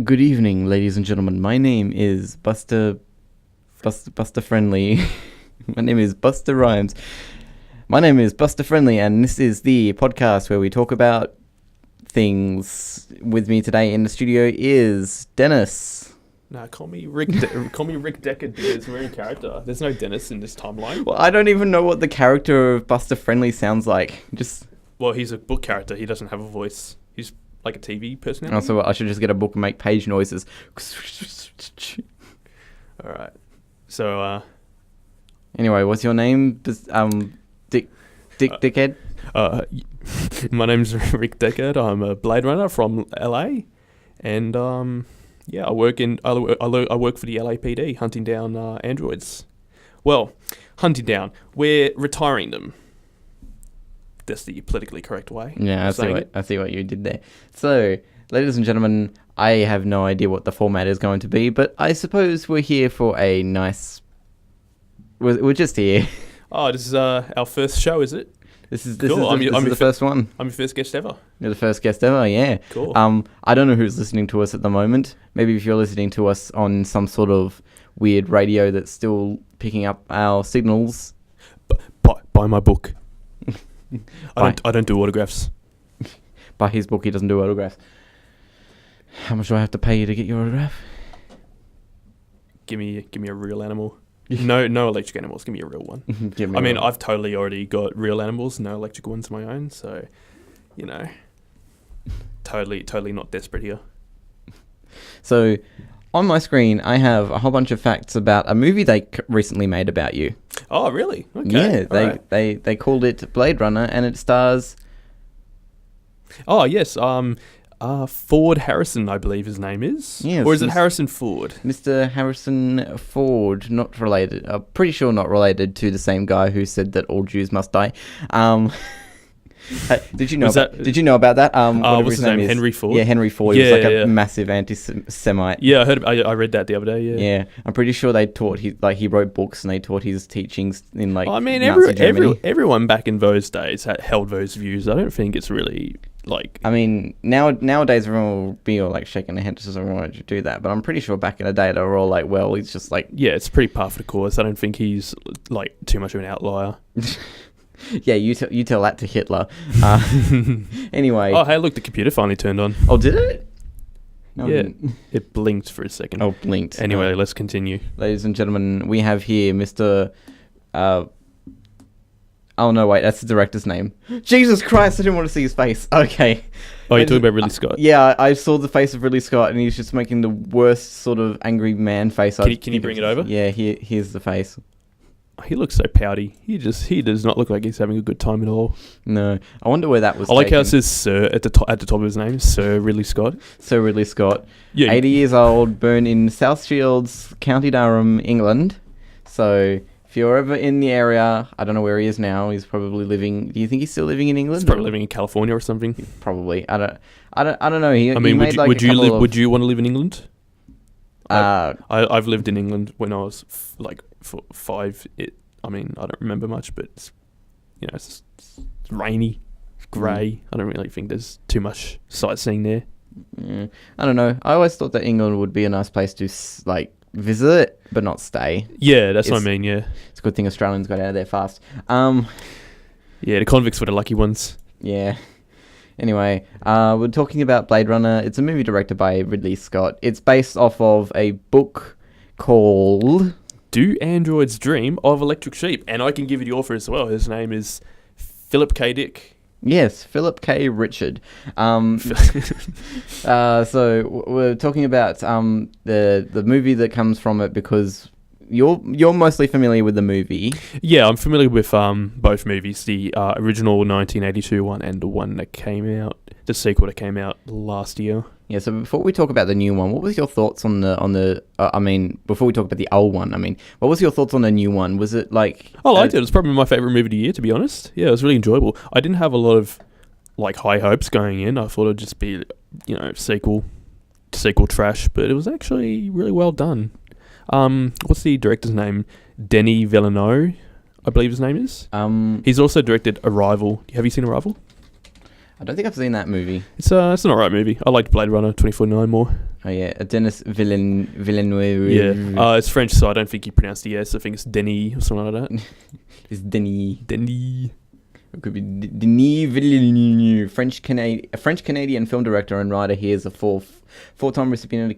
Good evening, ladies and gentlemen. My name is Buster Friendly. My name is Buster Rhymes. My name is Buster Friendly, and this is the podcast where we talk about things. With me today in the studio is Dennis. Nah, call me Rick. Call me Rick Deckard because we're in character. There's no Dennis in this timeline. Well, I don't even know what the character of Buster Friendly sounds like. Well, he's a book character. He doesn't have a voice. He's like a TV personality. Also, I should just get a book and make page noises. All right. So, Anyway, what's your name? Dickhead? My name's Rick Deckard. I'm a Bladerunner from LA, and I work for the LAPD, hunting down androids. Well, hunting down. We're retiring them. That's the politically correct way. Yeah, I see what you did there. So, ladies and gentlemen, I have no idea what the format is going to be, but I suppose we're here for a nice... We're just here. Oh, this is our first show, is it? This is cool. the first one. I'm your first guest ever. You're the first guest ever, yeah. Cool. I don't know who's listening to us at the moment. Maybe if you're listening to us on some sort of weird radio that's still picking up our signals. Buy my book. I don't do autographs. By his book, he doesn't do autographs. How much do I have to pay you to get your autograph? Give me a real animal. No electric animals. Give me a real one. I've totally already got real animals, no electric ones of my own. So, totally not desperate here. So, on my screen, I have a whole bunch of facts about a movie they recently made about you. Oh, really? Okay. Yeah, they called it Blade Runner, and it stars... Oh, yes. Ford Harrison, I believe his name is. Yes, or is it Harrison Ford? Mr. Harrison Ford, not related. I'm pretty sure not related to the same guy who said that all Jews must die. Did you know about that? What's his name? Henry Ford? Yeah, Henry Ford. He was a massive anti-Semite. Yeah, I read that the other day. Yeah, I'm pretty sure they taught he wrote books and they taught his teachings in Nazi Germany. Everyone back in those days held those views. I don't think it's really like. Nowadays everyone will be all like shaking their heads, why would you do that? But I'm pretty sure back in the day they were all like, well, he's just like. Yeah, it's pretty par for the course. I don't think he's like too much of an outlier. Yeah, you tell that to Hitler. Anyway. Oh, hey, look, the computer finally turned on. Oh, did it? No, yeah, it didn't. It blinked for a second. Oh, blinked. Anyway, let's continue. Ladies and gentlemen, we have here Mr. Oh, no, wait, that's the director's name. Jesus Christ, I didn't want to see his face. Okay. Oh, you're talking about Ridley Scott? Yeah, I saw the face of Ridley Scott, and he's just making the worst sort of angry man face. Can you bring it over? Yeah, here's the face. He looks so pouty. He does not look like he's having a good time at all. No, I wonder where that was. I like how it says Sir at the top of his name, Sir Ridley Scott. Sir Ridley Scott, yeah, 80 years old, born in South Shields, County Durham, England. So if you're ever in the area, I don't know where he is now. He's probably living. Do you think he's still living in England? He's probably living in California or something. Probably. I don't know. Would you want to live in England? I've lived in England when I was for 5. I don't remember much, but it's rainy, it's grey. I don't really think there's too much sightseeing there. Yeah, I don't know. I always thought that England would be a nice place to visit, but not stay. Yeah, that's what I mean. Yeah, it's a good thing Australians got out of there fast. Yeah, the convicts were the lucky ones. Yeah. Anyway, we're talking about Blade Runner. It's a movie directed by Ridley Scott. It's based off of a book called... Do Androids Dream of Electric Sheep? And I can give you the author as well. His name is Philip K. Dick. Yes, Philip K. Richard. So we're talking about the movie that comes from it because... You're mostly familiar with the movie. Yeah, I'm familiar with both movies, the original 1982 one and the one that came out, the sequel that came out last year. Yeah, so before we talk about the new one, what was your thoughts on before we talk about the old one, what was your thoughts on the new one? Was it like... I liked it. It was probably my favourite movie of the year, to be honest. Yeah, it was really enjoyable. I didn't have a lot of high hopes going in. I thought it'd just be, sequel trash, but it was actually really well done. What's the director's name? Denis Villeneuve, I believe his name is. He's also directed Arrival. Have you seen Arrival? I don't think I've seen that movie. It's an alright movie. I liked Blade Runner 2049 more. Oh yeah, Denis Villeneuve. Yeah, it's French, so I don't think he pronounced the S. I think it's Denis or something like that. It's Denis. Denis. It could be Denis Villeneuve, a French Canadian film director and writer. He is a four-time recipient of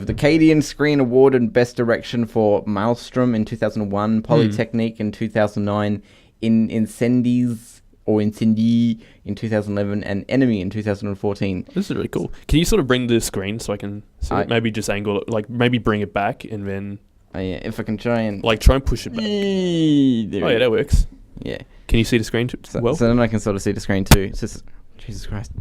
the Canadian Screen Award and Best Direction for Maelstrom in 2001, Polytechnique in 2009, Incendie in 2011, and Enemy in 2014. This is really cool. Can you sort of bring the screen so I can see it? Maybe just angle it, like maybe bring it back and then... Oh yeah, if I can try and push it back. Yeah, that works. Yeah. Can you see the screen well? So then I can sort of see the screen too. It's just, Jesus Christ.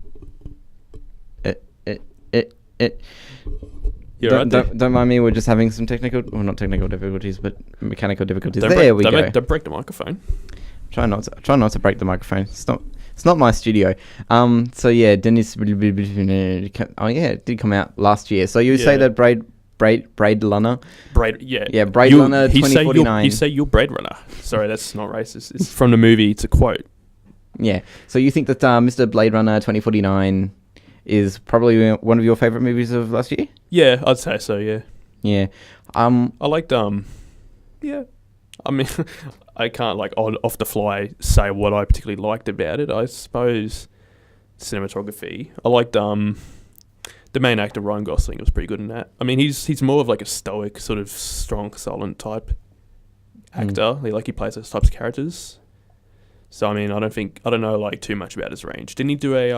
Don't mind me. We're just having some not technical difficulties, but mechanical difficulties. Don't break the microphone. Try not to break the microphone. It's not my studio. So yeah, Denis. Oh yeah, it did come out last year. So you say that Bladerunner. Yeah, Bladerunner 2049. You say you're Bladerunner. Sorry, that's not racist. It's from the movie. It's a quote. Yeah. So you think that Mr. Bladerunner 2049 is probably one of your favorite movies of last year? Yeah, I'd say so. Yeah. Yeah. I liked yeah. I mean, I can't off the fly say what I particularly liked about it. I suppose cinematography. I liked the main actor, Ryan Gosling, was pretty good in that. I mean, he's more of like a stoic, sort of strong, silent type actor. He plays those types of characters. So I mean, I don't know too much about his range. Didn't he do a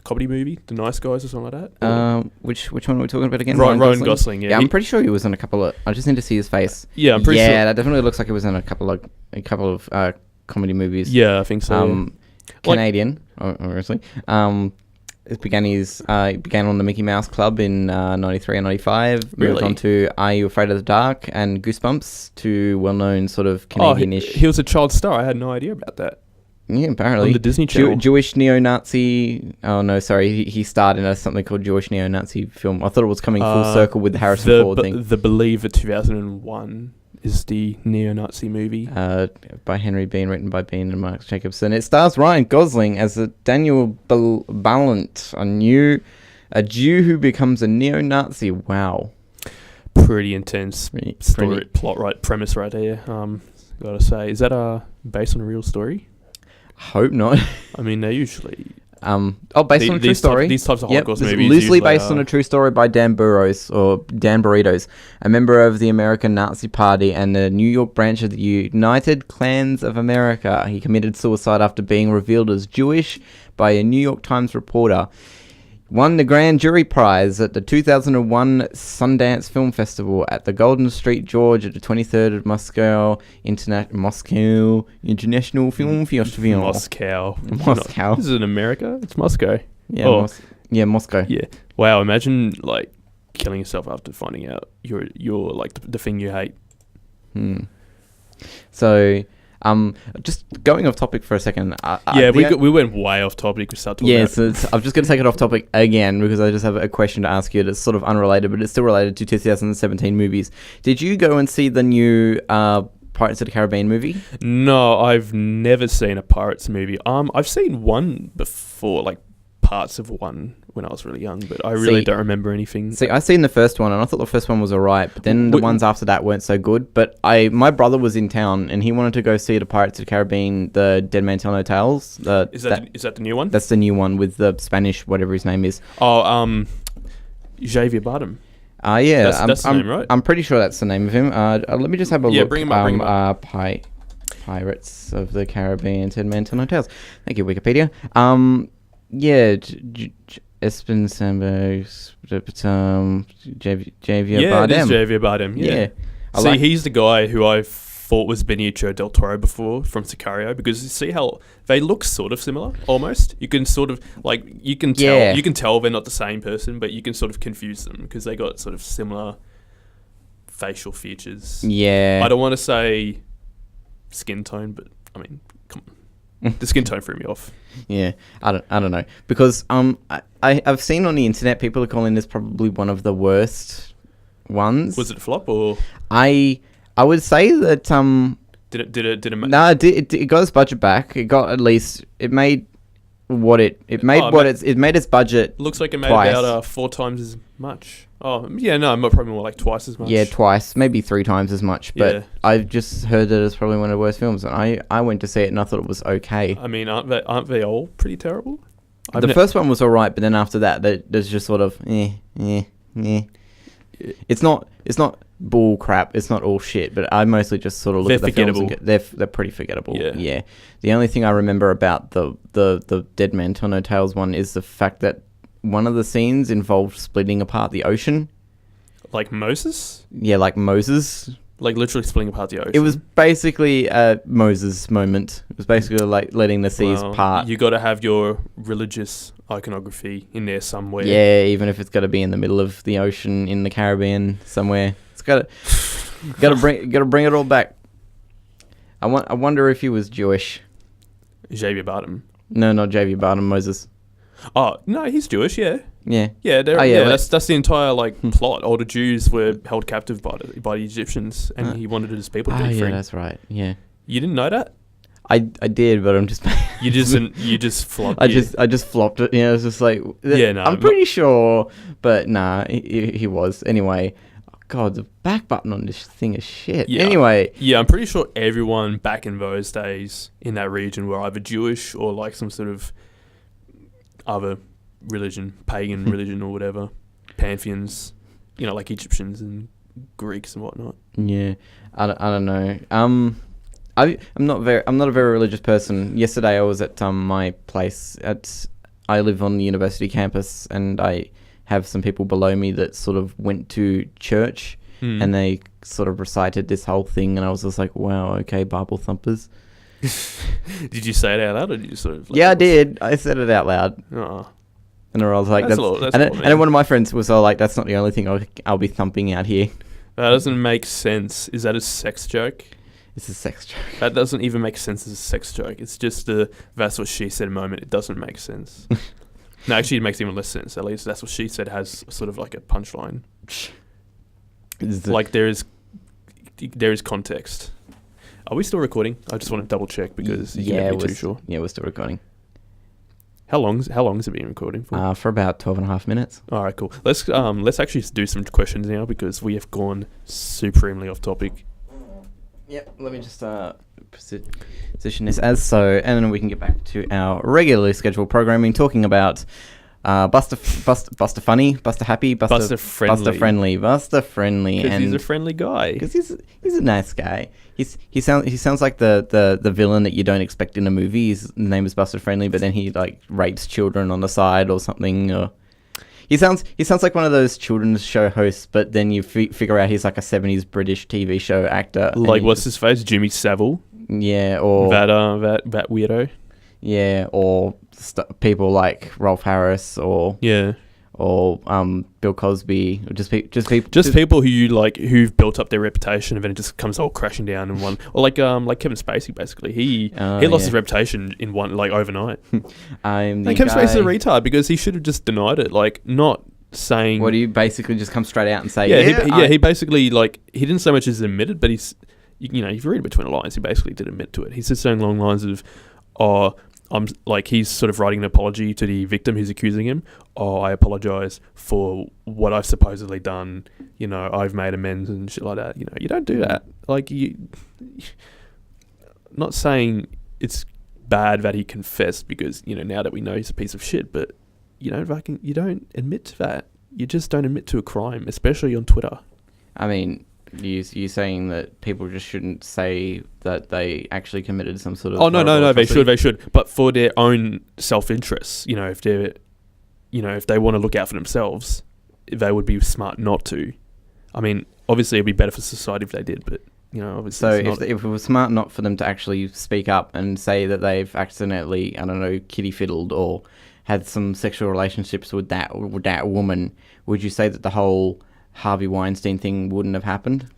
comedy movie, The Nice Guys or something like that? Which one are we talking about again? Ryan Gosling. Yeah, I'm pretty sure he was in a couple of. I just need to see his face. Yeah, I'm pretty sure. Yeah, that definitely looks like he was in a couple of comedy movies. Yeah, I think so. Canadian, obviously. It began on the Mickey Mouse Club in 93 and 95. Really? Moved on to Are You Afraid of the Dark and Goosebumps, two well-known sort of Canadian-ish. He was a child star. I had no idea about that. Yeah, apparently. On the Disney Channel. Jewish neo-Nazi... Oh, no, sorry. He starred in something called Jewish neo-Nazi film. I thought it was coming full circle with the Harrison Ford thing. The Believer 2001 is the neo-Nazi movie. By Henry Bean, written by Bean and Mark Jacobson. It stars Ryan Gosling as a Daniel Ballant, a Jew who becomes a neo-Nazi. Wow. Pretty intense premise right there. Gotta say. Is that based on a real story? Hope not. I mean, they usually... based on a true story. These types of Holocaust movies loosely based on a true story by Dan Burritos, a member of the American Nazi Party and the New York branch of the United Klans of America. He committed suicide after being revealed as Jewish by a New York Times reporter. Won the Grand Jury Prize at the 2001 Sundance Film Festival at the Golden Street George at the 23rd Moscow International Film Festival. Moscow. This is in America. It's Moscow. Yeah, Moscow. Yeah. Wow. Imagine killing yourself after finding out you're the thing you hate. So. Just going off topic for a second. We went way off topic. We started talking about... so I'm just going to take it off topic again because I just have a question to ask you that's sort of unrelated, but it's still related to 2017 movies. Did you go and see the new Pirates of the Caribbean movie? No, I've never seen a Pirates movie. I've seen one before, parts of one when I was really young, but I really don't remember anything. See, I seen the first one and I thought the first one was alright, but then the ones after that weren't so good. But my brother was in town and he wanted to go see the Pirates of the Caribbean, the Dead Man Tell No Tales. Is that the new one? That's the new one with the Spanish, whatever his name is. Javier Bardem. Yeah, that's the name, right? I'm pretty sure that's the name of him. Let me just have a look. Yeah, bring him up. Pirates of the Caribbean, Dead Man Tell No Tales. Thank you, Wikipedia. Espen Sandberg, Javier Bardem. Yeah, Javier Bardem. Yeah. He's the guy who I thought was Benicio del Toro before from Sicario, because you see how they look sort of similar, almost. You can sort of you can tell they're not the same person, but you can sort of confuse them because they got sort of similar facial features. Yeah. I don't want to say skin tone, but I mean, come on. The skin tone threw me off. Yeah, I don't know, because I've seen on the internet people are calling this probably one of the worst ones. Was it a flop or? I would say that Did it? No, it got its budget back. It made what it made. It made its budget. Looks like it made twice. about 4 times as much. Oh, yeah, no, probably more like twice as much. Yeah, twice, maybe 3 times as much. But Yeah. I've just heard that it's probably one of the worst films, and I went to see it and I thought it was okay. I mean, aren't they all pretty terrible? The first one was alright, but then after that, there's just sort of It's not bull crap. It's not all shit. But I mostly just sort of look at the films and they're pretty forgettable. Yeah. The only thing I remember about the Dead Man Tell No Tales one is the fact that one of the scenes involved splitting apart the ocean. Like Moses? Yeah, like Moses. Like literally splitting apart the ocean. It was basically a Moses moment. It was basically like letting the seas part. You got to have your religious iconography in there somewhere. Yeah, even if it's got to be in the middle of the ocean in the Caribbean somewhere. It's got to bring it all back. I wonder if he was Jewish. Xavier Bardem. No, not Xavier Bardem. Moses. Oh no, he's Jewish. Yeah. Yeah. Yeah. That's the entire plot. All the Jews were held captive by the Egyptians, and he wanted his people to be free. Yeah, that's right. Yeah. You didn't know that? I did, but I'm just. You just flopped. I just flopped it. Yeah, it was just like. Yeah, no. I'm pretty sure, but nah, he was anyway. God, the back button on this thing is shit. Yeah. Anyway. Yeah, I'm pretty sure everyone back in those days in that region were either Jewish or like some sort of other religion, pagan religion or whatever, pantheons, like Egyptians and Greeks and whatnot. Yeah, I don't know. I'm not a very religious person. Yesterday I was at my place I live on the university campus, and I have some people below me that sort of went to church and they sort of recited this whole thing, and I was just like, wow, okay, Bible thumpers. Did you say it out loud, or did you sort of? Yeah, I did. I said it out loud. Oh. And I was like, and then one of my friends was all like, that's not the only thing I'll be thumping out here. That doesn't make sense. Is that a sex joke? It's a sex joke. That doesn't even make sense as a sex joke. It's just that's what she said moment. It doesn't make sense. No, actually, it makes even less sense. At least that's what she said has sort of like a punchline. Like there is context. Are we still recording? I just want to double check because you can make me too sure. Yeah, we're still recording. How long has it been recording for? For about 12 and a half minutes. All right, cool. Let's actually do some questions now because we have gone supremely off topic. Yep. Let me just position this as so, and then we can get back to our regularly scheduled programming, talking about Buster Funny, Buster Happy, Buster Friendly, because he's a friendly guy. Because he's a nice guy. He sounds like the villain that you don't expect in a movie. His name is Buster Friendly, but then he like rapes children on the side or something. Or he sounds like one of those children's show hosts, but then you figure out he's like a 70s British TV show actor. Like what's his face? Jimmy Savile. Yeah, or that weirdo. Yeah, or people like Rolf Harris, or Bill Cosby, or just people who you like who've built up their reputation and then it just comes all crashing down in one. Or like Kevin Spacey, basically he lost his reputation in one overnight. Kevin Spacey's a retard because he should have just denied it, like not saying. What do you basically just come straight out and say? He basically he didn't so much as admit it, but he's if you read between the lines, he basically did admit to it. He said something along the lines of, I'm like he's sort of writing an apology to the victim who's accusing him. I apologize for what I've supposedly done. I've made amends and shit like that. You don't do that. Like not saying it's bad that he confessed because now that we know he's a piece of shit, but you don't admit to that. You just don't admit to a crime, especially on Twitter. I mean, you saying that people just shouldn't say that they actually committed some sort of... Oh, no, they should. But for their own self-interest, if they're, if they want to look out for themselves, they would be smart not to. I mean, obviously it'd be better for society if they did, but, obviously so if it was smart not for them to actually speak up and say that they've accidentally, I don't know, kitty fiddled or had some sexual relationships with that woman, would you say that the whole Harvey Weinstein thing wouldn't have happened?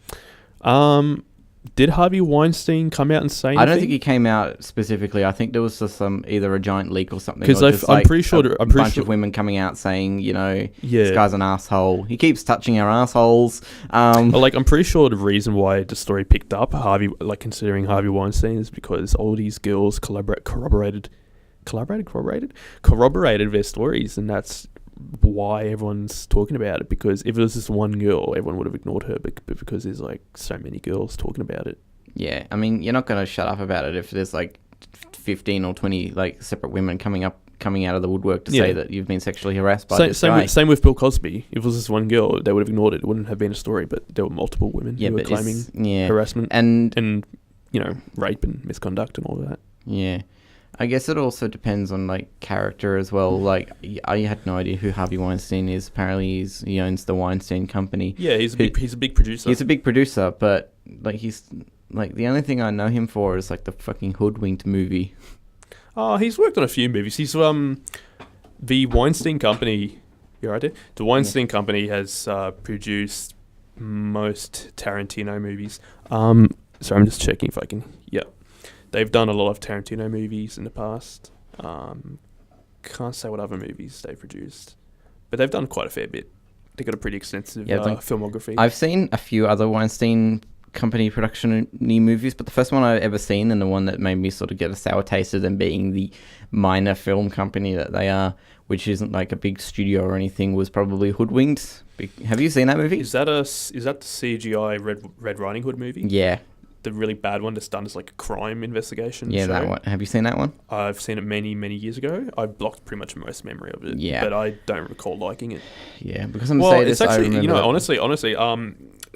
Did Harvey Weinstein come out and say anything? I don't think he came out specifically. I think there was just either a giant leak or something. Because I'm pretty sure a bunch of women coming out saying, this guy's an asshole. He keeps touching our assholes. I'm pretty sure the reason why the story picked up considering Harvey Weinstein is because all these girls corroborated corroborated their stories, and that's why everyone's talking about it. Because if it was just one girl, everyone would have ignored her, but because there's like so many girls talking about it. Yeah, I mean, you're not going to shut up about it if there's like 15 or 20 like separate women coming out of the woodwork to say that you've been sexually harassed by this guy. Same with Bill Cosby. If it was just one girl, they would have ignored it. It wouldn't have been a story, but there were multiple women who were claiming harassment and rape and misconduct and all of that. Yeah. I guess it also depends on like character as well. Like I had no idea who Harvey Weinstein is. Apparently he owns the Weinstein Company. Yeah, he's a big producer. He's a big producer, but like he's like the only thing I know him for is like the fucking Hoodwinked movie. Oh, he's worked on a few movies. He's the Weinstein Company. You're right there. The Weinstein Company has produced most Tarantino movies. Sorry, I'm just checking if I can. Yeah, they've done a lot of Tarantino movies in the past. Can't say what other movies they've produced, but they've done quite a fair bit. They've got a pretty extensive filmography. I've seen a few other Weinstein Company production-y movies, but the first one I've ever seen and the one that made me sort of get a sour taste of them being the minor film company that they are, which isn't like a big studio or anything, was probably Hoodwinked. Have you seen that movie? Is that the CGI Red Riding Hood movie? Yeah. The really bad one that's done as like a crime investigation show? That one. Have you seen that one? I've seen it many, many years ago. I blocked pretty much most memory of it. Yeah. But I don't recall liking it. Yeah, because I'm saying this, actually, I remember... honestly,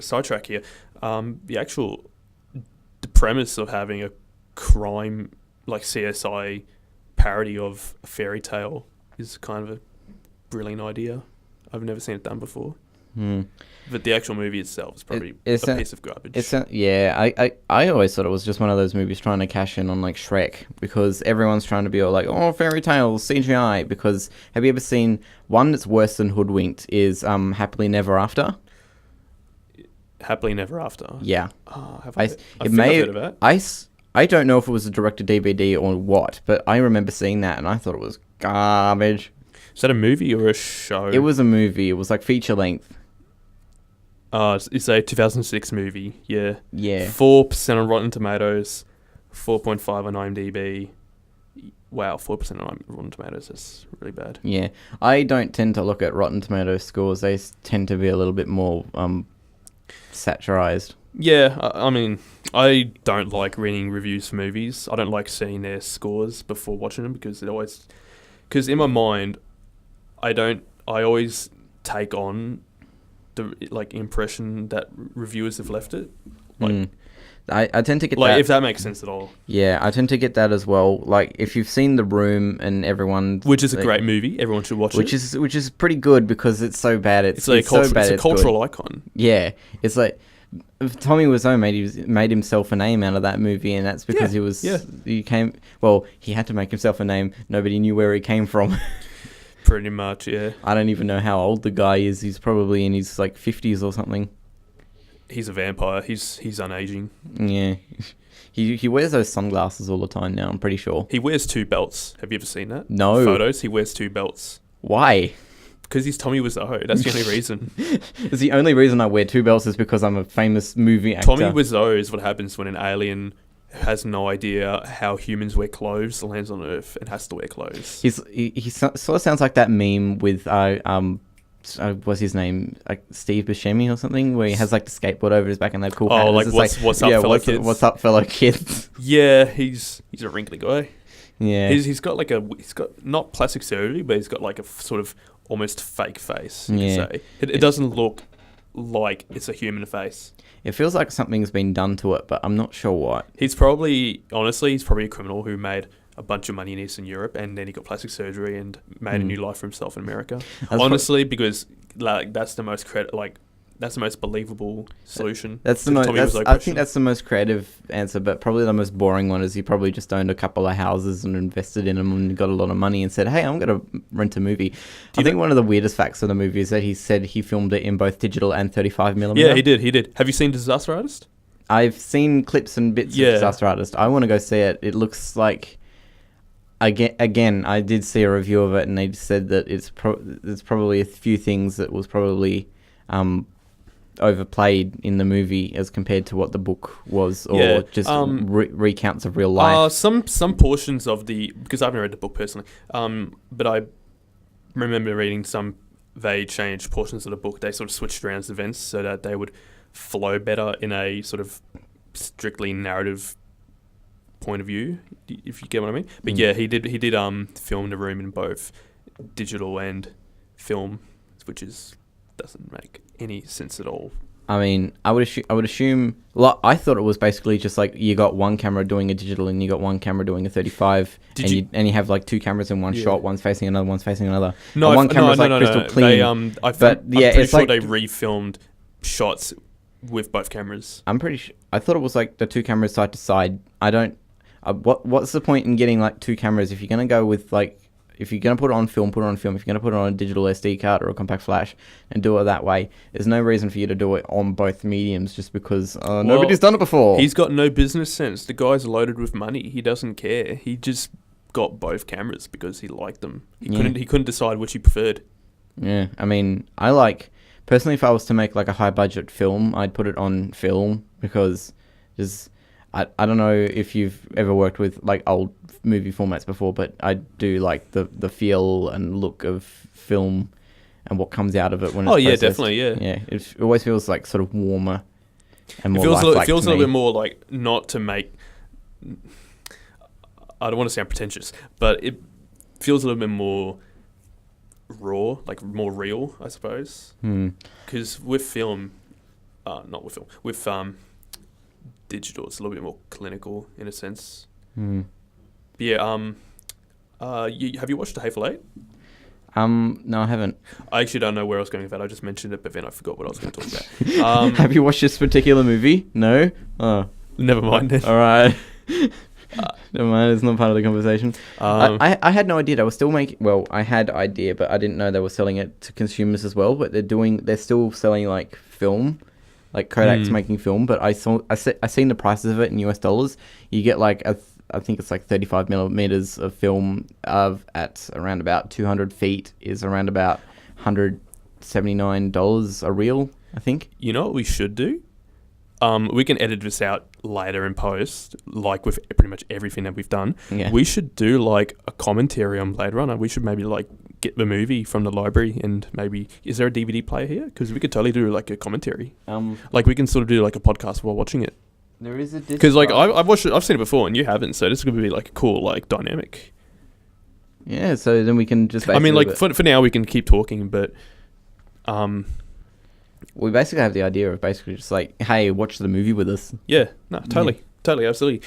sidetrack here. The premise of having a crime like CSI parody of a fairy tale is kind of a brilliant idea. I've never seen it done before. But the actual movie itself is probably a piece of garbage. I always thought it was just one of those movies trying to cash in on like Shrek, because everyone's trying to be all like, oh, fairy tales, CGI. Because have you ever seen one that's worse than Hoodwinked is Happily Never After? Happily Never After? Yeah. I think I've heard of it. I don't know if it was a direct-to-DVD or what, but I remember seeing that and I thought it was garbage. Is that a movie or a show? It was a movie. It was like feature length. It's a 2006 movie. Yeah. 4% on Rotten Tomatoes, 4.5 on IMDb. Wow, 4% on Rotten Tomatoes. That's really bad. Yeah. I don't tend to look at Rotten Tomatoes scores. They tend to be a little bit more satirized. Yeah, I mean, I don't like reading reviews for movies. I don't like seeing their scores before watching them because in my mind, I always take on the like impression that reviewers have left it. Like, I tend to get like that. If that makes sense at all. Yeah, I tend to get that as well. Like if you've seen The Room and everyone, which is a great movie, everyone should watch it. Which is pretty good because it's so bad. It's a cultural icon. Yeah, it's like Tommy Wiseau made himself a name out of that movie, and that's because he had to make himself a name. Nobody knew where he came from. Pretty much, yeah. I don't even know how old the guy is. He's probably in his like 50s or something. He's a vampire. He's unaging. Yeah. He wears those sunglasses all the time now, I'm pretty sure. He wears 2 belts. Have you ever seen that? No. Photos, he wears 2 belts. Why? Because he's Tommy Wiseau. That's the only reason. It's the only reason I wear 2 belts is because I'm a famous movie actor. Tommy Wiseau is what happens when an alien has no idea how humans wear clothes, lands on Earth, and has to wear clothes. He sort of sounds like that meme with what's his name, like Steve Buscemi or something, where he has like the skateboard over his back and that cool hat. Like what's up, fellow kids? What's up, fellow kids? Yeah, he's a wrinkly guy. Yeah, he's got not plastic surgery, but he's got like a sort of almost fake face. You could say it doesn't look like it's a human face. It feels like something's been done to it, but I'm not sure what. He's probably a criminal who made a bunch of money in Eastern Europe, and then he got plastic surgery and made a new life for himself in America. Because like that's the most that's the most believable solution. I think that's the most creative answer, but probably the most boring one is he probably just owned a couple of houses and invested in them and got a lot of money and said, "Hey, I'm going to rent a movie." I think one of the weirdest facts of the movie is that he said he filmed it in both digital and 35mm. Yeah, he did. Have you seen Disaster Artist? I've seen clips and bits of Disaster Artist. I want to go see it. It looks like... Again, I did see a review of it, and they said that there's probably a few things that was probably overplayed in the movie as compared to what the book was, or Yeah, just recounts of real life. Some portions of because I haven't read the book personally, but I remember reading they changed portions of the book. They sort of switched around events so that they would flow better in a sort of strictly narrative point of view, if you get what I mean. But yeah, he did film the room in both digital and film, which doesn't make any sense at all. I mean, I would assume. Well, I thought it was basically just like you got one camera doing a digital and you got one camera doing a 35, you have like two cameras in one shot. One's facing another, one's facing another. No, and one camera's crystal clean. I'm pretty sure they refilmed shots with both cameras. I'm pretty sure. I thought it was like the two cameras side to side. I don't. What's the point in getting like two cameras if you're gonna go with like. If you're going to put it on film, put it on film. If you're going to put it on a digital SD card or a compact flash and do it that way, there's no reason for you to do it on both mediums just because nobody's done it before. He's got no business sense. The guy's loaded with money. He doesn't care. He just got both cameras because he liked them. He couldn't decide which he preferred. Yeah, I mean, personally, if I was to make like a high budget film, I'd put it on film because just... I don't know if you've ever worked with like old movie formats before, but I do like the feel and look of film and what comes out of it when it's processed. Definitely, yeah. Yeah, it always feels like sort of warmer and more It feels a little bit more like not to make... I don't want to sound pretentious, but it feels a little bit more raw, like more real, I suppose. Because with film... not with film. With... digital, it's a little bit more clinical in a sense. But yeah, have you watched The Hateful Eight? No, I haven't. I actually don't know where I was going with that. I just mentioned it, but then I forgot what I was going to talk about. Have you watched this particular movie? No? Oh. Never mind then. All right. Never mind, it's not part of the conversation. I had no idea. They were still making... Well, I had idea, but I didn't know they were selling it to consumers as well, but they're still selling like film. Like Kodak's making film, but I seen the prices of it in US dollars. You get like I think it's like 35 millimeters of film at around about 200 feet is around about $179 a reel, I think. You know what we should do? We can edit this out later in post, like with pretty much everything that we've done. Yeah. We should do like a commentary on Bladerunner. We should maybe like get the movie from the library and maybe... Is there a DVD player here? Because we could totally do like a commentary. Like we can sort of do like a podcast while watching it. There is a disc. Because like I've watched it, I've seen it before and you haven't, so this is going to be like a cool like dynamic. Yeah, so then we can just... I mean, like for now we can keep talking, but... we basically have the idea of basically just like, hey, watch the movie with us. Yeah, no, totally, absolutely.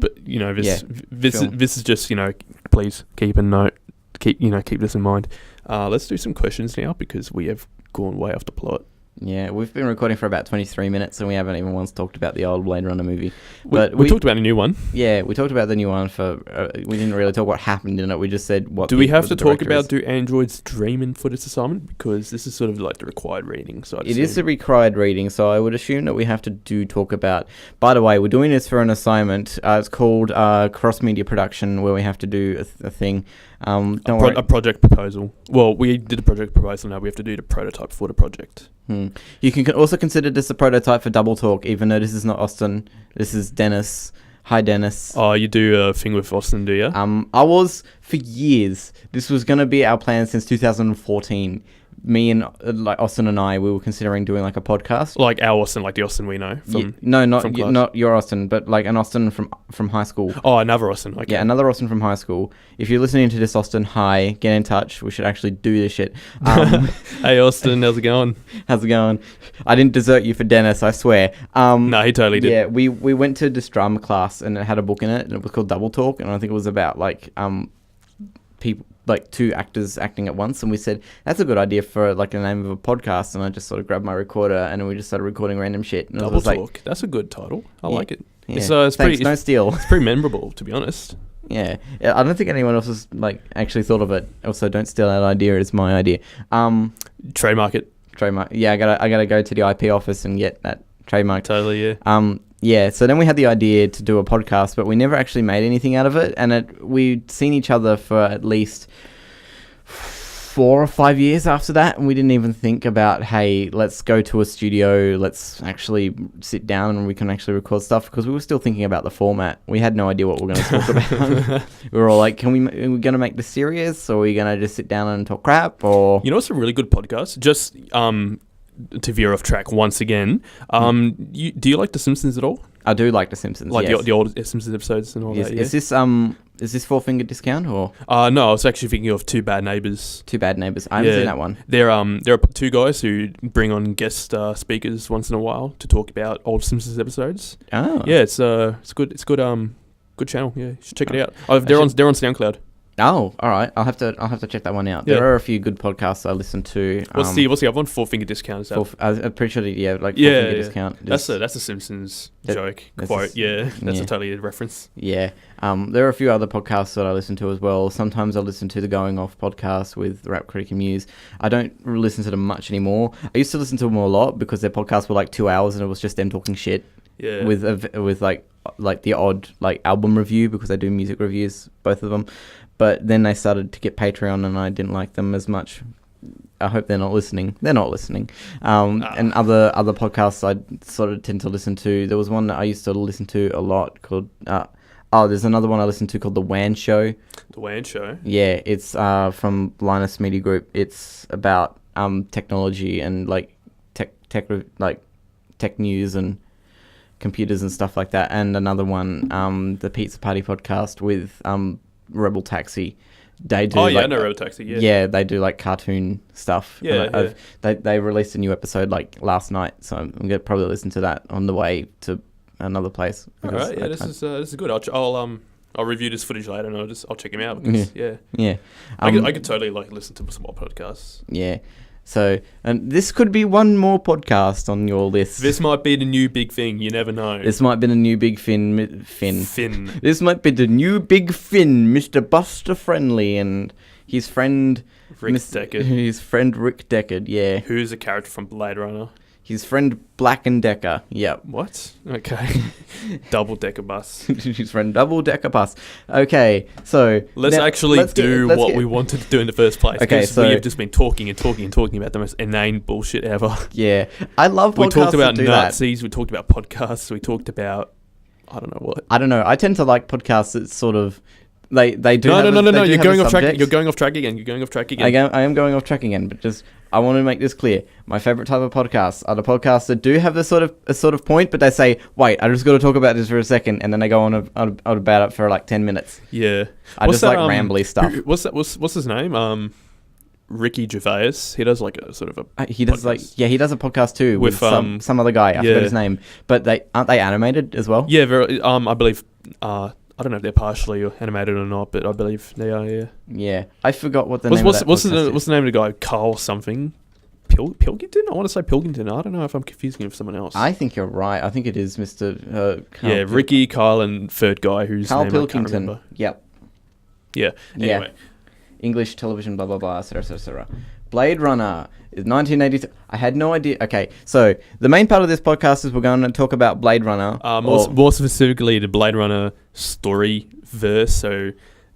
But you know, this is just, you know, please keep this in mind. Let's do some questions now because we have gone way off the plot. Yeah, we've been recording for about 23 minutes and we haven't even once talked about the old Blade Runner movie. But we talked about a new one. Yeah, we talked about the new one for... we didn't really talk what happened in it. We just said what... Do we have to talk about do androids dream for this assignment? Because this is sort of like the required reading. So it is the required reading, so I would assume that we have to talk about... By the way, we're doing this for an assignment. It's called cross-media production, where we have to do a thing. A project proposal. Well, we did a project proposal, now we have to do the prototype for the project. You can also consider this a prototype for Double Talk, even though this is not Austin. This is Dennis. Hi, Dennis. Oh, you do a thing with Austin, do you? I was for years. This was going to be our plan since 2014. Me and like Austin and I, we were considering doing like a podcast. Like our Austin, like the Austin we know from not your Austin, but like an Austin from high school. Oh, another Austin. Okay. Yeah, another Austin from high school. If you're listening to this, Austin, hi, get in touch. We should actually do this shit. Hey Austin, how's it going? How's it going? I didn't desert you for Dennis, I swear. No, he totally did. Yeah, we went to this drama class and it had a book in it and it was called Double Talk, and I think it was about like people, like two actors acting at once, and we said that's a good idea for like the name of a podcast, and I just sort of grabbed my recorder and we just started recording random shit. And Double Talk, that's a good title. I like it. Yeah. It's Thanks, pretty, no steal. It's pretty memorable, to be honest. Yeah, I don't think anyone else has like actually thought of it. Also, don't steal that idea. It's my idea. Trademark it. Trademark. Yeah, I gotta go to the IP office and get that trademark. Totally. Yeah. Yeah, so then we had the idea to do a podcast, but we never actually made anything out of it, and we'd seen each other for at least 4 or 5 years after that, and we didn't even think about, hey, let's go to a studio, let's actually sit down and we can actually record stuff, because we were still thinking about the format. We had no idea what we were going to talk about. We were all like, are we going to make this serious, or are we going to just sit down and talk crap? Or You know what's a really good podcast? Just to veer off track once again, do you like The Simpsons at all? I do like The Simpsons, Like yes. the old Simpsons episodes and all Yes. that, yeah? Is this Four Finger Discount or No, I was actually thinking of Two Bad Neighbors. Two Bad Neighbors? I haven't seen that one. There are two guys who bring on guest speakers once in a while to talk about old Simpsons episodes. Oh. Yeah, it's good. It's good. Good channel. Yeah, you should check it out. They're on SoundCloud. Oh, all right. I'll have to check that one out. Yeah. There are a few good podcasts I listen to. What's the other one? Four Finger Discount. Is that? I'm pretty sure Four Finger Discount. That's a Simpsons joke quote. That's a totally a reference. Yeah. There are a few other podcasts that I listen to as well. Sometimes I listen to the Going Off podcast with Rap Critic and Muse. I don't listen to them much anymore. I used to listen to them a lot because their podcasts were like 2 hours and it was just them talking shit. Yeah. With like the odd like album review, because they do music reviews, both of them. But then they started to get Patreon and I didn't like them as much. I hope they're not listening. They're not listening. And other podcasts I sort of tend to listen to. There was one that I used to listen to a lot called... there's another one I listened to called The WAN Show. The WAN Show? Yeah, it's from Linus Media Group. It's about technology and like tech news and computers and stuff like that. And another one, the Pizza Party podcast with... Rebel Taxi. They do I know Rebel Taxi, yeah. Yeah, they do like cartoon stuff. Yeah, They released a new episode like last night, so I'm going to probably listen to that on the way to another place. Alright, yeah, this is good. I'll review this footage later and I'll check him out because, Yeah. I could totally like listen to some more podcasts. Yeah. So, and this could be one more podcast on your list. This might be the new big thing. You never know. This might be the new big Finn. This might be the new big Finn, Mr. Buster Friendly, and his friend Rick Deckard. His friend Rick Deckard, yeah. Who's a character from Bladerunner. His friend Black and Decker, yep. What? Okay. Double Decker bus. His friend Double Decker bus. Okay, so... Let's do what we wanted to do in the first place. Okay, so... we have just been talking about the most inane bullshit ever. Yeah. I love podcasts. We talked about that Nazis, we talked about podcasts, we talked about... I don't know what. I don't know. I tend to like podcasts that sort of... They do No, you're going off track. Subject. You're going off track again. I am going off track again, but just... I want to make this clear. My favorite type of podcasts are the podcasts that do have a sort of point, but they say, "Wait, I just got to talk about this for a second," and then they go on about it for like 10 minutes. Yeah, just like rambly stuff. What's his name? Ricky Gervais. He does like a sort of a. He does podcast. he does a podcast too with some other guy. I forgot his name, but aren't they animated as well? Yeah, very. I believe. I don't know if they're partially animated or not, but I believe they are. Yeah. Yeah, I forgot what the name. What's the name of the guy? Carl something. Pilkington? I want to say Pilkington. I don't know if I'm confusing him with someone else. I think you're right. I think it is Mr. Ricky, Kyle, and third guy whose Carl name Pilkington. I can't remember. Yep. Yeah. Anyway. English television, blah, blah, blah, etc., etc. Blade Runner is 1983. I had no idea. Okay, so the main part of this podcast is we're going to talk about Blade Runner. More specifically, the Blade Runner story verse. So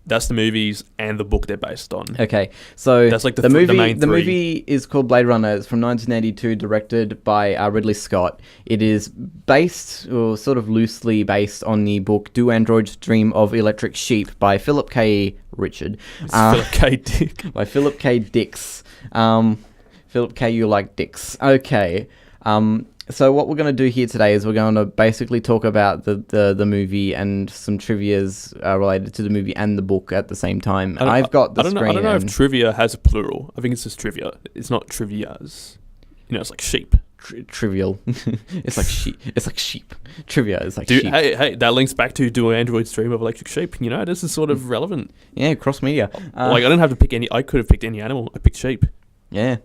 that's the movies and the book they're based on. Okay, so that's like the The main three. movie is called Blade Runner. It's from 1982, directed by Ridley Scott. It is based, or sort of loosely based, on the book Do Androids Dream of Electric Sheep by Philip K. Richard. Philip K. Dick. By Philip K. Dix. Philip K. You like dicks. Okay. So what we're going to do here today is we're going to basically talk about the movie and some trivias related to the movie and the book at the same time. And I've got the screen. I don't know if trivia has a plural. I think it's just trivia. It's not trivias. It's like sheep. Trivial. It's like sheep. It's like sheep. Trivia is like sheep. Hey, that links back to Do Androids Dream of Electric Sheep. This is sort of relevant. Yeah, cross media. I didn't have to pick any. I could have picked any animal. I picked sheep. Yeah.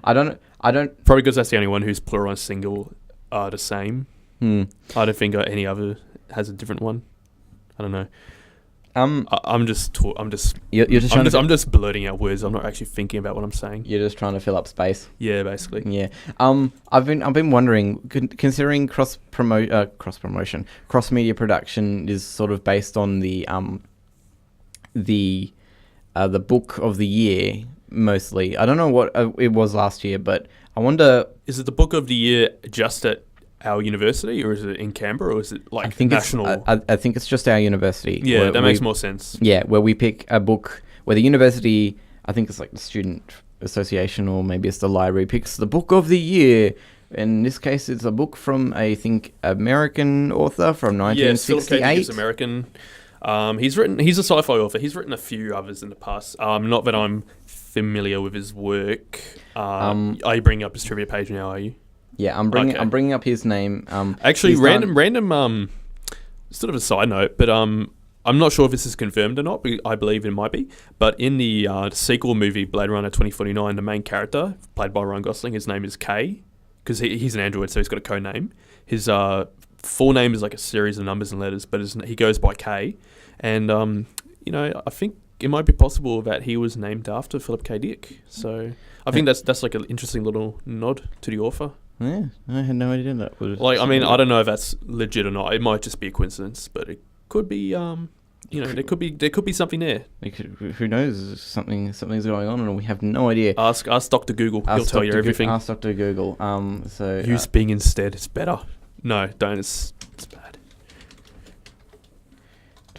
I don't. Probably because that's the only one whose plural and single are the same. I don't think any other has a different one. I don't know. I'm just blurting out words. I'm not actually thinking about what I'm saying. You're just trying to fill up space. Yeah, basically. Yeah. I've been wondering, considering cross media production is sort of based on the book of the year mostly. I don't know what it was last year, but I wonder. Is it the book of the year just at our university, or is it in Canberra, or is it like I think national? I think it's just our university. Yeah, that makes more sense. Yeah, where we pick a book, where the university, I think it's like the student association, or maybe it's the library, picks the book of the year. In this case, it's a book from, I think, American author from 1968. Yeah, Philip K. Dick is American. He's a sci-fi author. He's written a few others in the past. Not that I'm familiar with his work. Are you bringing up his trivia page now? Are you? Yeah, I'm bringing up his name. Actually, random. Sort of a side note, but I'm not sure if this is confirmed or not. But I believe it might be. But in the sequel movie Bladerunner 2049, the main character played by Ryan Gosling, his name is K, because he's an android, so he's got a code name. His full name is like a series of numbers and letters, but he goes by K. And I think it might be possible that he was named after Philip K. Dick. So I think that's like an interesting little nod to the author. Yeah, I had no idea that. I don't know if that's legit or not. It might just be a coincidence, but it could be. There could be something there. Who knows? Something's going on, and we have no idea. Ask Dr. Google. He'll tell you everything. Ask Dr. Google. So use Bing instead. It's better. No, don't. It's bad.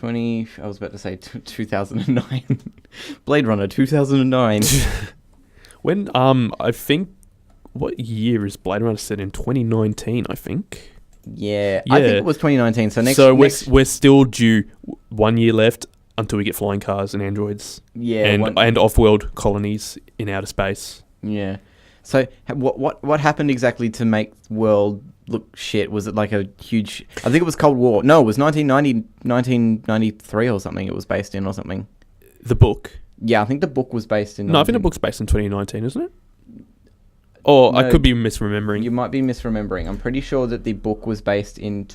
I was about to say 2009. Blade Runner 2009. When I think, what year is Blade Runner set in? 2019, I think. Yeah, I think it was 2019. So we're still due 1 year left until we get flying cars and androids. Yeah, and off-world colonies in outer space. Yeah. So what happened exactly to make the world look shit? Was it like a huge... I think it was Cold War. No, it was 1993 or something it was based in or something. The book? Yeah, I think the book was based in... No, I think the book's based in 2019, isn't it? Or no, I could be misremembering. You might be misremembering. I'm pretty sure that the book was based in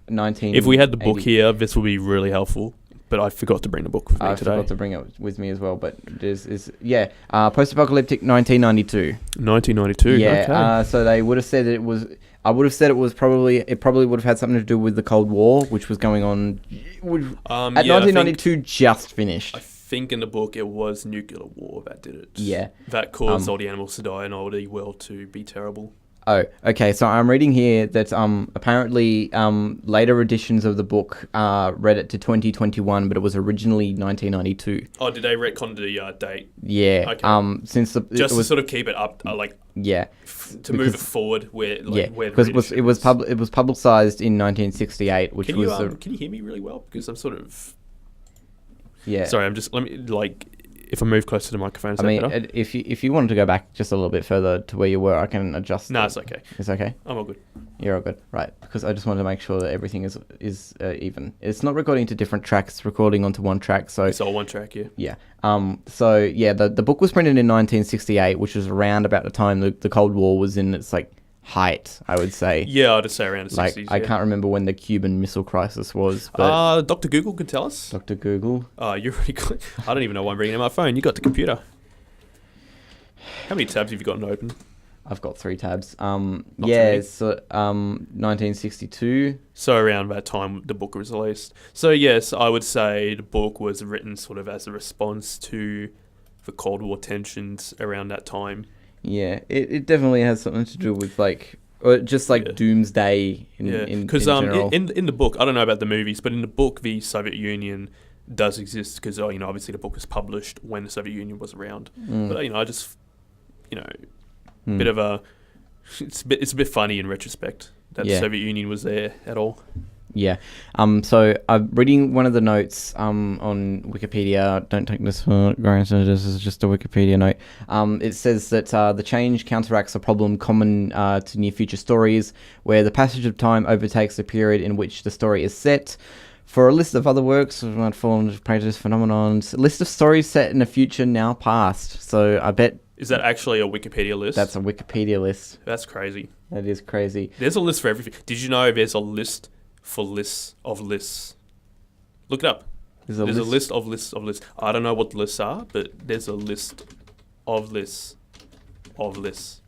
19... If we had the book here, this would be really helpful. But I forgot to bring the book with me today. I forgot to bring it with me as well. But post-apocalyptic 1992. 1992. Yeah. Okay. So they would have said it was. I would have said it was probably. It probably would have had something to do with the Cold War, which was going on. At 1992 just finished. I think in the book it was nuclear war that did it. Yeah. That caused all the animals to die and all the world to be terrible. Oh, okay. So I'm reading here that apparently later editions of the book read it to 2021, but it was originally 1992. Oh, did they retcon the date? Yeah. Okay. Since to sort of keep it up, yeah, move it forward because it was publicized in 1968, which was. Can you hear me really well? Because I'm sort of. Yeah. Sorry, if I move closer to the microphone, better? if you wanted to go back just a little bit further to where you were, I can adjust. No, it's okay. It's okay? I'm all good. You're all good. Right. Because I just wanted to make sure that everything is even. It's not recording to different tracks, it's recording onto one track. So it's all one track, yeah. Yeah. The book was printed in 1968, which was around about the time the Cold War was in its height, I would say. Yeah, I'd say around the 60s. I can't remember when the Cuban Missile Crisis was. But Dr. Google can tell us. Dr. Google. Oh, you're really good. I don't even know why I'm bringing in my phone. You got the computer. How many tabs have you gotten open? I've got 3 tabs. 1962. So around that time the book was released. So yes, I would say the book was written sort of as a response to the Cold War tensions around that time. Yeah, it definitely has something to do with doomsday in general. In the book, I don't know about the movies, but in the book, the Soviet Union does exist because obviously the book was published when the Soviet Union was around. But bit of a it's a bit funny in retrospect that the Soviet Union was there at all. Yeah. So I'm reading one of the notes on Wikipedia. Don't take this for granted. This is just a Wikipedia note. It says that the change counteracts a problem common to near future stories, where the passage of time overtakes the period in which the story is set. For a list of other works, we might fall into prejudice phenomenons. List of stories set in a future now past. So I bet. Is that actually a Wikipedia list? That's a Wikipedia list. That's crazy. That is crazy. There's a list for everything. Did you know there's a list for lists of lists? Look it up. There's a list of lists of lists. I don't know what the lists are, but there's a list of lists of lists.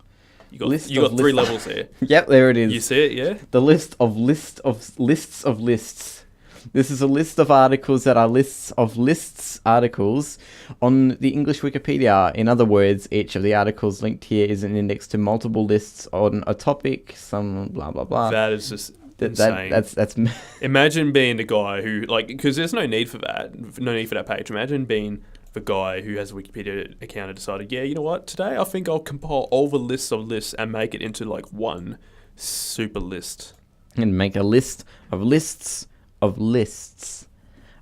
You got 3 levels there. Yep, there it is. You see it, yeah? The list of lists of lists of lists. This is a list of articles that are lists of lists articles on the English Wikipedia. In other words, each of the articles linked here is an index to multiple lists on a topic, some blah, blah, blah. That is just insane. That's Imagine being the guy who, like, because there's no need for that page. Imagine being the guy who has a Wikipedia account and decided, yeah, you know what, today I think I'll compile all the lists of lists and make it into, like, one super list. And make a list of lists of lists.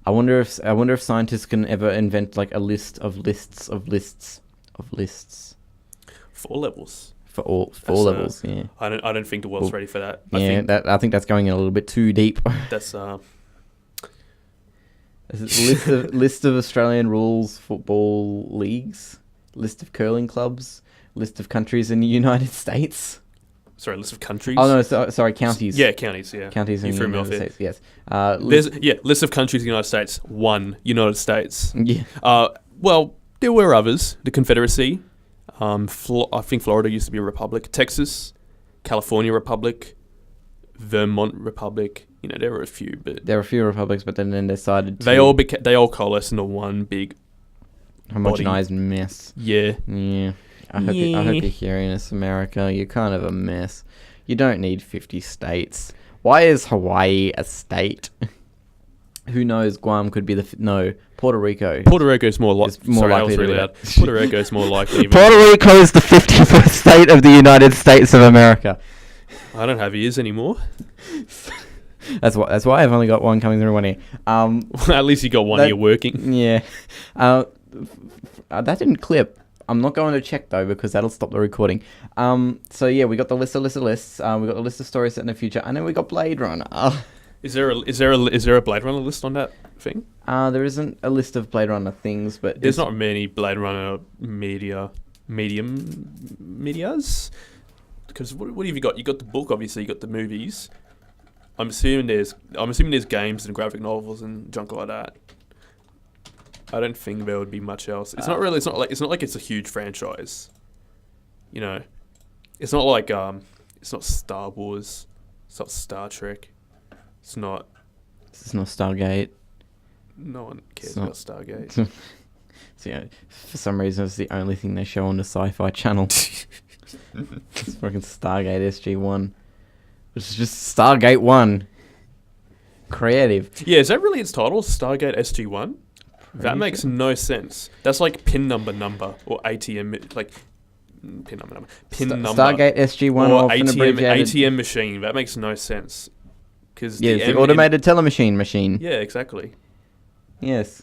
I wonder if scientists can ever invent like a list of lists of lists of lists. 4 levels. For all 4 levels, yeah. I don't think the world's ready for that. I think that's going in a little bit too deep. That's list of Australian rules football leagues, list of curling clubs, list of countries in the United States. Sorry, list of countries. Oh no, sorry, counties. Yeah, counties. Yeah, counties in the United States. Yes. List of countries in the United States. 1 United States. Yeah. Well, there were others. The Confederacy. I think Florida used to be a republic. Texas, California Republic, Vermont Republic. You know, there were a few, but there were a few republics, but then they decided to they all coalesced into one big homogenized mess. Yeah. Yeah. I hope you're hearing this, America. You're kind of a mess. You don't need 50 states. Why is Hawaii a state? Who knows? Guam could be Puerto Rico. Puerto Rico is more likely. Puerto Rico is more likely. Puerto Rico is the 51st state of the United States of America. I don't have ears anymore. That's why I've only got one coming through one ear. At least you got one ear working. Yeah. That didn't clip. I'm not going to check though because that'll stop the recording. So yeah, we got the list of lists. We got the list of stories set in the future, and then we got Blade Runner. Is there a Blade Runner list on that thing? There isn't a list of Blade Runner things, but there's not many Blade Runner medias. Because what have you got? You got the book, obviously. You got the movies. I'm assuming there's games and graphic novels and junk like that. I don't think there would be much else. It's not like it's a huge franchise. You know, it's not like it's not Star Wars, it's not Star Trek, it's not Stargate. No one cares about Stargate. So yeah, for some reason it's the only thing they show on the Sci-Fi Channel. It's fucking Stargate SG-1. It's just Stargate 1. Creative. Yeah, is that really its title? Stargate SG-1? That makes no sense. That's like pin number or ATM, like pin number. Stargate SG-1 or ATM machine. That makes no sense. It's the automated telemachine machine. Yeah, exactly. Yes.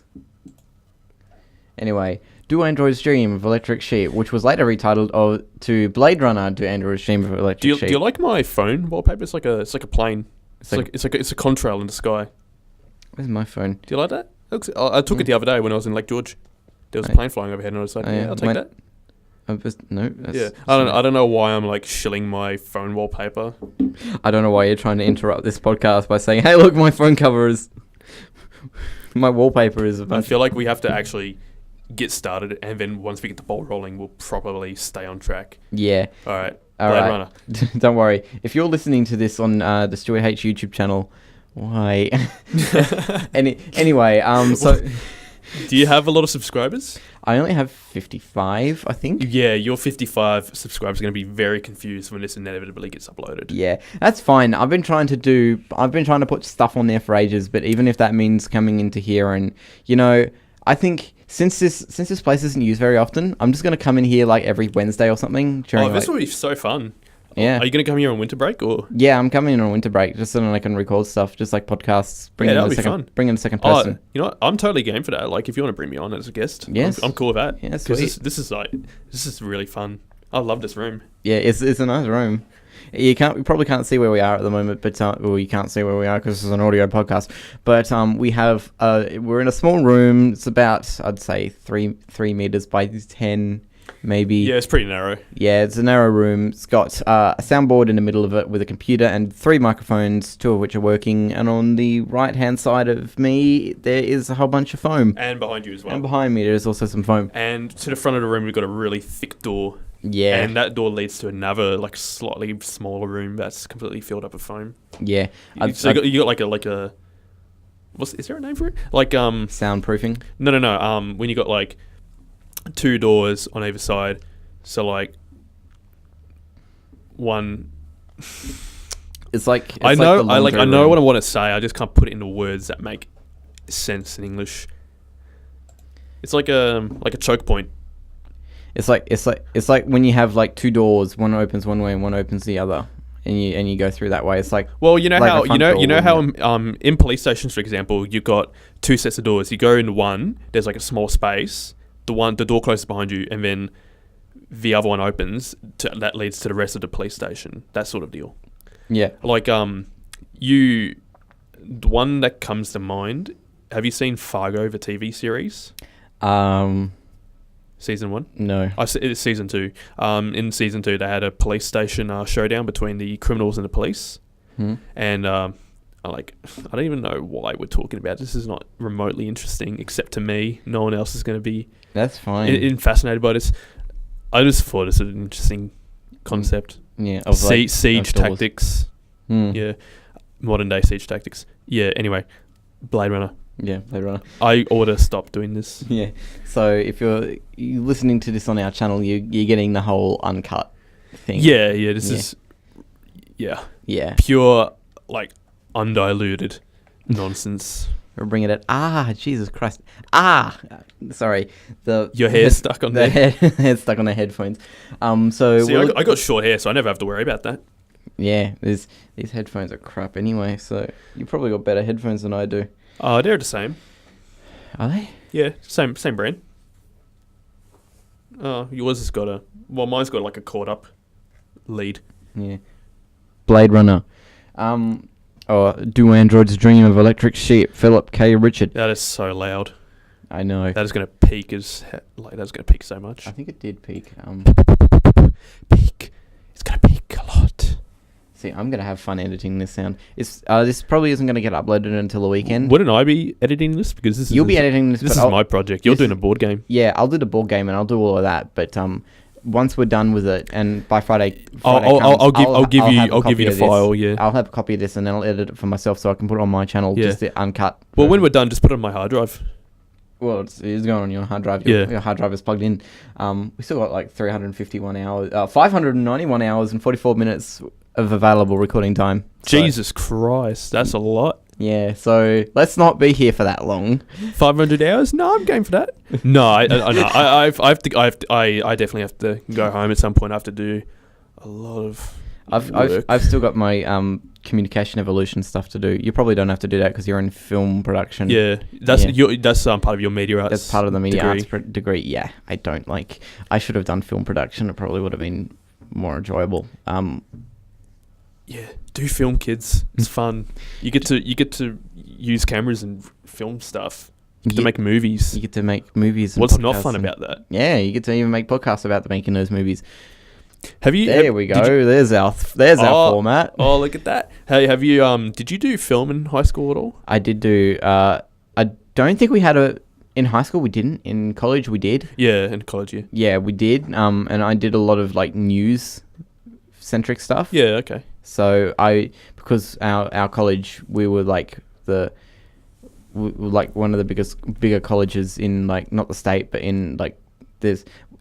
Anyway, Do Androids Dream of Electric Sheep, which was later retitled to Blade Runner: Do Androids Dream of Electric Sheep. Do you like my phone wallpaper? It's like a plane. It's a contrail in the sky. Where's my phone? Do you like that? I took it the other day when I was in Lake George. There was a plane flying overhead, and I was like, I'll take that. I don't know why I'm like shilling my phone wallpaper. I don't know why you're trying to interrupt this podcast by saying, "Hey, look, my phone cover is my wallpaper is." I feel like we have to actually get started, and then once we get the ball rolling, we'll probably stay on track. Yeah. All right. Blade Runner. Don't worry. If you're listening to this on the Stuart H YouTube channel, why? Anyway, so. Do you have a lot of subscribers? I only have 55, I think. Yeah, your 55 subscribers are going to be very confused when this inevitably gets uploaded. Yeah, that's fine. I've been trying to put stuff on there for ages, but even if that means coming into here and, I think since this place isn't used very often, I'm just going to come in here like every Wednesday or something. This will be so fun. Yeah. Are you going to come here on winter break or? Yeah, I'm coming in on winter break just so that I can record stuff, just like podcasts. That'll be fun. Bring in a second person. You know what? I'm totally game for that. Like, if you want to bring me on as a guest, yes, I'm cool with that. Yeah, sweet. This is really fun. I love this room. Yeah, it's a nice room. You probably can't see where we are at the moment, but you can't see where we are because this is an audio podcast. But we're in a small room. It's about, I'd say, 3 meters by 10. Maybe. Yeah, it's pretty narrow. Yeah, it's a narrow room. It's got a soundboard in the middle of it with a computer and 3 microphones, 2 of which are working. And on the right-hand side of me, there is a whole bunch of foam. And behind you as well. And behind me, there's also some foam. And to the front of the room, we've got a really thick door. Yeah. And that door leads to another, like, slightly smaller room that's completely filled up with foam. Yeah. You got like a is there a name for it? Like Soundproofing. no. When you got like 2 doors on either side, so like one. It's like I the know laundry I know room. what I want to say. I just can't put it into words that make sense in English. It's like a choke point. It's like when you have like 2 doors, one opens one way and one opens the other, and you go through that way. It's like, well, you know like how a front door, in police stations, for example, you've got 2 sets of doors. You go into one, there's like a small space. The door closes behind you, and then the other one opens. That leads to the rest of the police station. That sort of deal. Yeah. Like the one that comes to mind. Have you seen Fargo, the TV series? Season 1? No. It's season 2. In season 2, they had a police station showdown between the criminals and the police. And I don't even know why we're talking about this. This is not remotely interesting, except to me. No one else is going to be. That's fine. Fascinated by this. I just thought it's an interesting concept. Yeah. Siege tactics. Yeah. Modern day siege tactics. Yeah. Anyway, Bladerunner. Yeah, Bladerunner. I ought to stop doing this. Yeah. So if you're listening to this on our channel, you're getting the whole uncut thing. Yeah. This is. Yeah. Yeah. Pure, like, undiluted nonsense. We're bringing it. Jesus Christ. Sorry. Your hair's stuck on there. Head's stuck on the headphones. So see, I got short hair, so I never have to worry about that. Yeah. These headphones are crap anyway. So you probably got better headphones than I do. They're the same. Are they? Yeah, same brand. Yours has got mine's got like a caught up lead. Yeah. Bladerunner. Do androids dream of electric sheep? Philip K. Richard. That is so loud. I know. That is going to peak that's going to peak so much. I think it did peak. Peak. It's going to peak a lot. See, I'm gonna have fun editing this sound. This probably isn't gonna get uploaded until the weekend. Wouldn't I be editing this? Because you'll be editing this. This is my project. You're doing a board game. Yeah, I'll do the board game and I'll do all of that. But once we're done with it, and by Friday I'll give you the file. Yeah, I'll have a copy of this and then I'll edit it for myself so I can put it on my channel. Yeah. Just the uncut. Well, when we're done, just put it on my hard drive. Well, it's going on your hard drive. Your hard drive is plugged in. We still got like 351 hours, 591 hours and 44 minutes of available recording time. Jesus Christ, that's a lot. Yeah, so let's not be here for that long. 500 hours? No, I'm game for that. No, I definitely have to go home at some point. I have to do a lot of work. I've still got my communication evolution stuff to do. You probably don't have to do that because you're in film production. Yeah, that's part of your media arts. That's part of the media degree. Arts degree. Yeah, I should have done film production. It probably would have been more enjoyable. Yeah, do film, kids. It's fun. You get to use cameras and film stuff. You get to make movies. You get to make movies. And what's not fun about that? Yeah, you get to even make podcasts about making those movies. There we go. There's our format. Oh, look at that. Hey, have you did you do film in high school at all? I did do. I don't think we had in high school. We didn't. In college, we did. Yeah, in college, yeah. Yeah, we did. And I did a lot of like news centric stuff. Yeah. Okay. So because our college, we were like one of the bigger colleges in like not the state, but in like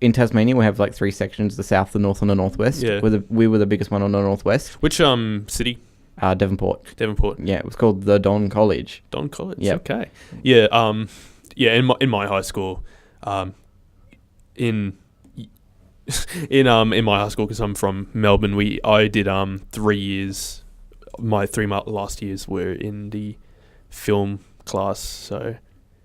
in Tasmania we have like 3 sections: the south, the north, and the northwest. Yeah. We were the biggest one on the northwest. Which city? Devonport. Yeah, it was called the Don College. Don College. Yeah. Okay. Yeah. Yeah. In my high school, in my high school, because I'm from Melbourne, I did 3 years. My 3 last years were in the film class. So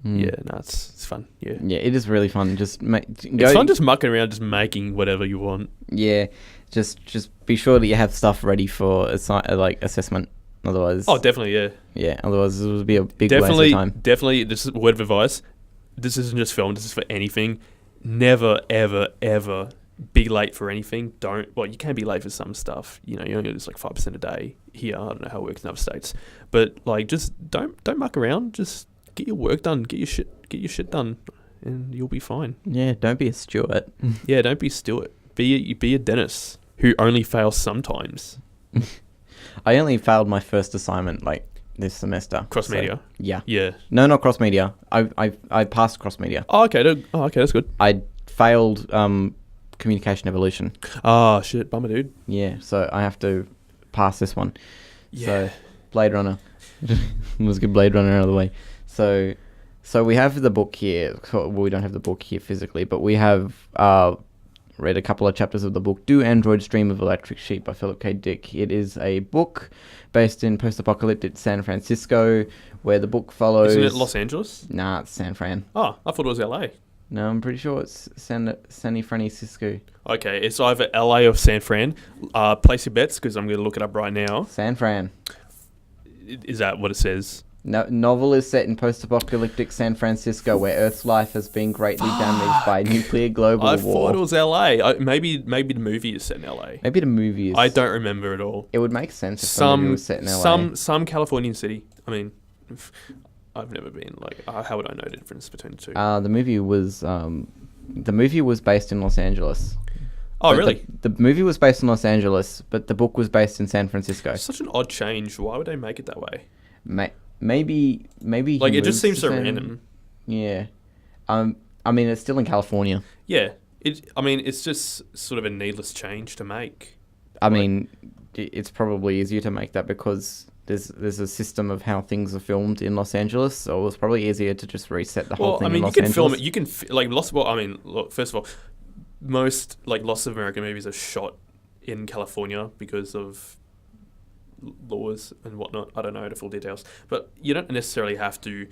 yeah, no, it's fun. Yeah. Yeah, it is really fun. It's fun just mucking around, just making whatever you want. Yeah, just be sure that you have stuff ready for assessment. Otherwise, definitely, yeah. Yeah, otherwise it would be a big waste of time. Definitely, this is a word of advice. This isn't just film. This is for anything. Never, ever, ever be late for anything. You can be late for some stuff. You know, you only lose like 5% a day here. I don't know how it works in other states, but like, just don't muck around. Just get your work done. Get your shit done, and you'll be fine. Yeah, don't be a Stuart. Yeah, don't be Stuart. Be a Dennis who only fails sometimes. I only failed my first assignment like this semester. Cross media. Yeah. Yeah. No, not cross media. I passed cross media. Oh, okay. Okay, that's good. I failed communication evolution. Oh, shit. Bummer, dude. Yeah, so I have to pass this one. Yeah. So Blade Runner. Let's get Blade Runner out of the way. So we have the book here. Well, we don't have the book here physically, but we have read a couple of chapters of the book Do Androids Dream of Electric Sheep by Philip K. Dick. It is a book based in post-apocalyptic San Francisco, where the book follows... Isn't it Los Angeles? Nah, it's San Fran. Oh, I thought it was LA. No, I'm pretty sure it's San Francisco. Okay, it's either LA or San Fran. Place your bets, because I'm going to look it up right now. San Fran. Is that what it says? No, novel is set in post-apocalyptic San Francisco, where Earth's life has been greatly damaged by nuclear global I war. thought it was LA. Maybe the movie is set in LA. Maybe the movie is... I don't remember at all. It would make sense if the movie was set in LA. Some Californian city. I mean, I've never been. Like, how would I know the difference between the two? The movie was based in Los Angeles. Oh, But really? The movie was based in Los Angeles, but the book was based in San Francisco. Such an odd change. Why would they make it that way? Maybe. Like, he it just moved seems to so random. Yeah. I mean, it's still in California. Yeah. It's just sort of a needless change to make. I mean, it's probably easier to make that because there's a system of how things are filmed in Los Angeles, so it was probably easier to just reset the whole thing in Los Angeles. Film it. You can look, first of all, most lots of American movies are shot in California because of laws and whatnot. I don't know the full details, but you don't necessarily have to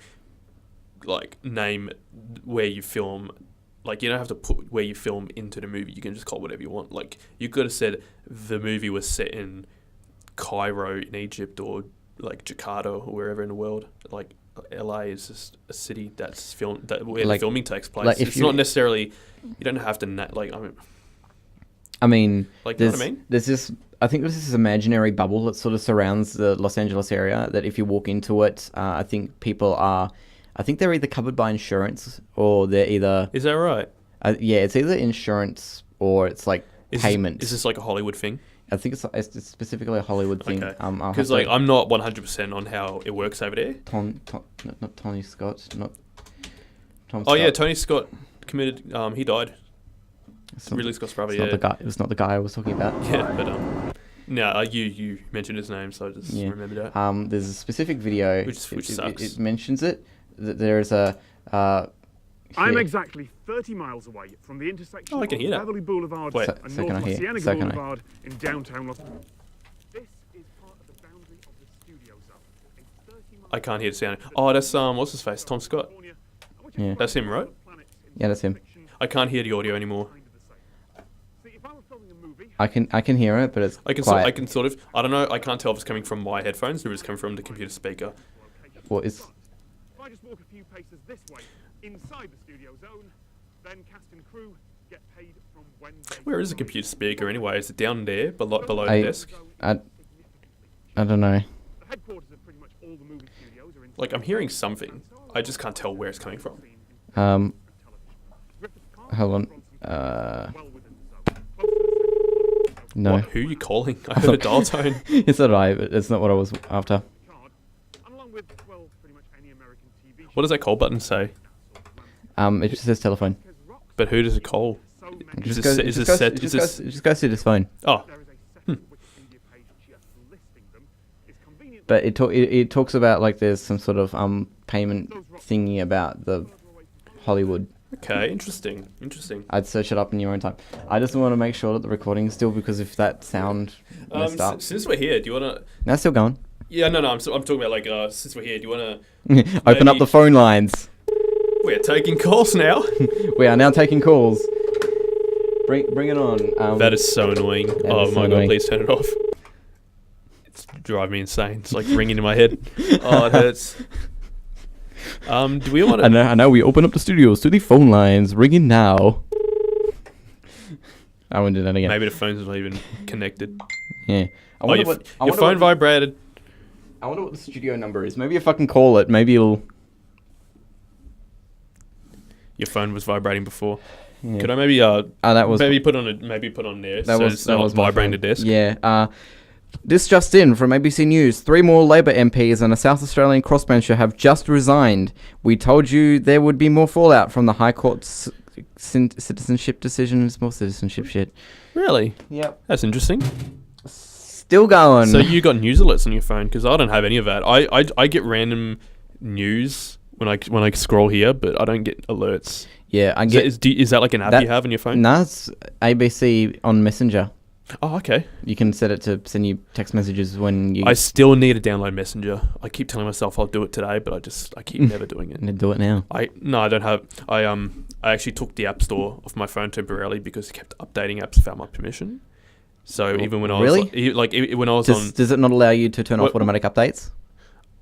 name where you film. You don't have to put where you film into the movie. You can just call it whatever you want. You could have said the movie was set in Cairo in Egypt or Jakarta or wherever in the world. LA is just a city that's filmed where the filming takes place. It's not necessarily, you don't have to I mean, you know what I mean? There's this. I think there's this imaginary bubble that sort of surrounds the Los Angeles area. That if you walk into it, I think people are. I think they're either covered by insurance or they're either. Is that right? Yeah, it's either insurance or it's payment. Is this like a Hollywood thing? I think it's specifically a Hollywood thing. Okay. Because I'm not 100% on how it works over there. Not Tony Scott, not Tom. Oh Scott. yeah, Tony Scott committed. He died. Ridley Scott's brother. Yeah. Not the guy. It was not the guy I was talking about. Yeah, but no, you mentioned his name, so I just remembered that. There's a specific video which sucks. It mentions it. That there is a. I'm exactly 30 miles away from the intersection of Beverly Boulevard and North Cienega Boulevard in downtown Los Angeles. This is part of the boundary of the studio zone. I can't hear the sound. Oh, that's what's his face? Tom Scott. Yeah. That's him, right? Yeah, that's him. I can't hear the audio anymore. I can hear it, but it's quiet. I can sort of. I don't know. I can't tell if it's coming from my headphones or if it's coming from the computer speaker. What is? If I just walk a few paces this way inside the studio zone, then cast and crew get paid from Wednesday. Where is the computer speaker anyway? Is it down there below the desk? I don't know. The headquarters of pretty much all the movie studios are in. I'm hearing something. I just can't tell where it's coming from. Hold on. No. What? Who are you calling? I heard a dial tone. It's alright, but it's not what I was after. What does that call button say? It just says telephone. But who does it call? It just goes to this phone. Oh. But it talks about there's some sort of payment thingy about the Hollywood. Okay, interesting. I'd search it up in your own time. I just want to make sure that the recording's still, because if that sound messed up. Since we're here, do you want to... No, it's still going. Yeah, no, I'm talking about since we're here, do you want to... Open up the phone lines. We're taking calls now. We are now taking calls. Bring it on. That is so annoying. Oh my annoying. God, please turn it off. It's driving me insane. It's ringing in my head. Oh, it hurts. Do we want to... I know we open up the studios to the phone lines. Ringing now. I won't do that again. Maybe the phone's not even connected. Yeah. Your phone vibrated. I wonder what the studio number is. Maybe if I can call it, maybe it'll... Your phone was vibrating before. Yeah. Could I maybe that was maybe put on there that so was it's not vibrating the desk? Yeah. This just in from ABC News. 3 more Labor MPs and a South Australian crossbencher have just resigned. We told you there would be more fallout from the High Court's citizenship decision. It's more citizenship shit. Really? Yep. That's interesting. Still going. So you got news alerts on your phone? Because I don't have any of that. I get random news when I scroll here, but I don't get alerts. Yeah, I get. Is that like an app you have on your phone? No, it's ABC on Messenger. Oh, okay. You can set it to send you text messages when you... I still need to download Messenger. I keep telling myself I'll do it today, but I keep never doing it. Do it now. I don't have... I actually took the App Store off my phone temporarily because it kept updating apps without my permission. So even when I was... Really? When I was on... Does it not allow you to turn off automatic updates?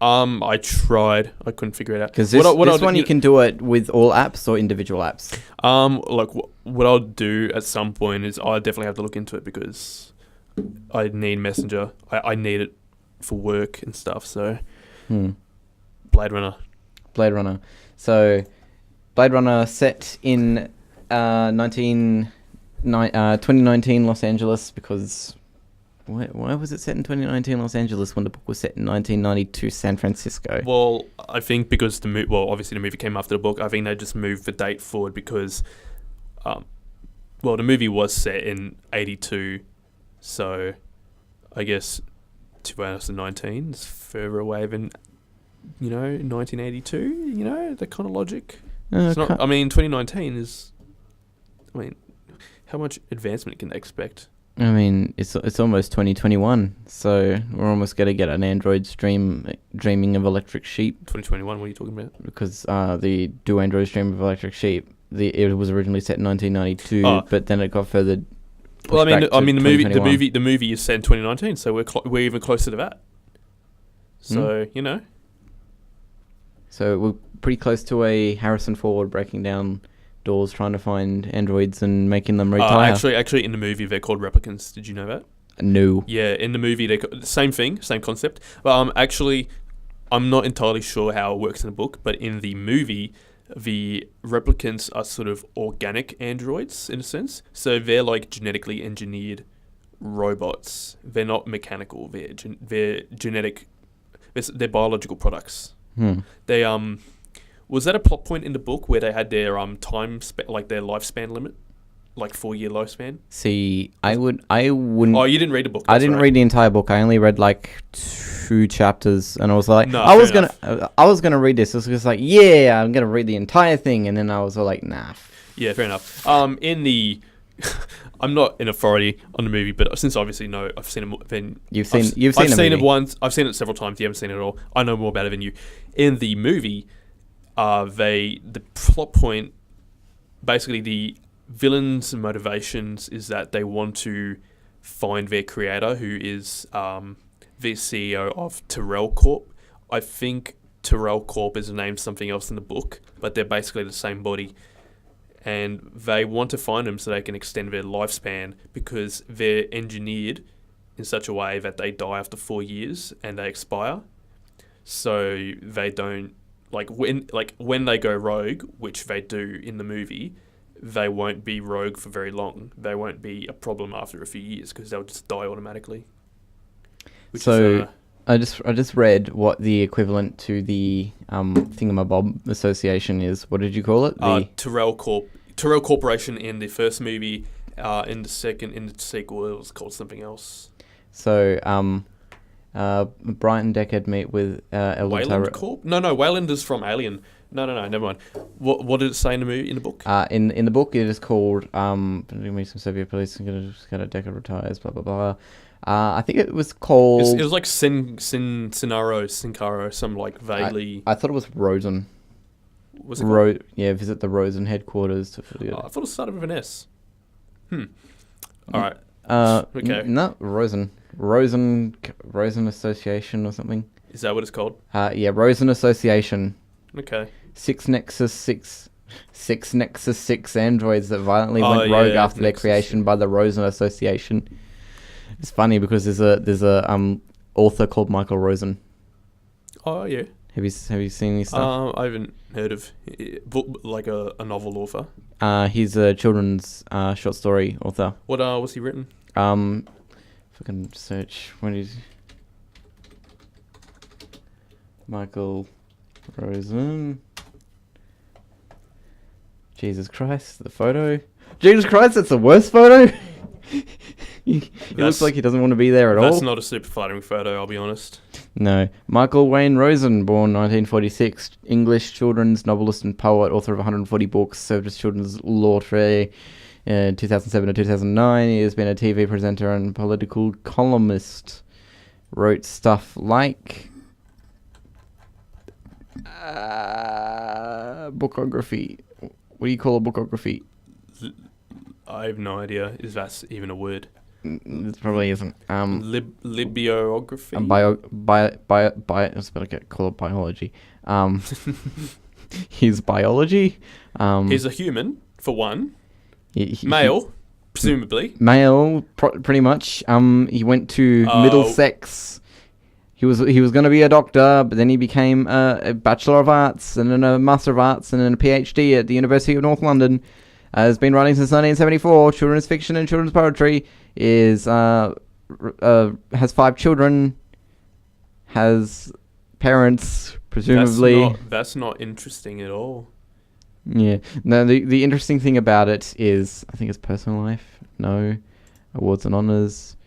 I tried. I couldn't figure it out. Because this one you can do it with all apps or individual apps. What I'll do at some point is I definitely have to look into it because I need Messenger. I need it for work and stuff. So, Bladerunner. So, Bladerunner set in 2019 Los Angeles because... Why was it set in 2019 Los Angeles when the book was set in 1992 San Francisco? Well, I think because obviously the movie came after the book. I think they just moved the date forward because, the movie was set in 82, so I guess 2019 is further away than 1982. The kind of logic. It's not. 2019 is. How much advancement can they expect? It's almost 2021, so we're almost going to get an Android dreaming of electric sheep. 2021, what are you talking about? Because the Do Androids Dream of Electric Sheep, it was originally set in 1992, but then it got further. Well, the movie is set in 2019, so we're even closer to that. So So we're pretty close to a Harrison Ford breaking down doors trying to find androids and making them retire. Actually, in the movie they're called replicants. Did you know that? No. Yeah, in the movie they same thing, same concept. But actually, I'm not entirely sure how it works in the book. But in the movie, the replicants are sort of organic androids in a sense. So they're like genetically engineered robots. They're not mechanical. They're genetic. They're biological products. They Was that a plot point in the book where they had their their lifespan limit, like 4-year lifespan? See, I wouldn't. Oh, you didn't read the book. I didn't read the entire book. I only read like 2 chapters, and I was like, no, I was gonna read this. I was just like, yeah, I'm gonna read the entire thing, and then I was all like, nah. Yeah, fair enough. I'm not an authority on the movie, but since obviously I've seen it. Then I've seen it once. I've seen it several times. You haven't seen it at all. I know more about it than you. In the movie. The plot point, basically the villain's motivations is that they want to find their creator, who is the CEO of Tyrell Corp. I think Tyrell Corp is named something else in the book, but they're basically the same body. And they want to find them so they can extend their lifespan because they're engineered in such a way that they die after 4 years and they expire. So they don't... when they go rogue, which they do in the movie, they won't be rogue for very long. They won't be a problem after a few years because they'll just die automatically. I just read what the equivalent to the Thingamabob Association is. What did you call it? Tyrell Corporation in the first movie. In the sequel, it was called something else. So, Brian Deckard meet with Wayland Corp? No, Wayland is from Alien. No, never mind. What did it say in the book? In the book, it is called some Soviet police and going to Deckard retires. Blah blah blah. I think it was called. It was like Sincaro, some like vaguely. I thought it was Rosen. Was it? Visit the Rosen headquarters. I thought it started with an S. All right. Okay. No, Rosen Association or something. Is that what it's called? Rosen Association. Okay. 6 Nexus 6 androids that violently went rogue after their creation by the Rosen Association. It's funny because there's a author called Michael Rosen. Oh yeah. Have you seen his stuff? I haven't heard of like a novel author. He's a children's short story author. What's he written? For Fucking search. When is Michael Rosen? Jesus Christ, the photo. Jesus Christ, that's the worst photo. He looks like he doesn't want to be there at all. That's not a super flattering photo, I'll be honest. No. Michael Wayne Rosen, born 1946, English children's novelist and poet, author of 140 books, served as children's laureate in 2007 to 2009. He has been a TV presenter and political columnist. Wrote stuff like bookography. What do you call a bookography? I have no idea. Is that even a word? It probably isn't. Libiography? I was about to call it biology. His biology. He's a human, for one. Male, presumably. Male, pretty much. He went to Middlesex. He was going to be a doctor, but then he became a Bachelor of Arts and then a Master of Arts and then a PhD at the University of North London. Has been writing since 1974. Children's fiction and children's poetry. Has 5 children. Has parents, presumably. That's not interesting at all. Yeah. No, the interesting thing about it is, I think it's personal life. No. Awards and honours.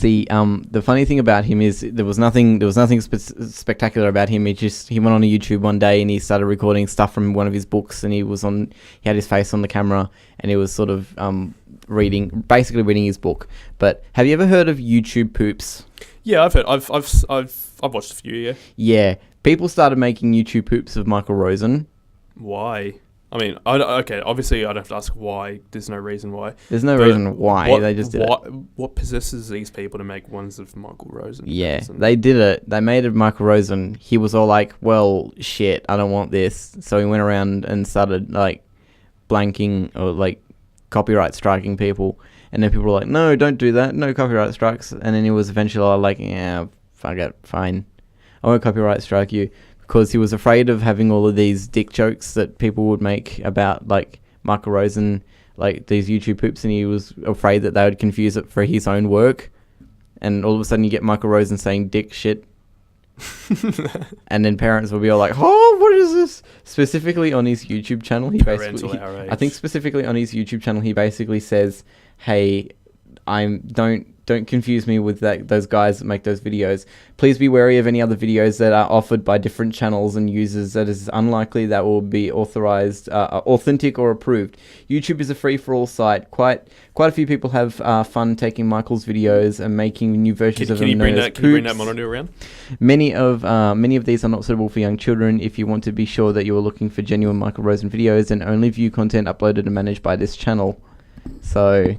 The funny thing about him is there was nothing spectacular about him. He went on a YouTube one day and he started recording stuff from one of his books, and he had his face on the camera and he was sort of basically reading his book. But have you ever heard of YouTube poops? Yeah, I've heard. I've watched a few. Yeah. Yeah, people started making YouTube poops of Michael Rosen. Why? I mean, okay, obviously I don't have to ask why. There's no reason why. There's no reason why. They just did it. What possesses these people to make ones of Michael Rosen? Yeah, they did it. They made it Michael Rosen. He was all like, well, shit, I don't want this. So he went around and started, like, blanking or, like, copyright striking people. And then people were like, no, don't do that. No copyright strikes. And then he was eventually like, yeah, fuck it, fine. I won't copyright strike you. Because he was afraid of having all of these dick jokes that people would make about, like, Michael Rosen, like, these YouTube poops, and he was afraid that they would confuse it for his own work. And all of a sudden you get Michael Rosen saying dick shit. And then parents will be all like, oh, what is this? Specifically on his YouTube channel, I think specifically on his YouTube channel, he basically says, hey, don't confuse me with those guys that make those videos. Please be wary of any other videos that are offered by different channels and users that is unlikely that will be authorized, authentic or approved. YouTube is a free-for-all site. Quite a few people have fun taking Michael's videos and making new versions of them. Can you bring that monitor around? Many of these are not suitable for young children. If you want to be sure that you are looking for genuine Michael Rosen videos, then only view content uploaded and managed by this channel. So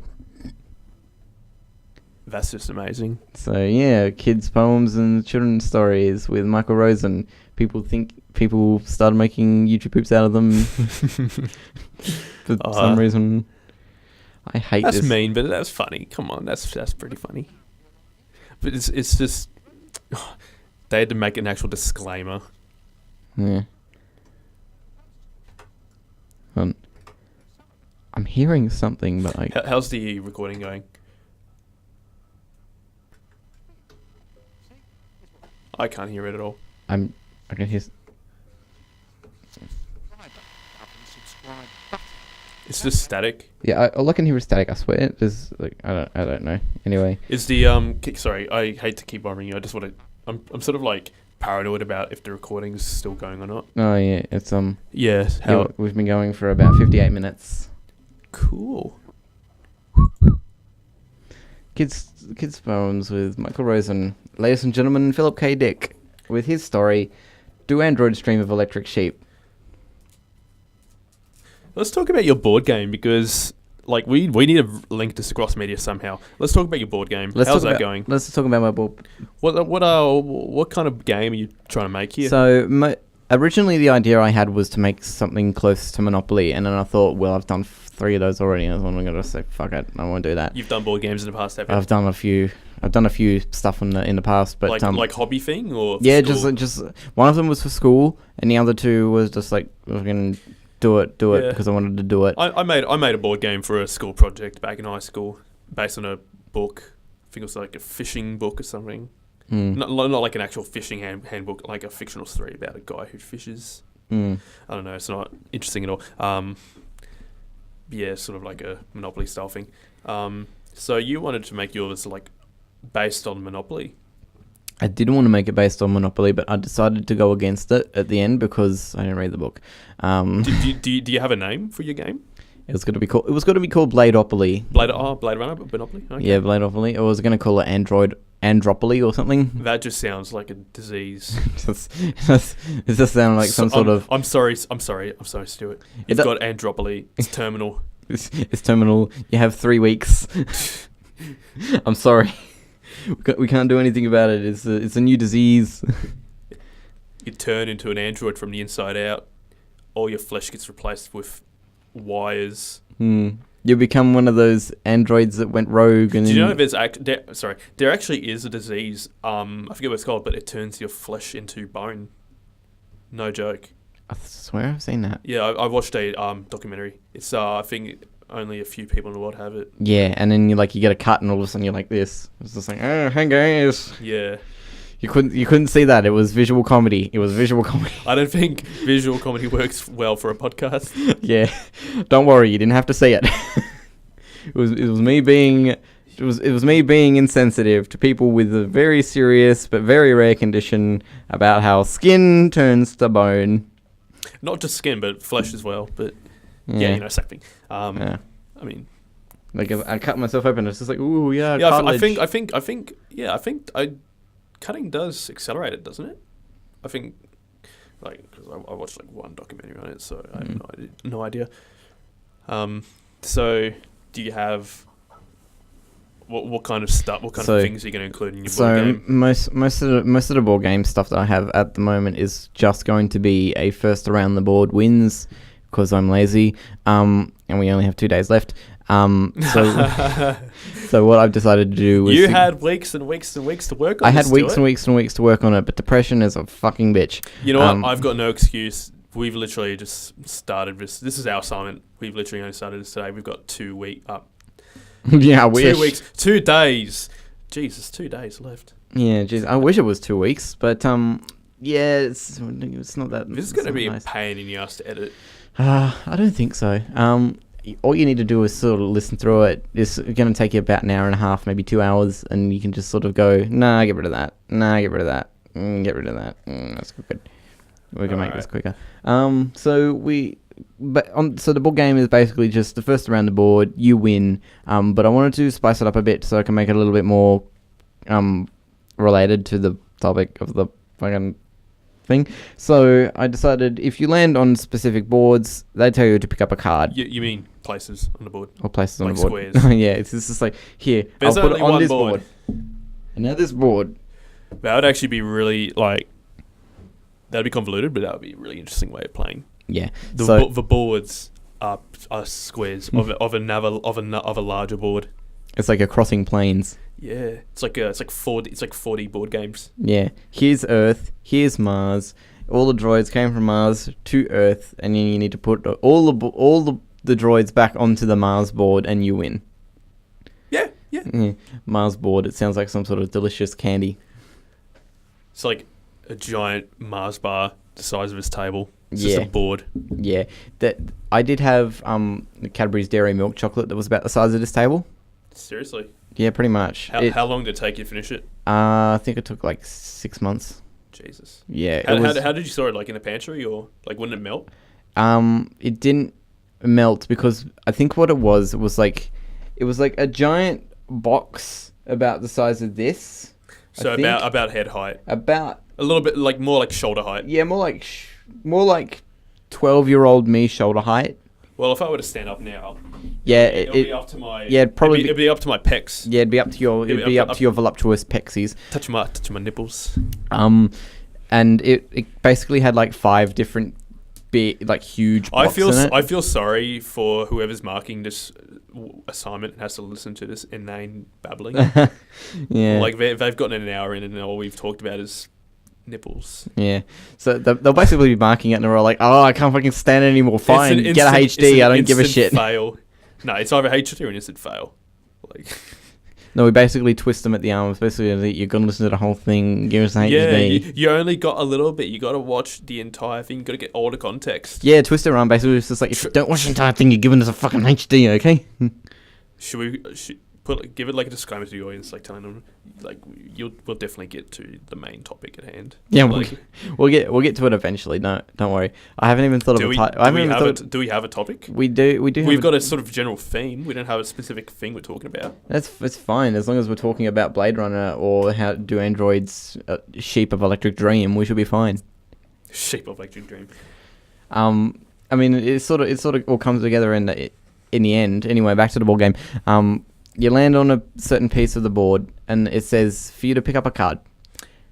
that's just amazing. So yeah, kids' poems and children's stories with Michael Rosen. People started making YouTube poops out of them for some reason. I hate this. That's mean, but that's funny. Come on, that's pretty funny. But it's just they had to make an actual disclaimer. Yeah. I'm hearing something, but like, how's the recording going? I can't hear it at all. I can hear. It's just static. Yeah, all I can hear is static. I swear. There's like I don't know. Anyway, is the sorry, I hate to keep bothering you. I just want to. I'm sort of like paranoid about if the recording's still going or not. Oh yeah, it's Yes. Yeah, we've been going for about 58 minutes. Cool. Kids poems with Michael Rosen. Ladies and gentlemen, Philip K. Dick with his story, Do Androids Dream of Electric Sheep? Let's talk about your board game because, like, we need to link this across media somehow. Let's talk about your board game. How's that going? Let's talk about my board. What kind of game are you trying to make here? So originally the idea I had was to make something close to Monopoly, and then I thought, well, I've done 3 of those already, and I'm going to say, fuck it, I won't do that. You've done board games in the past, haven't you? I've done a few stuff in the past, but like hobby thing or yeah, just one of them was for school, and the other 2 was just like fucking Do it Yeah. because I wanted to do it. I made a board game for a school project back in high school based on a book. I think it was like a fishing book or something. Not like an actual fishing handbook, like a fictional story about a guy who fishes. I don't know. It's not interesting at all. Yeah, sort of like a Monopoly style thing. So you wanted to make yours like based on Monopoly. I didn't want to make it based on Monopoly, but I decided to go against it at the end because I didn't read the book. Do you have a name for your game? It was going to be called Bladeopoly. Bladerunner, Monopoly. Okay. Yeah, Bladeopoly. I was going to call it Andropoly or something. That just sounds like a disease. It just sounds like some sort of. I'm sorry, Stuart. You've got Andropoly. It's terminal. It's terminal. You have 3 weeks. I'm sorry. We can't do anything about it. It's a new disease. You turn into an android from the inside out. All your flesh gets replaced with wires. You become one of those androids that went rogue. And do you know there actually is a disease. I forget what it's called, but it turns your flesh into bone. No joke. I swear I've seen that. Yeah, I watched a documentary. It's I think only a few people in the world have it. Yeah, and then you get a cut, and all of a sudden you're like this. It's just like, oh, hey guys. Yeah. You couldn't see that. It was visual comedy. I don't think visual comedy works well for a podcast. Yeah, don't worry. You didn't have to see it. It was me being insensitive to people with a very serious but very rare condition about how skin turns to bone. Not just skin, but flesh as well. But yeah, same thing. Yeah. I mean, like if I cut myself open, it's just like, ooh, yeah. Yeah, cartilage. I think cutting does accelerate it, doesn't it? I think, like, because I watched like one documentary on it, so I have no idea. So do you have what kind of stuff? What kind of things are you going to include in your board game? So most of the board game stuff that I have at the moment is just going to be a first around the board wins because I'm lazy. And we only have 2 days left. So what I've decided to do was... You had weeks and weeks and weeks to work on it. I had weeks and weeks and weeks to work on it, but depression is a fucking bitch. You know what? I've got no excuse. We've literally just started this. This is our assignment. We've literally only started this today. We've got 2 weeks up. Yeah, I wish. 2 weeks. 2 days. Jesus, 2 days left. Yeah, jeez. I wish it was 2 weeks, but yeah, it's not that... This is going to be a pain in the ass to edit. I don't think so. All you need to do is sort of listen through it. It's going to take you about an hour and a half, maybe 2 hours, and you can just sort of go, nah, get rid of that. Nah, get rid of that. Get rid of that. That's good. We're going to make this quicker. So the board game is basically just the first around the board, you win. But I wanted to spice it up a bit so I can make it a little bit more related to the topic of the fucking thing. So I decided if you land on specific boards, they tell you to pick up a card. You mean places on the board? Or places on like the board. Squares. Yeah, it's just like, here, There's I'll put only it on one this board. And now this board. That would actually be really, like, that'd be convoluted, but that would be a really interesting way of playing. Yeah. The boards are squares of a larger board. It's like a crossing planes. Yeah, it's like 40 board games. Yeah, here's Earth, here's Mars. All the droids came from Mars to Earth, and then you need to put all the droids back onto the Mars board, and you win. Yeah. Mars board. It sounds like some sort of delicious candy. It's like a giant Mars bar the size of this table. It's just a board. Yeah, that I did have the Cadbury's Dairy Milk chocolate that was about the size of this table. Seriously? Yeah, pretty much. How long did it take you to finish it? I think it took like 6 months. Jesus. Yeah. How did you store it? Like in a pantry or like wouldn't it melt? It didn't melt because I think what it was like a giant box about the size of this. So about head height. About a little bit like more like shoulder height. Yeah, more like 12-year-old me shoulder height. Well, if I were to stand up now, it'd be up to my it'd be up to my pecs. Yeah, it'd be up to your voluptuous pexies. Touch my nipples. And it basically had like 5 different big, like huge blocks in it. I feel sorry for whoever's marking this assignment and has to listen to this inane babbling. Yeah, like they've gotten an hour in and all we've talked about is nipples. Yeah. So they'll basically be marking it and they're all like, oh, I can't fucking stand it anymore. Fine, get a HD. I don't give a shit. Fail. No, it's either HD or an instant fail. Like. No, we basically twist them at the arms. Basically, you're going to listen to the whole thing, give us an HD. Yeah, you only got a little bit. You got to watch the entire thing. You got to get all the context. Yeah, twist it around. Basically, it's just like, if you don't watch the entire thing, you're giving us a fucking HD, okay? Should we give it like a disclaimer to the audience, like telling them, like, we'll definitely get to the main topic at hand. Yeah, like, we'll get to it eventually. No, don't worry. I haven't even thought of a title. Do we have a topic? We do. We've got a sort of general theme. We don't have a specific thing we're talking about. It's fine as long as we're talking about Bladerunner or how do androids sheep of electric dream. We should be fine. Sheep of electric dream. I mean, it sort of all comes together in the end. Anyway, back to the board game. You land on a certain piece of the board, and it says for you to pick up a card.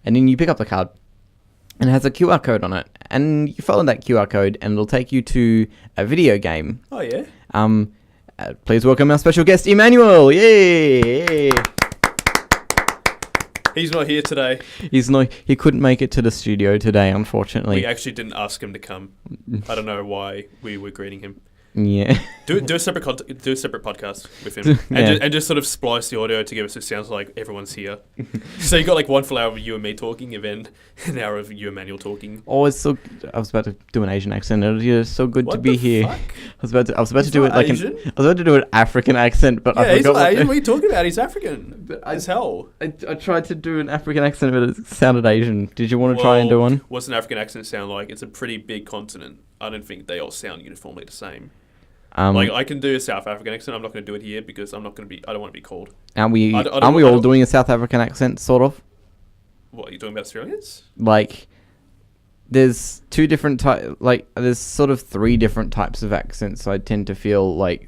And then you pick up the card, and it has a QR code on it. And you follow that QR code, and it'll take you to a video game. Oh, yeah? Please welcome our special guest, Emmanuel. Yay! He's not here today. He couldn't make it to the studio today, unfortunately. We actually didn't ask him to come. I don't know why we were greeting him. Yeah. Do a separate podcast with him, and just sort of splice the audio together so it sounds like everyone's here. So you got like one full hour of you and me talking, and then an hour of you and Manuel talking. Oh, it's so. I was about to do an Asian accent. It's so good to be here. Fuck? I was about to do it like I was about to do an African accent, but I forgot. He's Asian. What are you talking about? He's African. As hell. I tried to do an African accent, but it sounded Asian. Did you want to try and do one? What's an African accent sound like? It's a pretty big continent. I don't think they all sound uniformly the same. Like I can do a South African accent. I'm not going to do it here because I don't want to be called. Aren't we all doing a South African accent, sort of? What, are you talking about Australians? Like, there's two different there's sort of three different types of accents. So I tend to feel like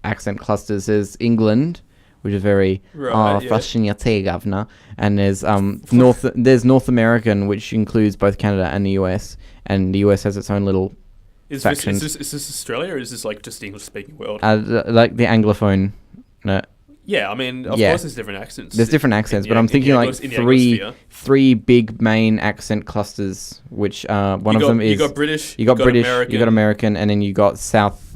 accent clusters. There's England, which is very frustrating your tea, governor, and there's North American, which includes both Canada and the US, and the US has its own little. Is this Australia, or is this like just the English-speaking world? Like the Anglophone. No. Yeah, I mean, of course there's different accents. There's different accents, but I'm thinking like three big main accent clusters, which one of them is... You got British, you got British, you got American, and then you got South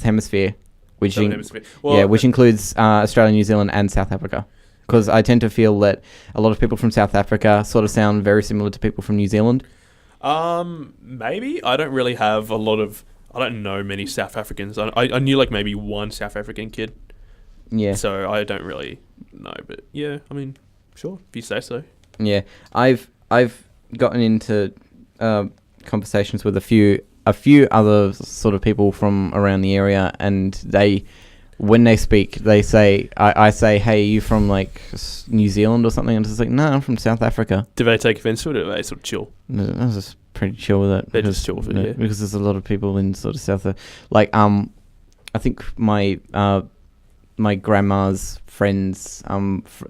Hemisphere, which which includes Australia, New Zealand, and South Africa. Because I tend to feel that a lot of people from South Africa sort of sound very similar to people from New Zealand. Maybe. I don't really have I don't know many South Africans. I knew like maybe one South African kid. Yeah. So I don't really know, but yeah, I mean, sure, if you say so. Yeah. I've gotten into conversations with a few other sort of people from around the area, and when they speak, they say, I say, hey, you from like New Zealand or something? And it's like, no, I'm from South Africa. Do they take offense to it, or do they sort of chill? I was just pretty chill with it. They're just chill with it, yeah. Because there's a lot of people in sort of South, I think my grandma's friends,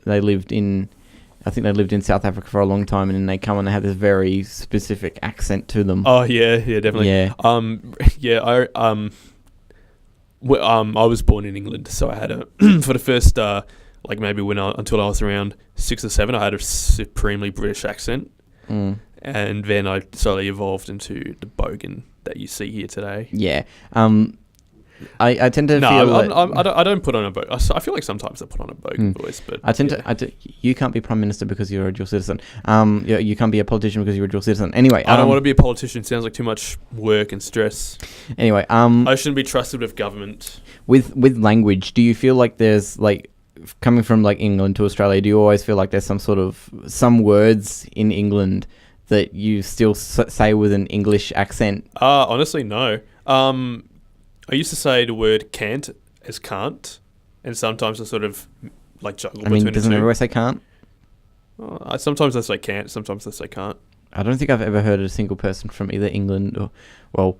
they lived in South Africa for a long time, and then they come and they have this very specific accent to them. Oh yeah, definitely. Yeah. I was born in England, so I had for the first maybe until I was around 6 or 7, I had a supremely British accent, and then I slowly evolved into the bogan that you see here today. Yeah. I tend to feel I don't put on a bogan. I feel like sometimes I put on a bogan voice, but I tend to. You can't be prime minister because you're a dual citizen. You can't be a politician because you're a dual citizen. Anyway, I don't want to be a politician. It sounds like too much work and stress. Anyway, I shouldn't be trusted with government. With language, do you feel like there's like coming from like England to Australia? Do you always feel like there's some words in England that you still say with an English accent? Honestly, no. I used to say the word can't as can't, and sometimes I sort of like juggle between the two. Doesn't everyone say can't? Sometimes I say can't, sometimes I say can't. I don't think I've ever heard a single person from either England or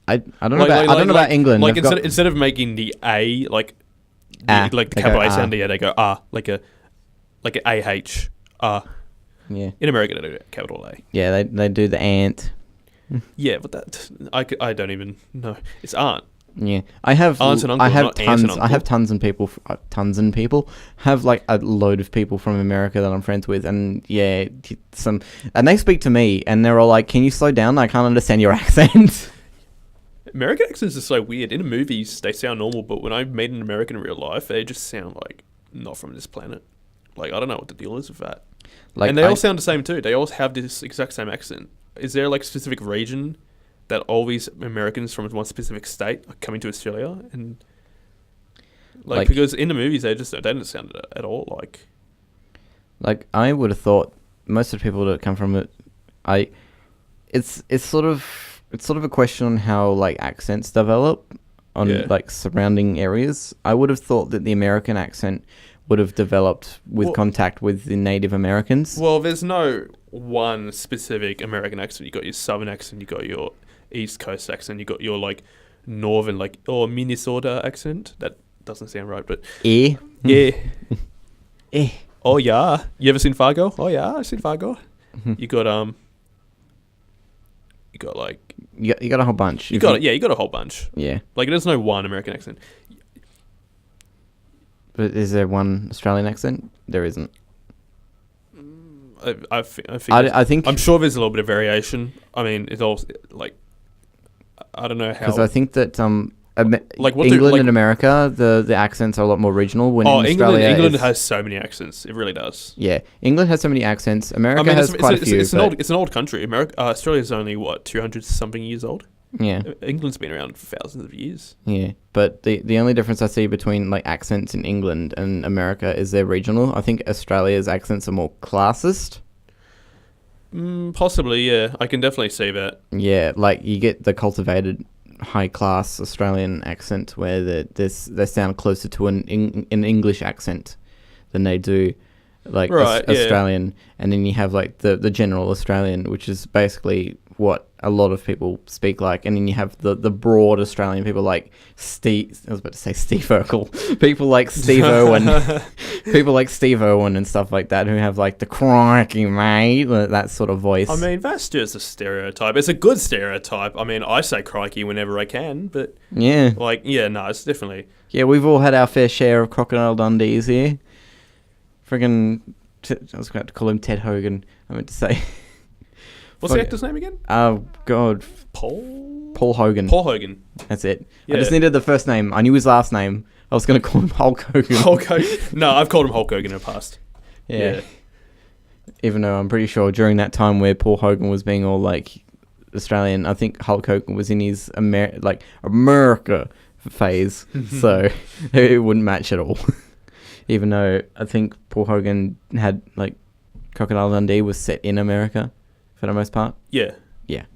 I don't know about England. Like instead of making the A like the capital A sound, they go like a AH. Yeah. In America, they do capital A. Yeah, they do the ant. Yeah, but that I don't even know. It's aunt. Yeah, I have Aunt and uncle, I have not aunt and tons. uncle. I have tons and people have like a load of people from America that I'm friends with, and yeah, and they speak to me, and they're all like, "Can you slow down? I can't understand your accent." American accents are so weird. In the movies, they sound normal, but when I meet an American in real life, they just sound like not from this planet. Like, I don't know what the deal is with that. Like, and they all sound the same too. They all have this exact same accent. Is there like a specific region that all these Americans from one specific state are coming to Australia? And like because in the movies they don't sound at all like I would have thought most of the people that come from it, it's sort of a question on how like accents develop on like surrounding areas. I would have thought that the American accent would have developed with contact with the Native Americans. Well, there's no one specific American accent. You got your Southern accent, you got your East Coast accent, you got your like Northern or Minnesota accent. That doesn't sound right, but yeah. Oh yeah, you ever seen Fargo? Oh yeah, I've seen Fargo. You got like you got a whole bunch. You got a whole bunch. Yeah, like there's no one American accent. But is there one Australian accent? There isn't. I think I'm sure there's a little bit of variation. I mean, it's all like I don't know how. Because I think that England and America, the accents are a lot more regional. When England has so many accents. It really does. Yeah, England has so many accents. America has quite a few. It's an old country. Australia's only 200 something years old. Yeah, England's been around for thousands of years. Yeah, but the only difference I see between like accents in England and America is they're regional. I think Australia's accents are more classist. Possibly, yeah. I can definitely see that. Yeah, like you get the cultivated high class Australian accent where they sound closer to an English accent than they do like Australian, and then you have like the general Australian, which is basically what a lot of people speak like, and then you have the broad Australian people like Steve. I was about to say Steve Urkel. People like Steve Irwin, people like Steve Irwin and stuff like that, who have like the crikey mate, that sort of voice. I mean, that's just a stereotype. It's a good stereotype. I mean, I say crikey whenever I can, but it's definitely we've all had our fair share of Crocodile Dundees here. Friggin', I was going to call him Ted Hogan. I meant to say. What's the actor's name again? Oh, God. Paul Hogan. Paul Hogan. That's it. Yeah. I just needed the first name. I knew his last name. I was going to call him Hulk Hogan. Hulk Hogan? No, I've called him Hulk Hogan in the past. Yeah. Even though I'm pretty sure during that time where Paul Hogan was being all, like, Australian, I think Hulk Hogan was in his America phase. So it wouldn't match at all. Even though I think Paul Hogan had, like, Crocodile Dundee was set in America. For the most part, yeah.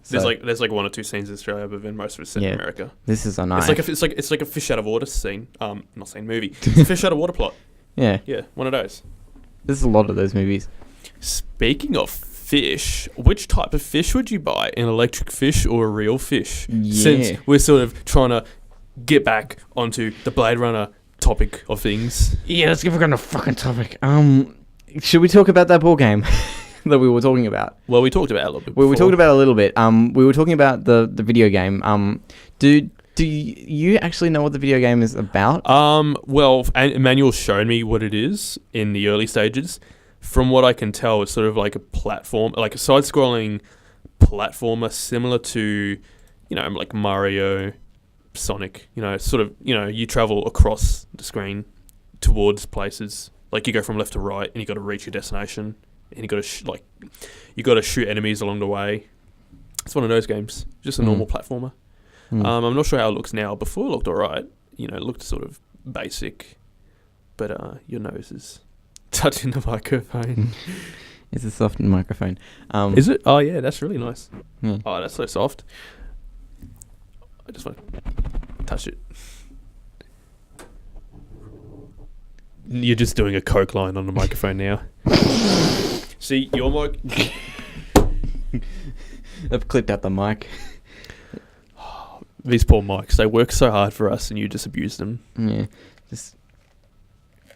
So There's like one or two scenes in Australia, but then most of it's set in America. This is a nice. It's like a fish out of water scene. Not saying movie. It's a fish out of water plot. Yeah, one of those. There's a lot of those movies. Speaking of fish, which type of fish would you buy? An electric fish or a real fish? Yeah. Since we're sort of trying to get back onto the Bladerunner topic of things. Yeah, let's get back on the fucking topic. Should we talk about that ball game? That we were talking about. Well, we talked about it a little bit. We talked about it a little bit. We were talking about the video game. Do you actually know what the video game is about? Well, Emmanuel showed me what it is in the early stages. From what I can tell, it's sort of like a platform, like a side-scrolling platformer, similar to, like Mario, Sonic. Sort of, you travel across the screen towards places. Like you go from left to right, and you got to reach your destination. And you got to shoot enemies along the way. It's one of those games, just a normal platformer. I'm not sure how it looks now. Before it looked alright. It looked sort of basic, but your nose is touching the microphone. It's a soft microphone. Is it? Oh yeah, that's really nice. Yeah. Oh, that's so soft. I just want to touch it. You're just doing a Coke line on the microphone now. See, your mic... I've clipped out the mic. These poor mics, they work so hard for us and you just abuse them. Yeah,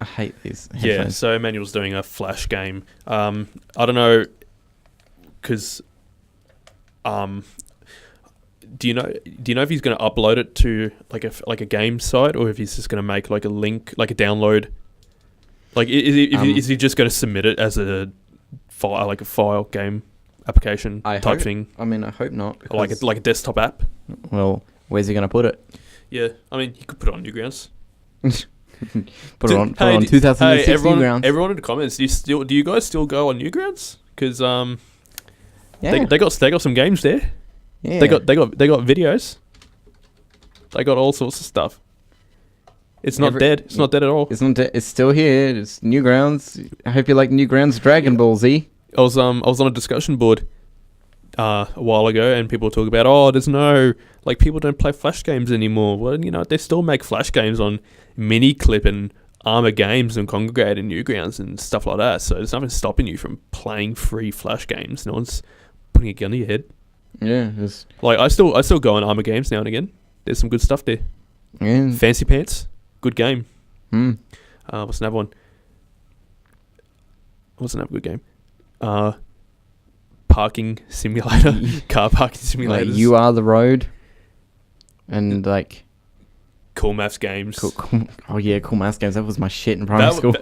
I hate these headphones. Yeah, so Emmanuel's doing a Flash game. I don't know, because do you know if he's going to upload it to like a game site, or if he's just going to make like a link, like a download? Like, is he just going to submit it as a file, like a file game application thing? I mean, I hope not. Or like a desktop app. Well, where's he going to put it? Yeah, I mean, he could put it on Newgrounds. Put it on 2016 grounds. Everyone in the comments, do you guys still go on Newgrounds? Because they got some games there. Yeah. They got videos. They got all sorts of stuff. It's not dead. It's not dead at all. It's not dead. It's still here. It's Newgrounds. I hope you like Newgrounds Dragon Ball Z. I was on a discussion board a while ago, and people talk about, there's no, like, people don't play Flash games anymore. Well, they still make Flash games on Miniclip and Armour Games and Congregate and Newgrounds and stuff like that. So there's nothing stopping you from playing free Flash games. No one's putting a gun to your head. Yeah, like I still go on Armour Games now and again. There's some good stuff there. Yeah. Fancy Pants, good game. What's another one? What's another good game? Parking simulator, car parking simulators. Like You Are the Road, and like Cool Maths games. Cool Maths games. That was my shit in primary school.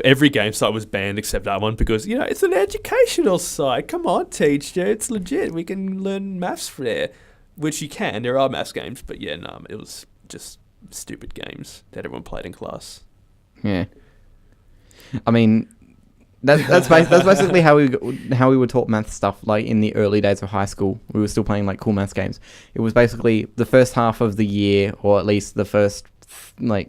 Every game site was banned except that one because it's an educational site. Come on, teacher, it's legit. We can learn maths there, which you can. There are maths games, but it was just stupid games that everyone played in class. Yeah, I mean, that's basically how we were taught math stuff. Like in the early days of high school, we were still playing like Cool Maths games. It was basically the first half of the year, or at least the first 3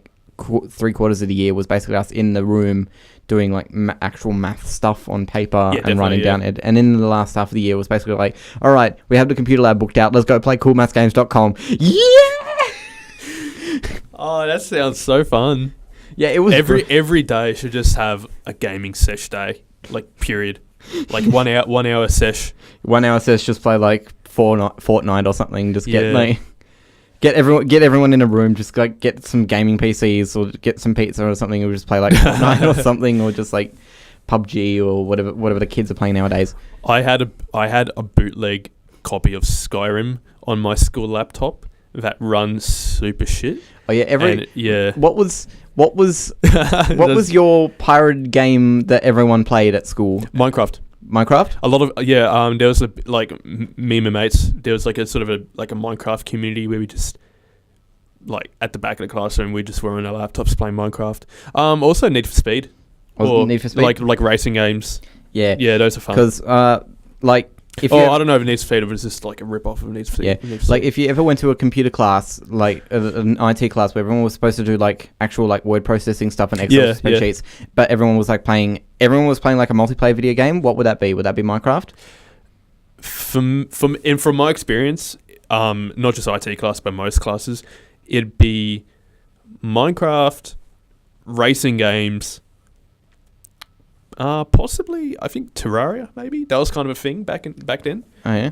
quarters of the year, was basically us in the room doing like actual math stuff on paper and writing down it. And in the last half of the year was basically like, all right, we have the computer lab booked out. Let's go play coolmathsgames.com. Yeah. Oh, that sounds so fun. Yeah, it was every day should just have a gaming sesh day, like period, like 1 hour sesh. 1 hour sesh, just play like Fortnite or something. Just get everyone in a room. Just like get some gaming PCs or get some pizza or something. Or just play like Fortnite or something, or just like PUBG or whatever the kids are playing nowadays. I had a bootleg copy of Skyrim on my school laptop that runs super shit. Oh yeah, What was your pirate game that everyone played at school? Minecraft. A lot of there was me and my mates. There was like a sort of a Minecraft community where we just like at the back of the classroom we just were on our laptops playing Minecraft. Also Need for Speed. Need for Speed, like racing games. Yeah, those are fun. Because I don't know if Need for Speed was just like a rip-off of Need for Speed. Yeah, like if you ever went to a computer class, like an IT class where everyone was supposed to do like actual like word processing stuff and Excel spreadsheets, but everyone was playing like a multiplayer video game, what would that be? Would that be Minecraft? From my experience, not just IT class, but most classes, it'd be Minecraft, racing games, possibly, I think Terraria. Maybe that was kind of a thing back then. Oh yeah.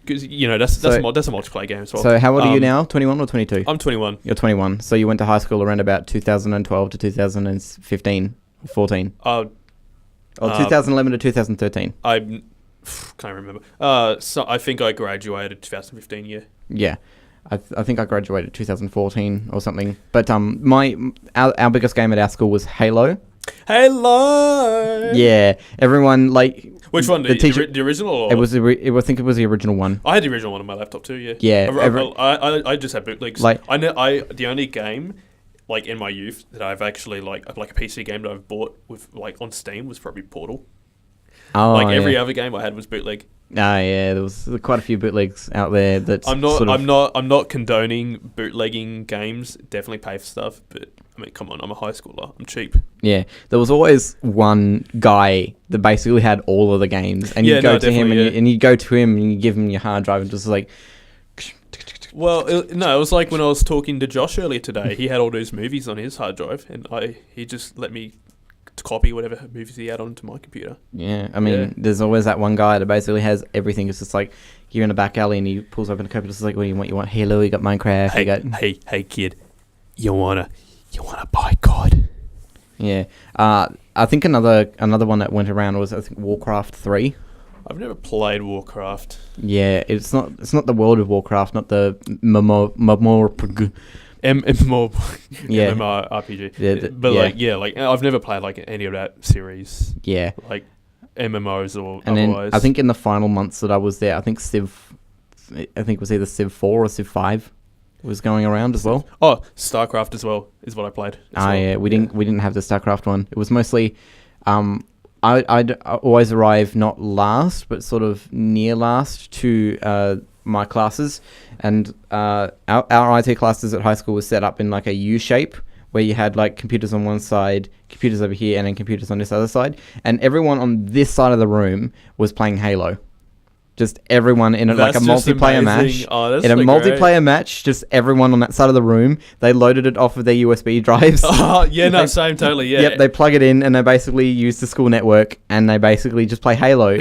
Because that's a multiplayer game as well. So how old are you now? 21 or 22? I'm 21. You're 21. So you went to high school around about 2012 to 2015, 14. 2011 to 2013. I can't remember. So I think I graduated 2015. Yeah. Yeah. I think I graduated 2014 or something. But our biggest game at our school was Halo. Halo. Yeah, everyone like. Which one? The original? Or? I think it was the original one. I had the original one on my laptop too. Yeah. Yeah. I just had bootlegs. Like the only game like in my youth that I've actually like a PC game that I've bought with like on Steam was probably Portal. Oh, like every other game I had was bootleg. Ah, yeah, there was quite a few bootlegs out there. I'm not condoning bootlegging games. Definitely pay for stuff, but I mean, come on, I'm a high schooler. I'm cheap. Yeah, there was always one guy that basically had all of the games, and you go to him and you go to him and you give him your hard drive and just like. Well, it was like when I was talking to Josh earlier today. He had all those movies on his hard drive, and he just let me to copy whatever movies he had onto my computer. Yeah, I mean, there's always that one guy that basically has everything. It's just like you're in a back alley and he pulls open a computer. It's like, what do you want? You want Halo? You got Minecraft? Hey, kid, you wanna buy COD? Yeah. I think another one that went around was Warcraft 3. I've never played Warcraft. Yeah, it's not the World of Warcraft, not the MMORPG. Yeah, MMORPG. But I've never played like any of that series. Yeah, like MMOs or and otherwise. Then I think in the final months that I was there, I think it was either Civ 4 or Civ 5 was going around as well. Oh, StarCraft as well is what I played. Yeah, we didn't have the StarCraft one. It was mostly, I'd always arrive not last, but sort of near last to my classes, and our IT classes at high school was set up in like a U shape, where you had like computers on one side, computers over here, and then computers on this other side, and everyone on this side of the room was playing Halo. Just everyone in like a multiplayer match. In a multiplayer match, just everyone on that side of the room. They loaded it off of their USB drives. Oh, yeah, no, same, totally, yeah. Yep, they plug it in and they basically use the school network and they basically just play Halo in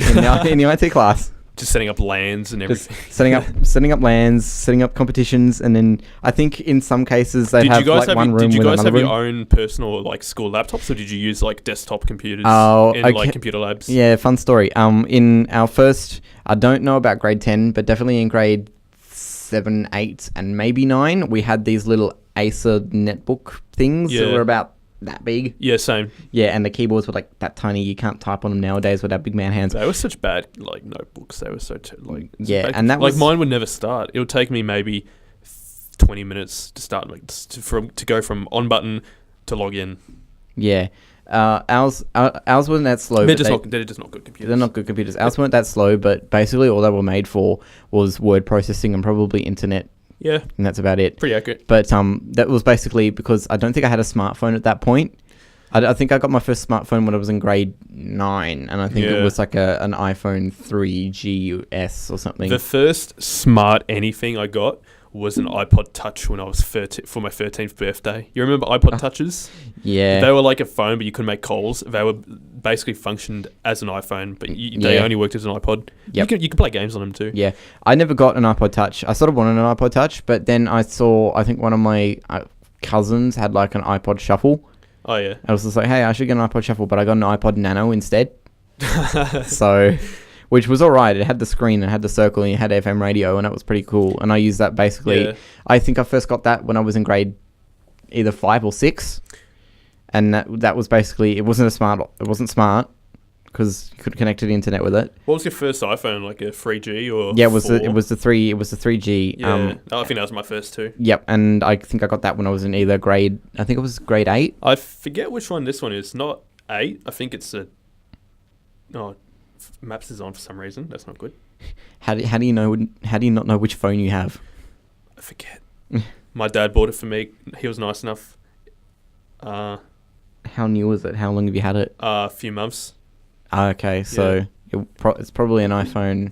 the IT class. Just setting up LANs and everything. Just setting up LANs, setting up competitions, and then I think in some cases they have like one room with another room. Did you guys have your own personal like school laptops, or did you use like desktop computers like computer labs? Yeah, fun story. In our first, I don't know about grade 10, but definitely in grade 7, 8, and maybe 9, we had these little Acer netbook things that were about that big. Yeah, same. Yeah, and the keyboards were like that tiny. You can't type on them nowadays with our big man hands. They were such bad like notebooks. They were so and that was like mine would never start. It would take me maybe 20 minutes to start, like to go from on button to log in. Yeah. Ours weren't that slow. They're just not good computers. They're not good computers. Ours weren't that slow, but basically all they were made for was word processing and probably internet. Yeah. And that's about it. Pretty accurate. But that was basically because I don't think I had a smartphone at that point. I think I got my first smartphone when I was in grade 9, and I think it was like an iPhone 3GS or something. The first smart anything I got was an iPod Touch when I was for my 13th birthday. You remember iPod Touches? Yeah. They were like a phone, but you couldn't make calls. They were basically functioned as an iPhone, but they only worked as an iPod. Yep. You could play games on them too. Yeah. I never got an iPod Touch. I sort of wanted an iPod Touch, but then I think one of my cousins had like an iPod Shuffle. Oh, yeah. I was just like, hey, I should get an iPod Shuffle, but I got an iPod Nano instead. So... which was all right. It had the screen, it had the circle, and it had FM radio, and that was pretty cool. And I used that basically. Yeah. I think I first got that when I was in grade either 5 or 6, and that was basically it wasn't smart because you couldn't connect to the internet with it. What was your first iPhone? Like a 3G or? Yeah, it was the 3G. Yeah, I think that was my first too. Yep, and I think I got that when I was in either grade 8. I forget which one this one is. Not 8. I think it's Maps is on for some reason. That's not good. How do you not know which phone you have? I forget. My dad bought it for me. He was nice enough. How new is it? How long have you had it? A few months. Okay, so it's probably an iPhone.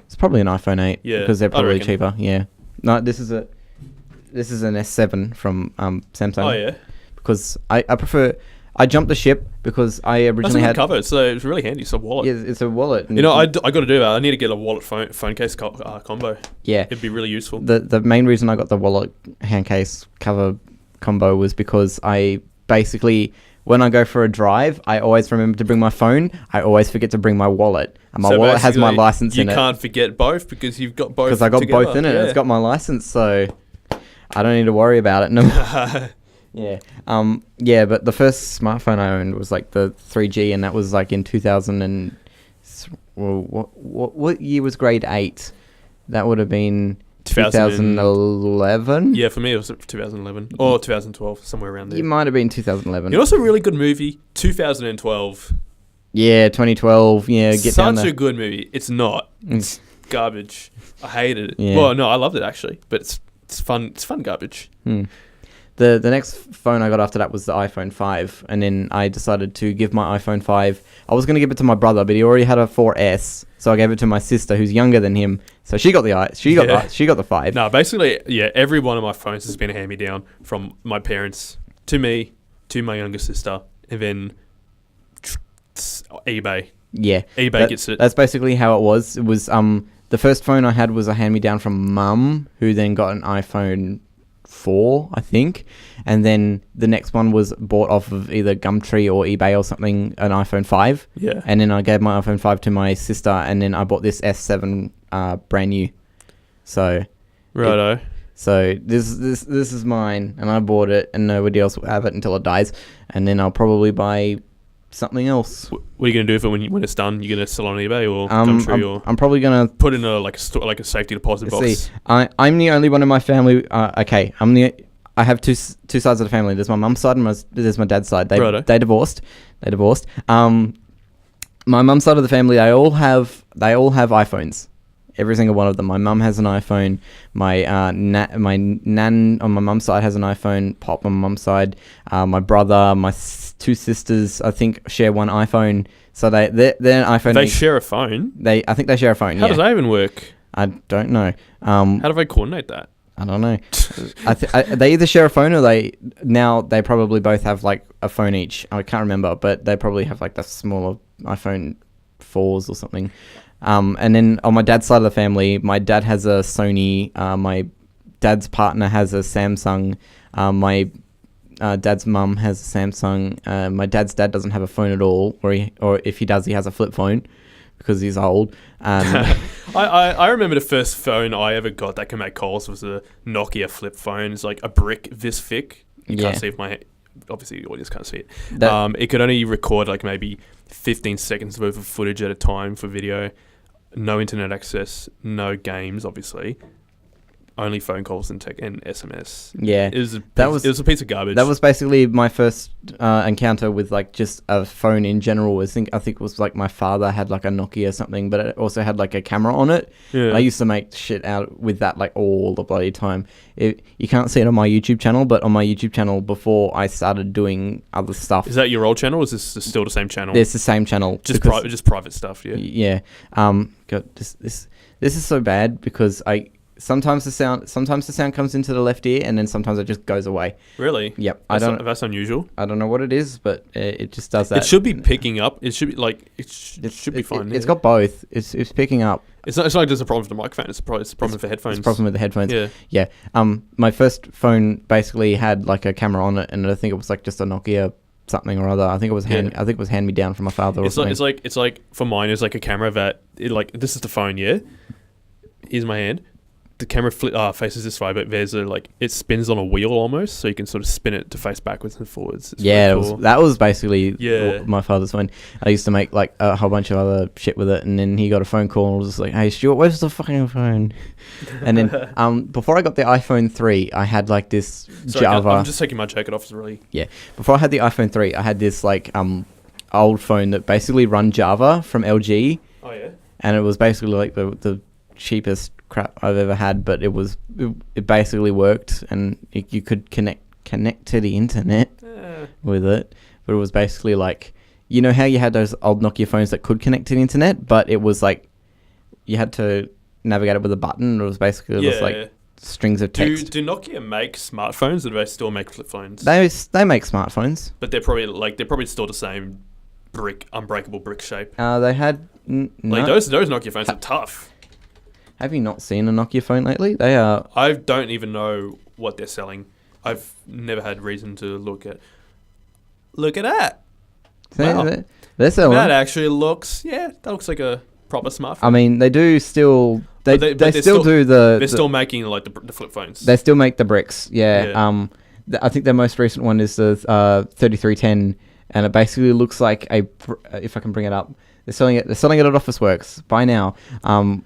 It's probably an iPhone 8. Yeah, because they're probably cheaper. Yeah. No, this is an S7 from Samsung. Oh yeah. Because I prefer. I jumped the ship because I originally had cover, so it's really handy. It's a wallet. Yeah, it's a wallet. I got to do that. I need to get a wallet phone case combo. Yeah, it'd be really useful. The main reason I got the wallet hand case cover combo was because I basically, when I go for a drive, I always remember to bring my phone. I always forget to bring my wallet, and my wallet has my license in it. You can't forget both because you've got both. Because I got both in it. Yeah. It's got my license, so I don't need to worry about it. No. Yeah. But the first smartphone I owned was like the 3G, and that was like in 2000 and what year was grade 8? That would have been 2011. Yeah, for me it was 2011 or 2012, somewhere around there. It might have been 2011. You know, also a really good movie, 2012. Yeah, 2012. Yeah, such a good movie. It's not. It's garbage. I hated it. Yeah. Well, no, I loved it actually, but it's fun. It's fun garbage. The next phone I got after that was the iPhone 5, and then I decided to give my iPhone 5. I was going to give it to my brother, but he already had a 4S, so I gave it to my sister, who's younger than him. So she got the 5. No, basically, yeah, every one of my phones has been a hand-me-down from my parents to me to my younger sister, and then eBay. Yeah, eBay gets it. That's basically how it was. It was the first phone I had was a hand-me-down from Mum, who then got an iPhone 4, I think. And then the next one was bought off of either Gumtree or eBay or something, an iPhone 5. Yeah. And then I gave my iPhone 5 to my sister, and then I bought this S7 brand new. So righto. So this is mine, and I bought it, and nobody else will have it until it dies, and then I'll probably buy something else. What are you gonna do with it when it's done? You're gonna sell it on eBay or Gumtree, or I'm probably gonna put in a safety deposit box. See, I'm the only one in my family. I have two sides of the family. There's my mum's side and there's my dad's side. They divorced. My mum's side of the family, they all have iPhones. Every single one of them. My mum has an iPhone. My nan on my mum's side has an iPhone. Pop on my mum's side. My brother, my two sisters, I think, share one iPhone. So they're an iPhone. They share a phone. I think they share a phone. How does that even work? I don't know. How do they coordinate that? I don't know. They either share a phone or they probably both have like a phone each. I can't remember, but they probably have like the smaller iPhone 4s or something. And then on my dad's side of the family, my dad has a Sony. My dad's partner has a Samsung. My dad's mum has a Samsung. My dad's dad doesn't have a phone at all, or if he does, he has a flip phone because he's old. I remember the first phone I ever got that can make calls was a Nokia flip phone. It's like a brick this thick. You can't see if obviously the audience can't see it. It could only record like maybe 15 seconds worth of footage at a time for video. No internet access, no games, obviously. Only phone calls and SMS. Yeah, it was a piece of garbage. That was basically my first encounter with like just a phone in general. I think it was like my father had like a Nokia or something, but it also had like a camera on it. Yeah. I used to make shit out with that like all the bloody time. You can't see it on my YouTube channel, but on my YouTube channel before I started doing other stuff. Is that your old channel? Or is this still the same channel? It's the same channel. Just private stuff. Yeah. Yeah. God, this is so bad because Sometimes the sound comes into the left ear, and then sometimes it just goes away. Really? Yep. That's unusual. I don't know what it is, but it just does that. It should be picking up. It should be like it should be fine. It's got both. It's picking up. It's not just a problem with the microphone. It's a problem for headphones. It's a problem with the headphones. Yeah. My first phone basically had like a camera on it, and I think it was like just a Nokia something or other. I think it was hand me down from my father. It's like for mine. It's like a camera that this is the phone. Yeah. Here's my hand. The camera faces this way, but there's it spins on a wheel almost, so you can sort of spin it to face backwards and forwards. It's cool. that was basically my father's phone. I used to make like a whole bunch of other shit with it, and then he got a phone call and was just like, "Hey Stuart, where's the fucking phone?" And then before I got the iPhone 3, I had like this Java. I'm just taking my jacket off. Really. Yeah. Before I had the iPhone 3, I had this like old phone that basically run Java from LG. Oh yeah. And it was basically like the cheapest crap I've ever had, but it basically worked, and you could connect to the internet with it. But it was basically like, you know how you had those old Nokia phones that could connect to the internet, but it was like you had to navigate it with a button. It was basically just like strings of text. Do Nokia make smartphones, or do they still make flip phones? They make smartphones, but they're probably still the same unbreakable brick shape. They had those Nokia phones are tough. Have you not seen a Nokia phone lately? They are. I don't even know what they're selling. I've never had reason to look at. Look at that. Wow. They're selling. That actually looks. Yeah, that looks like a proper smartphone. I mean, they do still. They still do the. They're still making like the flip phones. They still make the bricks. Yeah. I think their most recent one is the 3310, and it basically looks like if I can bring it up. They're selling it at Officeworks. Buy now.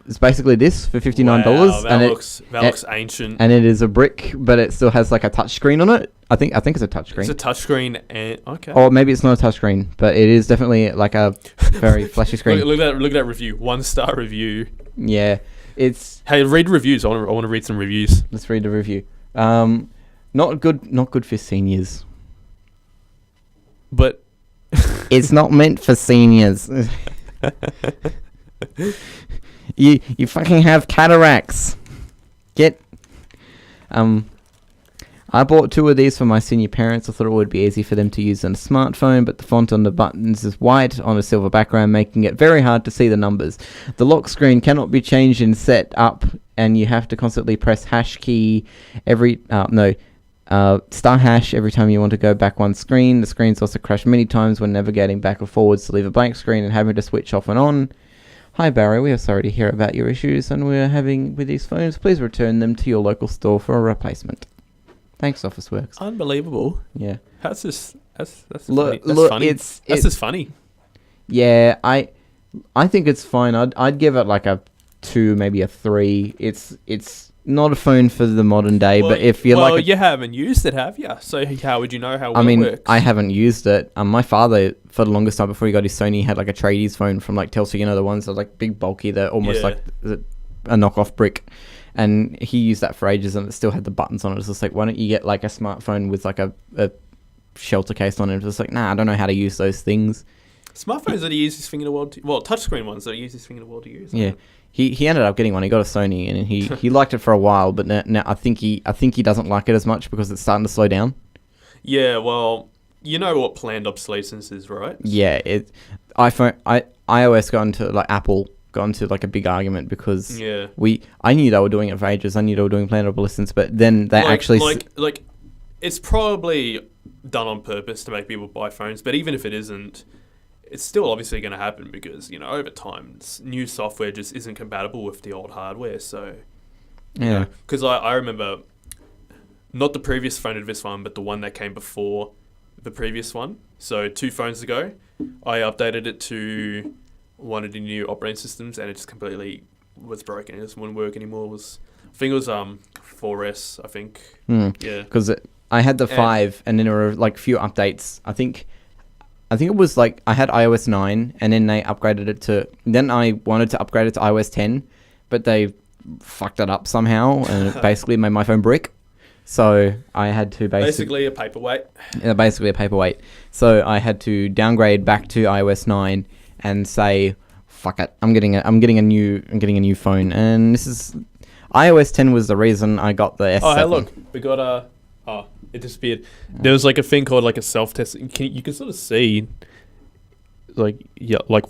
It's basically this for $59. Wow, that looks ancient. And it is a brick, but it still has like a touch screen on it. I think it's a touch screen. It's a touch screen, and okay. Or maybe it's not a touch screen, but it is definitely like a very flashy screen. Look at that review. 1-star review. Yeah, it's. Hey, read reviews. I want to read some reviews. Let's read the review. Not good for seniors. But. It's not meant for seniors. You fucking have cataracts. I bought 2 of these for my senior parents. I thought it would be easy for them to use on a smartphone, but the font on the buttons is white on a silver background, making it very hard to see the numbers. The lock screen cannot be changed and set up, and you have to constantly press hash key star hash every time you want to go back one screen. The screens also crash many times when navigating back or forwards to leave a blank screen and having to switch off and on. Hi Barry, we are sorry to hear about your issues and we're having with these phones. Please return them to your local store for a replacement. Thanks, Officeworks. Unbelievable. Yeah. That's just funny. That's just funny. Yeah, I think it's fine. I'd give it like a 2, maybe a 3. It's not a phone for the modern day, but if you're you haven't used it, have you? So how would you know how well it works? I haven't used it. My father, for the longest time before he got his Sony, had like a tradies phone from like Telstra. You know, the ones that are like big, bulky, they're almost like a knockoff brick. And he used that for ages, and it still had the buttons on it. It's just like, why don't you get like a smartphone with like a shelter case on it? It's just like, nah, I don't know how to use those things. Smartphones that he uses his finger to world, touchscreen ones that he uses his finger to world to use. Yeah, he ended up getting one. He got a Sony, and he liked it for a while, but now I think he doesn't like it as much because it's starting to slow down. Yeah, well, you know what planned obsolescence is, right? Yeah, iOS got into like Apple. Got into like a big argument because I knew they were doing it for ages. I knew they were doing planned obsolescence, but then they it's probably done on purpose to make people buy phones. But even if it isn't, it's still obviously going to happen because over time, new software just isn't compatible with the old hardware. So because I remember not the previous phone of this one, but the one that came before the previous one. So 2 phones ago, I updated it to one of the new operating systems, and it just completely was broken. It just wouldn't work anymore. I think it was 4S. I think. Yeah. Because I had the 5, and then there were like few updates. I think it was like I had iOS 9, and then they upgraded it to. Then I wanted to upgrade it to iOS 10, but they fucked it up somehow, and it basically made my phone brick. So I had to basically a paperweight. Yeah, basically a paperweight. So I had to downgrade back to iOS 9. And say, fuck it, I'm getting a new phone, and this is iOS 10 was the reason I got the S7. Oh, hey, look, we got it disappeared. There was like a thing called like a self-test. You can sort of see, like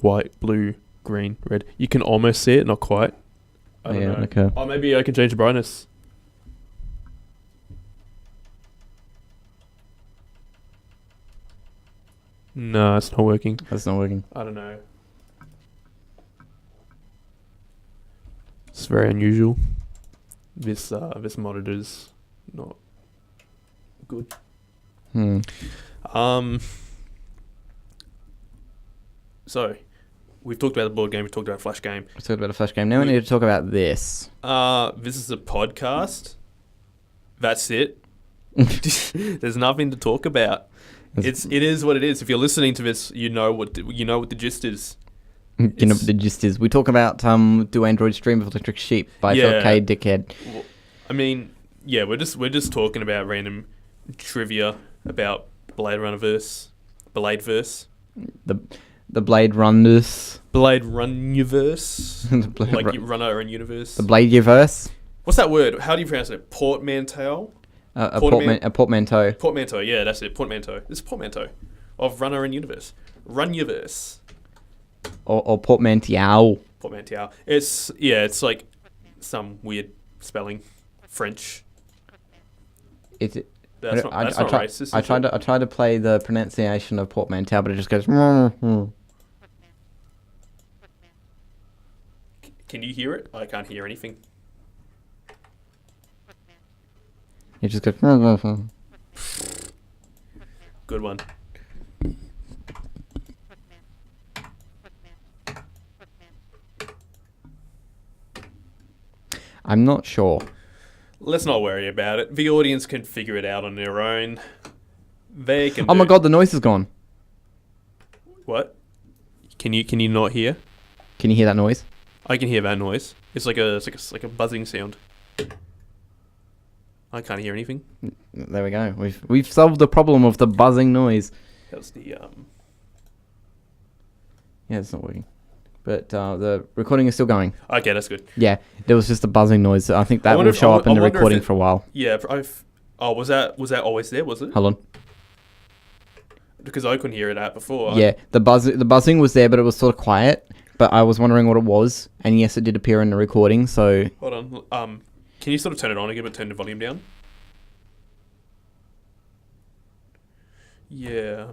white, blue, green, red. You can almost see it, not quite. I don't know. Okay. Oh, maybe I can change the brightness. No, it's not working. That's not working. I don't know. It's very unusual. This monitor's not good. So, we've talked about the board game. We've talked about a flash game. We've talked about a flash game. Now we need to talk about this. This is a podcast. That's it. There's nothing to talk about. It is what it is. If you're listening to this, you know what the gist is. You know what the gist is. We talk about Do Androids Dream of Electric Sheep by Phil K. Dickhead. Well, I mean, yeah, we're just talking about random trivia about Bladerunner-verse, Bladeverse. The Blade Runners. Blade Runnerverse. Like you runner and universe. The Bladeverse. What's that word? How do you pronounce it? Portmanteau? A portmanteau. Portmanteau, yeah, that's it. Portmanteau. It's a portmanteau of runner and universe. Runnerverse. Or portmanteau. Portmanteau. It's like some weird spelling. French. That's not racist. I tried to play the pronunciation of portmanteau, but it just goes. Can you hear it? I can't hear anything. It just goes. Good one. I'm not sure. Let's not worry about it. The audience can figure it out on their own. They can. Oh my god, the noise is gone. What? Can you not hear? Can you hear that noise? I can hear that noise. It's like a buzzing sound. I can't hear anything. There we go. We've solved the problem of the buzzing noise. That was the Yeah, it's not working. But the recording is still going. Okay, that's good. Yeah, there was just a buzzing noise. I think that will show up in the recording for a while. Yeah, Oh, was that always there? Was it? Hold on. Because I couldn't hear it out before. Yeah, the buzzing was there, but it was sort of quiet. But I was wondering what it was, and yes, it did appear in the recording. So hold on. Can you sort of turn it on again, but turn the volume down? Yeah.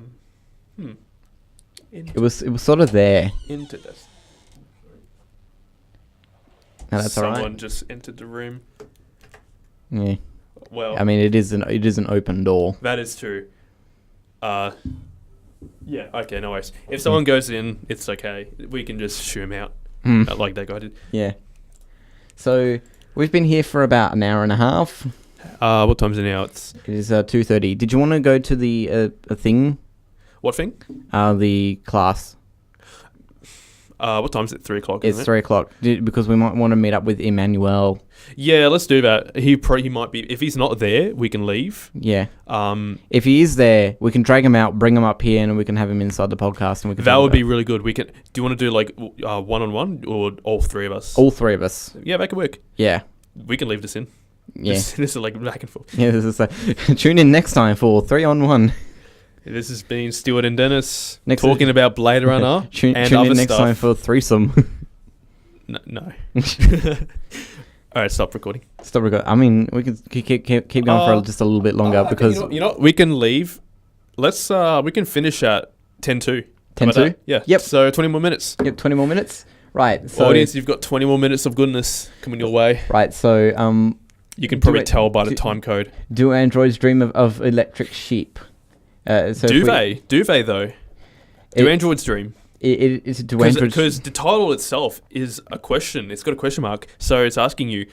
It was sort of there. Into this. No, that's all right. Someone just entered the room. Yeah. Well, I mean, it is an open door. That is true. Yeah. Okay. No worries. If someone goes in, it's okay. We can just shoo him out, like that guy did. Yeah. So we've been here for about an hour and a half. What time is it now? It is 2:30. Did you want to go to the thing? What thing? The class. What time is it? 3 o'clock. It's 3 o'clock because we might want to meet up with Emmanuel. Yeah, let's do that. He might be. If he's not there, we can leave. Yeah. If he is there, we can drag him out, bring him up here, and we can have him inside the podcast. And we can. That would be really good. We can. Do you want to do like one-on-one or all three of us? All three of us. Yeah, that could work. Yeah. We can leave this in. Yeah. This is like back and forth. Yeah. This is tune in next time for 3-on-1. This has been Stuart and Dennis talking about Bladerunner. Tune in next time for threesome. No. All right, stop recording. I mean, we can keep going for just a little bit longer because you know we can leave. Let's we can finish at 10:02. 10:02? Yeah. Yep. So 20 more minutes. Yep, 20 more minutes. Right. So audience, you've got 20 more minutes of goodness coming your way. Right. So you can probably tell by the time code. Do androids dream of electric sheep? So do they though? Do androids dream? Because the title itself is a question. It's got a question mark. So it's asking you,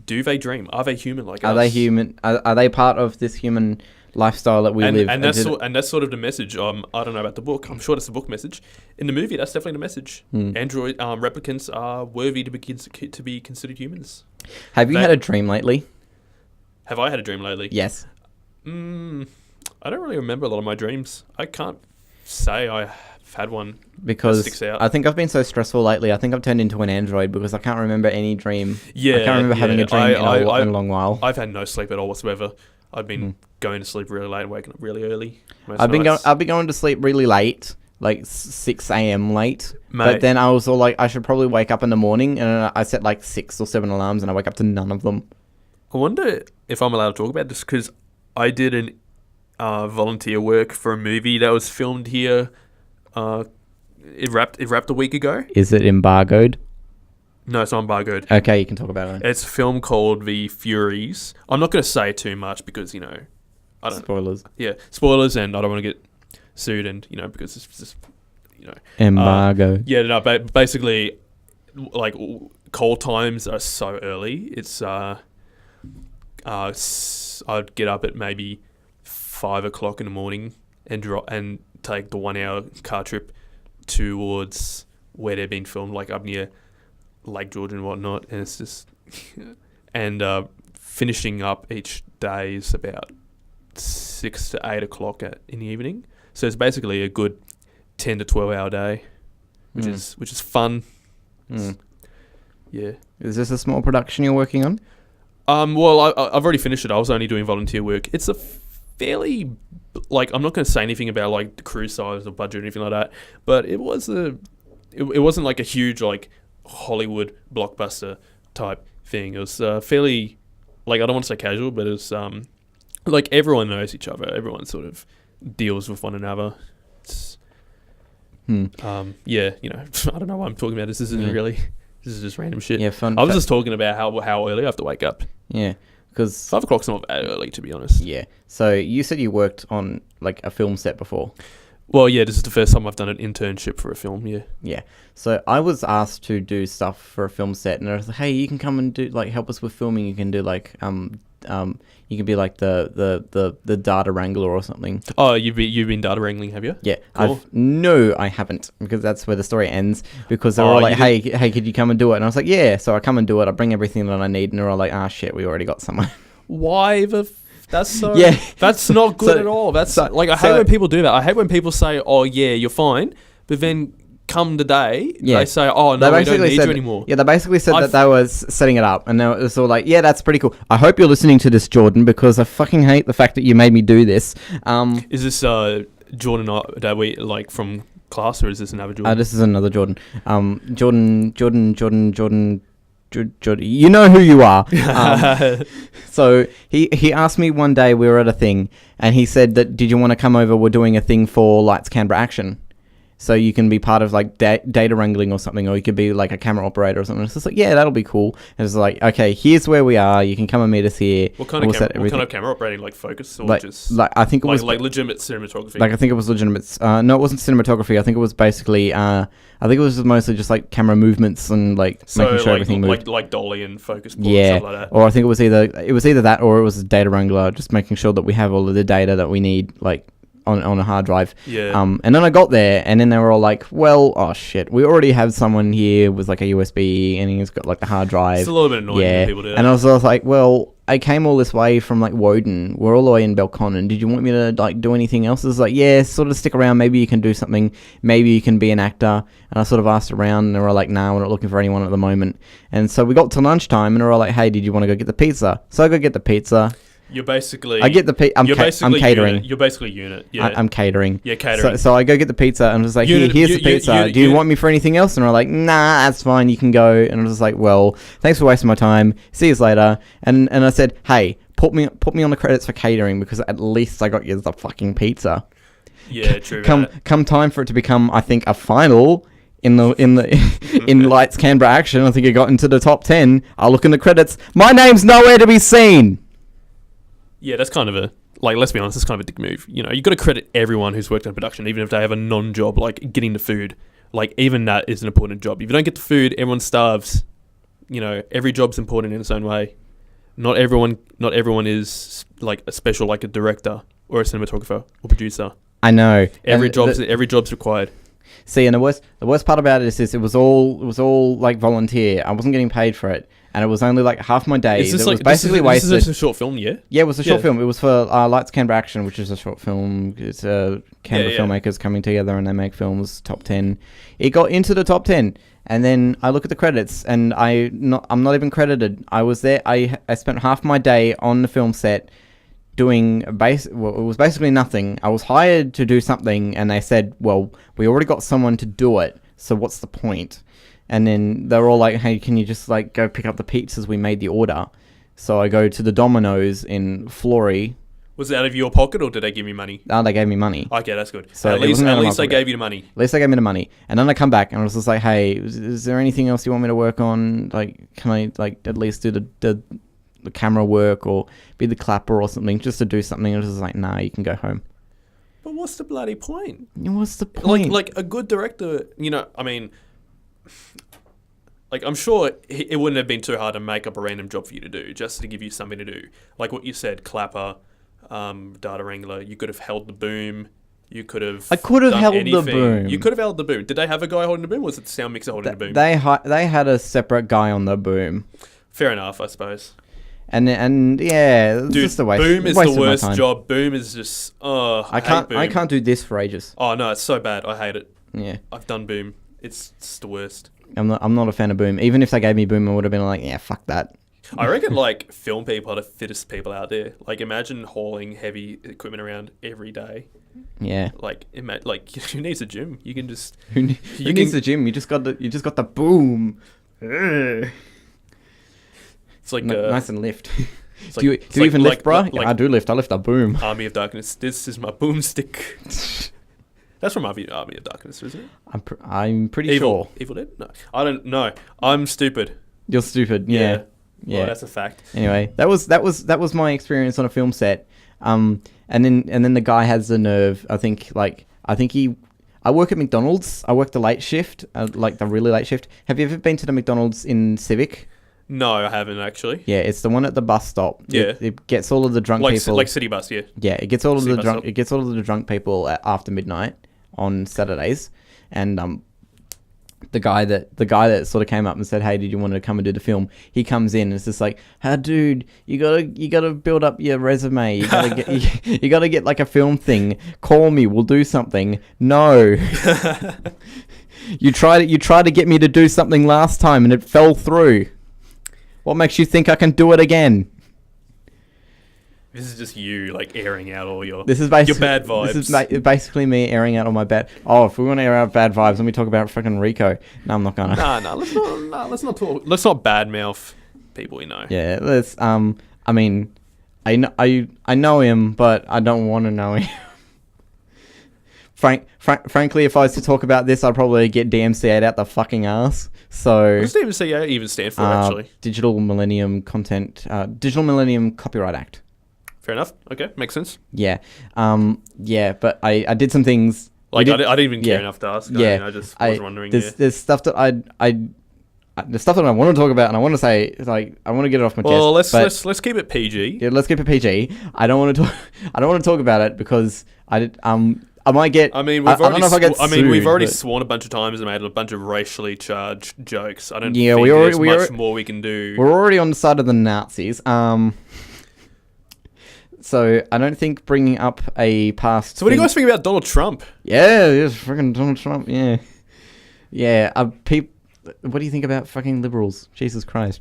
do they dream? Are they human like us? Are they human? Are they part of this human lifestyle that we live? And that's sort of the message. I don't know about the book. I'm sure that's the book message. In the movie, that's definitely the message. Android replicants are worthy to be considered humans. Have you had a dream lately? Have I had a dream lately? Yes. I don't really remember a lot of my dreams. I can't say I've had one because that sticks out. I think I've been so stressful lately. I think I've turned into an android because I can't remember any dream. Yeah, I can't remember having a dream in a long while. I've had no sleep at all whatsoever. I've been going to sleep really late and waking up really early. I've been going to sleep really late, like 6 a.m. late. Mate. But then I was all like, I should probably wake up in the morning, and I set like 6 or 7 alarms, and I wake up to none of them. I wonder if I'm allowed to talk about this because I did an volunteer work for a movie that was filmed here. It wrapped a week ago. Is it embargoed? No, it's not embargoed. Okay, you can talk about it. It's a film called The Furies. I'm not going to say too much because, I don't spoilers. Yeah, spoilers, and I don't want to get sued, and because it's just embargo. Yeah, no, basically, like call times are so early. It's I'd get up at maybe 5 o'clock in the morning and take the 1 hour car trip towards where they're being filmed, like up near Lake George and whatnot, and it's just and finishing up each day is about 6 to 8 o'clock in the evening. So it's basically a good 10 to 12 hour day, which is fun. Yeah. Is this a small production you're working on? Well, I've already finished it. I was only doing volunteer work. It's a fairly, I'm not going to say anything about like the crew size or budget or anything like that, but it wasn't like a huge like Hollywood blockbuster type thing. It was fairly, I don't want to say casual, but it's like everyone knows each other. Everyone sort of deals with one another. It's, yeah, I don't know why I'm talking about this. This isn't really. This is just random shit. Yeah, fun. I was just talking about how early I have to wake up. Yeah, because 5 o'clock's not that early, to be honest. Yeah. So you said you worked on like a film set before. Well, yeah, this is the first time I've done an internship for a film. Yeah. Yeah. So I was asked to do stuff for a film set, and I was like, "Hey, you can come and do help us with filming. You can do you can be like the data wrangler or something." Oh, you've been data wrangling, have you? Yeah. Cool. No, I haven't, because that's where the story ends. Because they were all like, "Hey, could you come and do it?" And I was like, "Yeah." So I come and do it. I bring everything that I need, and they're all like, "Ah, shit, we already got someone." Why that's so... Yeah. That's not good at all. That's I hate when people do that. I hate when people say, "Oh, yeah, you're fine," but then come today, they say, "Oh no, we don't need you anymore." Yeah, they basically said that they were setting it up, and it was all like, "Yeah, that's pretty cool. I hope you're listening to this, Jordan, because I fucking hate the fact that you made me do this." Is this Jordan that we like from class, or is this another Jordan? This is another Jordan. Jordan. You know who you are. So he asked me one day, we were at a thing, and he said that, "Did you want to come over? We're doing a thing for Lights Canberra Action. So you can be part of like data wrangling or something, or you could be like a camera operator or something." It's just like, yeah, that'll be cool. And it's like, okay, here's where we are. You can come and meet us here. What kind of camera operating? Like focus or just like I think it was like legitimate cinematography. Like I think it was legitimate. No, it wasn't cinematography. I think it was basically. I think it was mostly just like camera movements and like making sure everything moved. Like dolly and focus pull and stuff like that. Or I think it was either that or it was a data wrangler, just making sure that we have all of the data that we need, like on a hard drive. Yeah. And then I got there, and then they were all like, "Well, oh shit, we already have someone here with like a USB, and he's got like a hard drive." It's a little bit annoying when people do that. And I was like, "Well, I came all this way from like Woden. We're all the way in Belconnen. Did you want me to like do anything else?" It's like, "Yeah, sort of stick around. Maybe you can do something. Maybe you can be an actor." And I sort of asked around, and they were like, "Nah, we're not looking for anyone at the moment." And so we got to lunchtime, and they were all like, "Hey, did you want to go get the pizza?" So I go get the pizza. You're basically... I get the I'm catering. Unit. You're basically unit. Yeah. I'm catering. Yeah, catering. So I go get the pizza, and I was like, here's the pizza. Do you want me for anything else? And they're like, "Nah, that's fine. You can go." And I was like, "Well, thanks for wasting my time. See you later." And I said, "Hey, put me on the credits for catering, because at least I got you the fucking pizza." Yeah, true. Come time for it to become, I think, a final in Lights Canberra Action. I think it got into the top 10. I'll look in the credits. My name's nowhere to be seen. Yeah, that's kind of a, like, let's be honest, that's kind of a dick move. You know, you got to credit everyone who's worked on production, even if they have a non-job, like getting the food. Like, even that is an important job. If you don't get the food, everyone starves. You know, every job's important in its own way. Not everyone is like a special, like a director or a cinematographer or producer. I know. Every job's required. See, and the worst part about it is it was all like volunteer. I wasn't getting paid for it, and it was only like half my day. It was basically wasted. This is a short film, yeah? Yeah, it was a short film. It was for Lights Canberra Action, which is a short film. It's Canberra filmmakers coming together and they make films. Top 10. It got into the top 10, and then I look at the credits, and I'm not even credited. I was there. I spent half my day on the film set doing it was basically nothing. I was hired to do something, and they said, "Well, we already got someone to do it, so what's the point?" And then they're all like, "Hey, can you just like go pick up the pizzas? We made the order." So I go to the Domino's in Flory. Was it out of your pocket, or did they give me money? Oh, they gave me money. Okay, that's good. So at least they gave you the money. At least they gave me the money. And then I come back, and I was just like, "Hey, is there anything else you want me to work on? Like, can I like at least do the camera work or be the clapper or something, just to do something?" And it was like, "Nah, you can go home." But what's the bloody point? What's the point? Like a good director, you know, I mean, like I'm sure it wouldn't have been too hard to make up a random job for you to do, just to give you something to do. Like what you said, clapper, data wrangler, you could have held the boom. You could have. I could have held anything. the boom. You could have held the boom. Did they have a guy holding the boom, or was it the sound mixer holding the boom? They had a separate guy on the boom. Fair enough, I suppose. And yeah, it's dude, just a waste. Boom is the worst job. Boom is just I can't do this for ages. Oh no, it's so bad. I hate it. Yeah, I've done boom. It's the worst. I'm not a fan of boom. Even if they gave me boom, I would have been like, yeah, fuck that. I reckon like film people are the fittest people out there. Like imagine hauling heavy equipment around every day. Yeah. Like who needs a gym? You can just who needs a gym? You just got the boom. It's like nice and lift. Do you even lift, bro? Yeah, I do lift. I lift a boom. Army of Darkness. This is my boomstick. That's from Army of Darkness, isn't it? I'm pretty sure. Evil Dead? No, I don't know. I'm stupid. You're stupid. Yeah. Well, that's a fact. Anyway, that was my experience on a film set. And then the guy has the nerve. I think I work at McDonald's. I work the late shift, like the really late shift. Have you ever been to the McDonald's in Civic? No, I haven't actually. Yeah, it's the one at the bus stop. Yeah, it gets all of the drunk people. Like City Bus, yeah. Yeah, it gets all of the drunk. It gets all of the drunk people after midnight on Saturdays, and the guy that sort of came up and said, "Hey, did you want to come and do the film?" He comes in and it's just like, "Hey, dude, you gotta build up your resume. You gotta get you gotta get like a film thing. Call me, we'll do something." No. You tried to get me to do something last time and it fell through. What makes you think I can do it again? This is just you, like, airing out all your your bad vibes. This is basically me airing out all my bad... Oh, if we want to air out bad vibes, let me talk about fucking Rico. No, I'm not gonna. Let's not talk. Let's not badmouth people we know. Yeah, let's... I mean, I know him, but I don't want to know him. Frankly, if I was to talk about this, I'd probably get DMCA'd out the fucking ass. So... What does DMCA even stand for, actually? Digital Millennium Copyright Act. Fair enough. Okay, makes sense. Yeah. But I did some things... Like, I didn't even care enough to ask. Yeah. I just was wondering. There's stuff that the stuff that I want to talk about and I want to say, like, I want to get it off my chest. Well, let's keep it PG. Yeah, let's keep it PG. I don't want to talk about it because I might get... I mean, we've already sworn a bunch of times and made a bunch of racially charged jokes. I don't think there's much more we can do. We're already on the side of the Nazis. So I don't think bringing up a past... So what do you guys think about Donald Trump? Yeah, freaking Donald Trump, yeah. Yeah, what do you think about fucking liberals? Jesus Christ.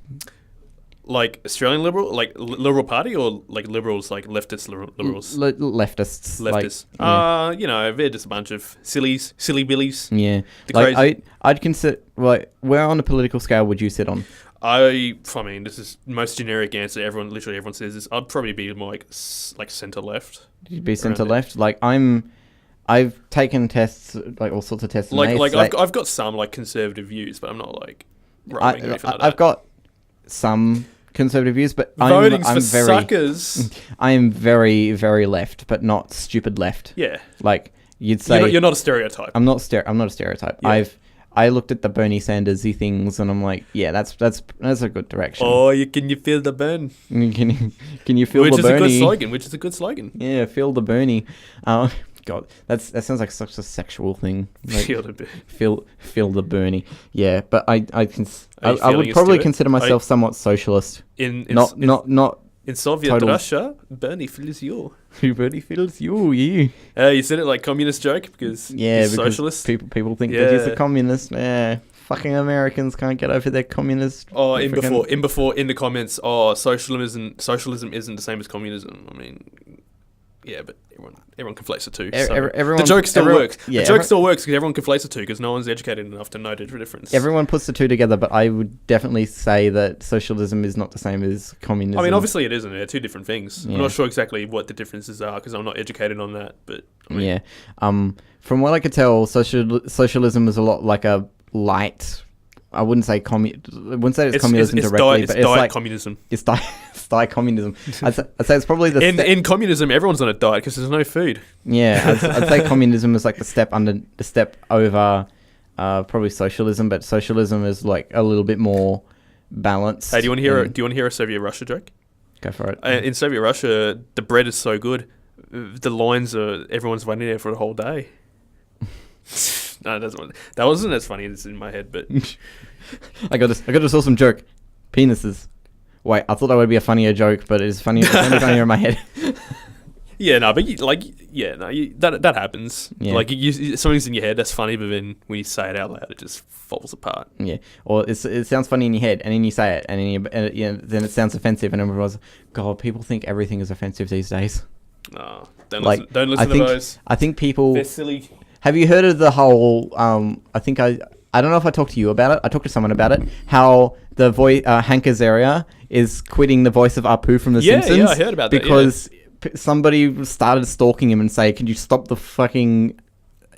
Like Australian liberal, like Liberal Party, or like liberals, like leftist liberals? Leftists. Leftists. You know, they're just a bunch of silly billies. Yeah. Like, I'd consider... Like, where on the political scale would you sit on? I mean, this is the most generic answer. Literally everyone says this. I'd probably be more like centre left. You'd be centre left. Like I've taken tests, like all sorts of tests. I've got some like conservative views, but I'm not like right wing or anything like that. I've got some conservative views, but voting's I'm for very suckers. I am very, very left, but not stupid left. Yeah. Like you'd say, you're not a stereotype. I'm not a stereotype. Yeah. I looked at the Bernie Sanders-y things and I'm like, yeah, that's a good direction. Oh, can you feel the burn? Can you feel the Bernie? Which is a good slogan. Yeah, feel the Bernie. God, that sounds like such a sexual thing. Like, feel the Bernie. Yeah, but I would probably consider myself somewhat socialist. In Soviet Russia, Bernie feels you. Bernie feels you, yeah. You said it like communist joke because he's socialist. People think that he's a communist. Yeah, fucking Americans can't get over their communist. Oh, in the comments, socialism isn't the same as communism. I mean, yeah, but everyone conflates the two. The joke still works. Yeah, the joke still works because everyone conflates the two because no one's educated enough to know the difference. Everyone puts the two together, but I would definitely say that socialism is not the same as communism. I mean, obviously it isn't. They're two different things. Yeah. I'm not sure exactly what the differences are because I'm not educated on that. But I mean, yeah, from what I could tell, socialism is a lot like a light. I wouldn't say it's communism directly, but it's like communism. It's diet communism. I'd say it's probably the in communism, everyone's on a diet because there's no food. Yeah, I'd say communism is like the step over, probably socialism, but socialism is like a little bit more balanced. Hey, do you want to hear a Soviet Russia joke? Go for it. In Soviet Russia, the bread is so good, the lines everyone's waiting there for a whole day. No, that wasn't as funny as in my head, but I got this awesome joke. Penises. Wait, I thought that would be a funnier joke, but it's funnier in my head. Yeah, no, but that happens. Yeah. Like something's in your head that's funny, but then when you say it out loud, it just falls apart. Yeah, or it sounds funny in your head, and then you say it, and then it sounds offensive, and everyone's like, God, people think everything is offensive these days. No, don't listen to those. I think people... They're silly. Have you heard of the whole... I don't know if I talked to you about it. I talked to someone about it. How the voice... Hank Azaria is quitting the voice of Apu from The Simpsons. Yeah, I heard about that. Because somebody started stalking him and say, "Can you stop the fucking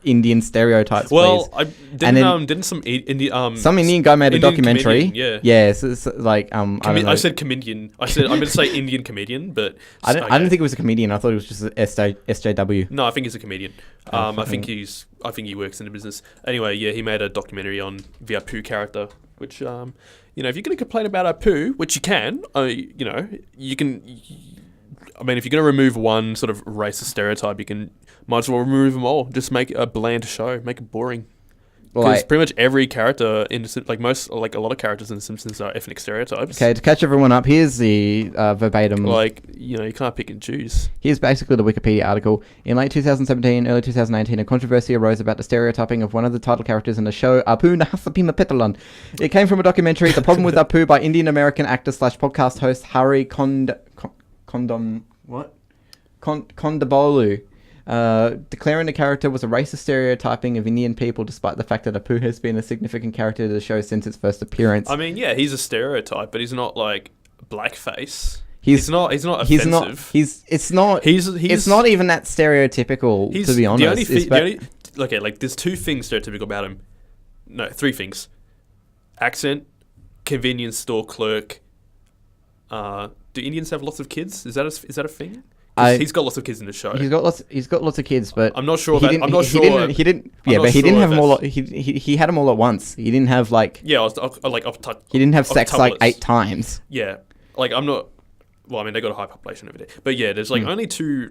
Indian stereotypes, well, please?" Didn't some Indian guy made a documentary. Yeah. So it's like I said comedian. I meant to say Indian comedian, but I didn't think it was a comedian. I thought it was just SJW. No, I think he's a comedian. I think he works in the business. Anyway, yeah, he made a documentary on the Apu character, which if you're going to complain about Apu, which you can, you can. I mean, if you're going to remove one sort of racist stereotype, might as well remove them all. Just make a bland show. Make it boring. Because pretty much every character in a lot of characters in The Simpsons are ethnic stereotypes. Okay, to catch everyone up, here's the verbatim. You can't pick and choose. Here's basically the Wikipedia article. In late 2017, early 2018, a controversy arose about the stereotyping of one of the title characters in the show, Apu Nahasapima Petalan. It came from a documentary, The Problem with Apu, by Indian-American actor / podcast host Hari Kondabolu. Declaring the character was a racist stereotyping of Indian people, despite the fact that Apu has been a significant character to the show since its first appearance. I mean, yeah, he's a stereotype, but he's not like blackface. He's not offensive. It's not even that stereotypical, to be honest. There's two things stereotypical about him. No, three things: accent, convenience store clerk. Do Indians have lots of kids? Is that a thing? He's got lots of kids in the show. He's got lots of kids, but I'm not sure. He didn't have them all. He had them all at once. He didn't have he didn't have sex like 8 times. Yeah, I'm not. Well, I mean, they got a high population over there, but yeah, there's only two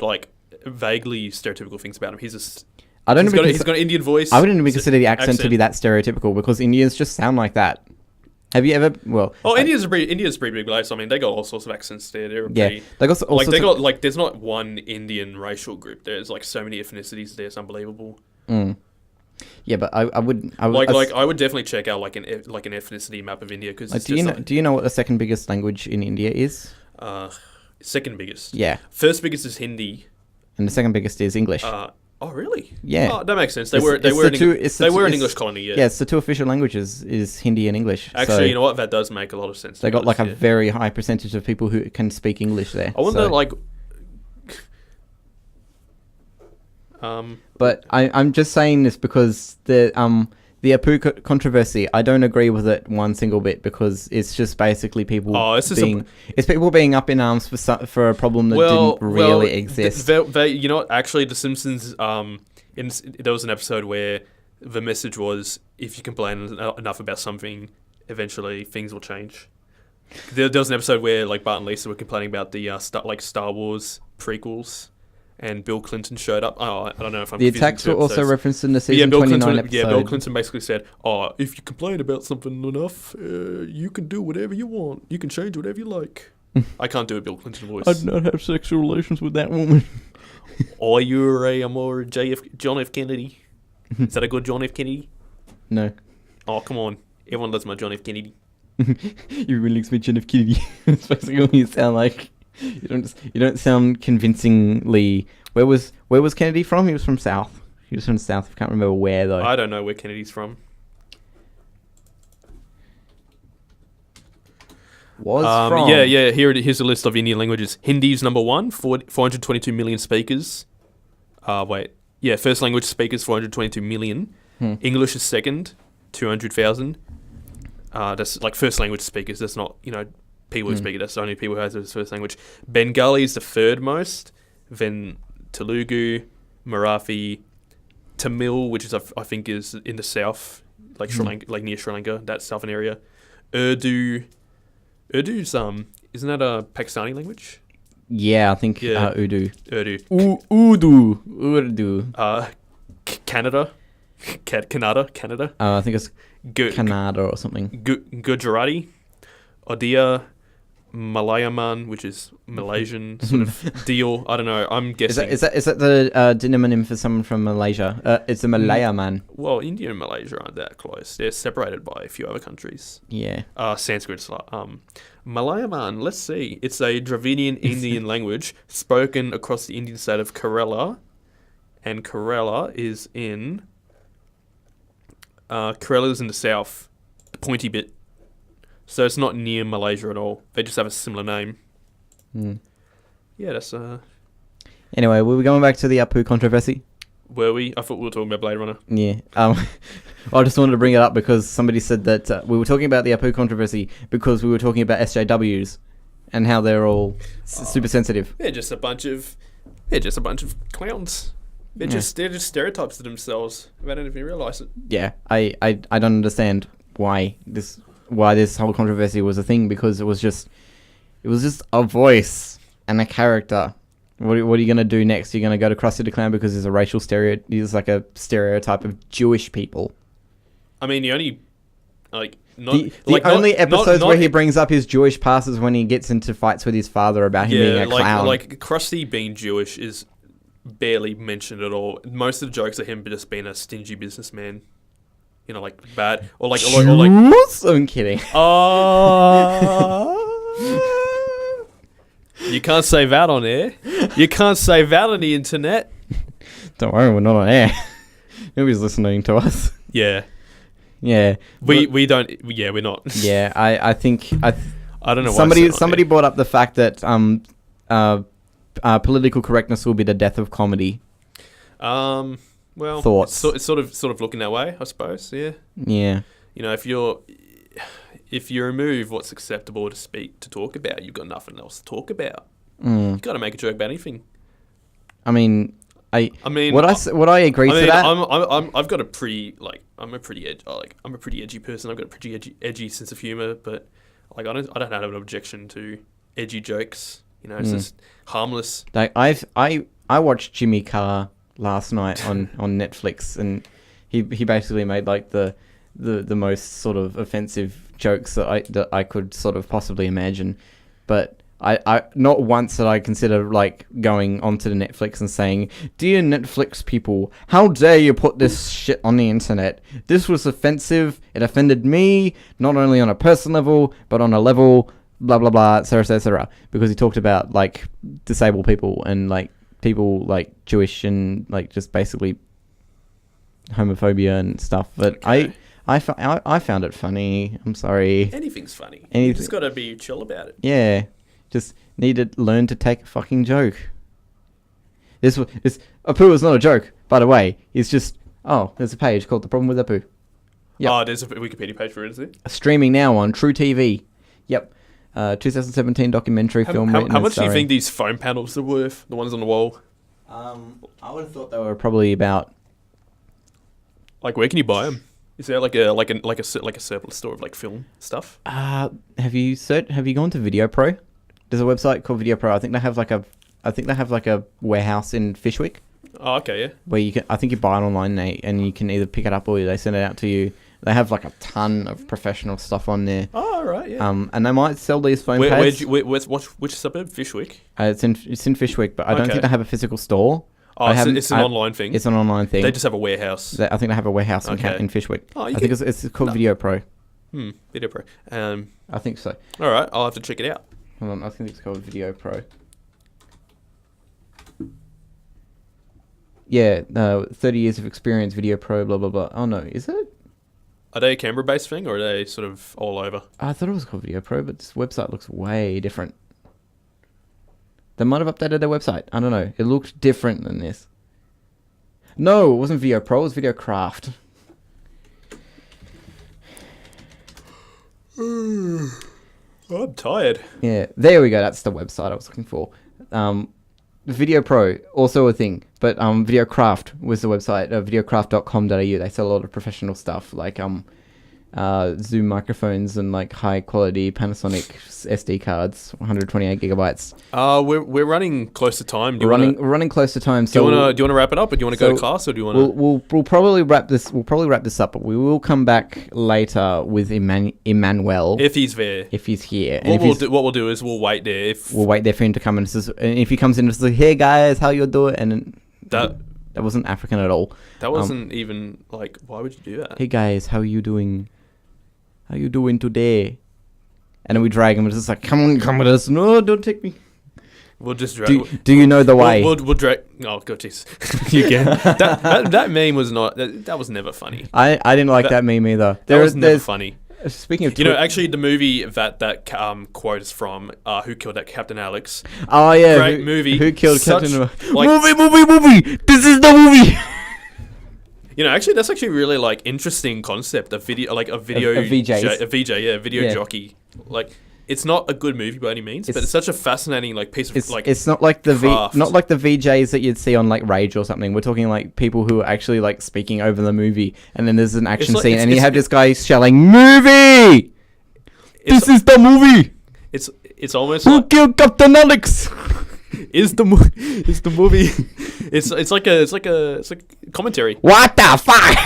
vaguely stereotypical things about him. He's got an Indian voice. I wouldn't even consider the accent to be that stereotypical because Indians just sound like that. Have you ever? Well, India's pretty big place. I mean, they got all sorts of accents there. They got there's not one Indian racial group. There's so many ethnicities there. It's unbelievable. Mm. Yeah, but I would definitely check out an ethnicity map of India because do you know what the second biggest language in India is? Second biggest. Yeah. First biggest is Hindi, and the second biggest is English. Oh, really? Yeah. Oh, that makes sense. They were an English colony, yeah. Yeah, it's the two official languages is Hindi and English. Actually, you know what? That does make a lot of sense. They got a very high percentage of people who can speak English there. I wonder, But I'm just saying this because the Apu controversy, I don't agree with it one single bit because it's just basically people people being up in arms for a problem that didn't really exist. You know what? Actually, The Simpsons, there was an episode where the message was, if you complain enough about something, eventually things will change. There was an episode where Bart and Lisa were complaining about the Star Wars prequels. And Bill Clinton showed up. Oh, I don't know if I'm. The attacks were also referenced in the season 29 episode. Yeah, Bill Clinton basically said, if you complain about something enough, you can do whatever you want. You can change whatever you like. I can't do a Bill Clinton voice. I'd not have sexual relations with that woman. Or you're a more John F. Kennedy. Is that a good John F. Kennedy? No. Oh, come on. Everyone loves my John F. Kennedy. You really likes me John F. Kennedy. That's basically what you sound like. You don't sound convincingly. Where was Kennedy from? He was from South. He was from South. I can't remember where though. I don't know where Kennedy's from. From? Yeah. Here's a list of Indian languages. Hindi's number 1, 422 million speakers. First language speakers 422 million. English is second, 200,000. That's first language speakers. That's not people who speak it. That's the only people who have it as first language. Bengali is the third most. Then Telugu, Marathi, Tamil, which is I think is in the south, Sri Lanka, near Sri Lanka, that southern area. Urdu's isn't that a Pakistani language? Yeah, I think Urdu. Urdu. Canada. I think it's Kannada or something. Gujarati, Odia, Malayaman, which is Malaysian sort of deal. I don't know. I'm guessing. Is that the demonym for someone from Malaysia? It's a Malayaman. Well, India and Malaysia aren't that close. They're separated by a few other countries. Yeah. Sanskrit's Malayaman. Let's see. It's a Dravidian Indian language spoken across the Indian state of Kerala, and Kerala is in the south, the pointy bit. So it's not near Malaysia at all. They just have a similar name. Yeah, that's... Anyway, were we going back to the Apu controversy? Were we? I thought we were talking about Bladerunner. Yeah. I just wanted to bring it up because somebody said that we were talking about the Apu controversy because we were talking about SJWs and how they're all super sensitive. They're just a bunch of clowns. They're just stereotypes to themselves. They don't even realise it. Yeah, I don't understand why this whole controversy was a thing because it was just a voice and a character. What are you gonna do next? You're gonna go to Krusty the Clown because there's a racial stereotype. He's like a stereotype of Jewish people. I mean, the only only episodes where he brings up his Jewish past is when he gets into fights with his father about him being a clown. Like Krusty being Jewish is barely mentioned at all. Most of the jokes are him just being a stingy businessman. You know, like bad or like. I'm kidding. You can't say that on air. You can't say that on the internet. Don't worry, we're not on air. Nobody's listening to us. Yeah. Yeah. We don't. Yeah, we're not. Yeah, I think I don't know. Somebody brought up the fact that political correctness will be the death of comedy. Well, thoughts. It's sort of looking that way, I suppose. Yeah. Yeah. You know, if you remove what's acceptable to talk about, you've got nothing else to talk about. You've got to make a joke about anything. I mean, would I agree to that? I've got a pretty I'm a pretty edgy person. I've got a pretty edgy sense of humor, but like I don't have an objection to edgy jokes. You know, it's just harmless. Like I watched Jimmy Carr last night on Netflix, and he basically made like the most sort of offensive jokes that I could sort of possibly imagine, but I not once did I consider like going onto the Netflix and saying, "Dear Netflix people, how dare you put this shit on the internet? This was offensive. It offended me, not only on a personal level, but on a level blah blah blah, etc. Because he talked about like disabled people and like people like Jewish and like just basically homophobia and stuff. But okay. I found it funny. I'm sorry. Anything's funny. You just got to be chill about it. Yeah. Just need to learn to take a fucking joke. Apu is not a joke, by the way. It's just, there's a page called The Problem with Apu. Yep. Oh, there's a Wikipedia page for it, is it? Streaming now on True TV. Yep. 2017 documentary film. How much do you think these foam panels are worth? The ones on the wall? I would have thought they were probably about. Like, where can you buy them? Is there like a surplus store of like film stuff? Have you gone to Video Pro? There's a website called Video Pro. I think they have like a warehouse in Fishwick. Oh, okay, yeah. Where I think you buy it online and you can either pick it up or they send it out to you. They have like a ton of professional stuff on there. Oh, right, yeah. And they might sell these foam pads. Which suburb? Fishwick? It's in Fishwick, but I don't think they have a physical store. Oh, it's an online thing? It's an online thing. They just have a warehouse. I think they have a warehouse in Fishwick. Oh, I think it's called Video Pro. Video Pro. I think so. All right, I'll have to check it out. Hold on, I think it's called Video Pro. Yeah, 30 years of experience, Video Pro, blah, blah, blah. Oh, no, is it? Are they a Canberra-based thing, or are they sort of all over? I thought it was called Video Pro, but this website looks way different. They might have updated their website. I don't know. It looked different than this. No, it wasn't Video Pro, it was Video Craft. I'm tired. Yeah, there we go. That's the website I was looking for. Video Pro, also a thing, but Videocraft was the website, videocraft.com.au. They sell a lot of professional stuff, like Zoom microphones and like high quality Panasonic SD cards, 128 gigabytes. We're running close to time. We're running close to time. So do you want to wrap it up, or do you want to go to class, or do you want to? We'll probably wrap this. We'll probably wrap this up, but we will come back later with Emmanuel if he's there. If he's here. What we'll do is we'll wait there. We'll wait there for him to come and if he comes in and says, "Hey guys, how you doing?" and that wasn't African at all. That wasn't even like. Why would you do that? Hey guys, how you doing? How you doing today? And then we drag him, and it's just like, come with us. No, don't take me. We'll just drag. Do you know the way? We'll drag. Oh god, jeez. You can. That meme was not. That was never funny. I didn't like that meme either. That was never funny. Speaking of, actually, the movie that quote is from, Who Killed Captain Alex? Oh yeah, great movie. Who killed Captain? Movie. This is the movie. Actually, that's actually really like interesting concept. A VJ, a video jockey. Like, it's not a good movie by any means, but it's such a fascinating like piece of like. It's not like the VJs that you'd see on like Rage or something. We're talking like people who are actually like speaking over the movie, and then there's an action scene, and you have this guy yelling, "Movie! This is the movie!" It's almost Who killed Captain Alex? Is the movie? It's like a commentary. What the fuck?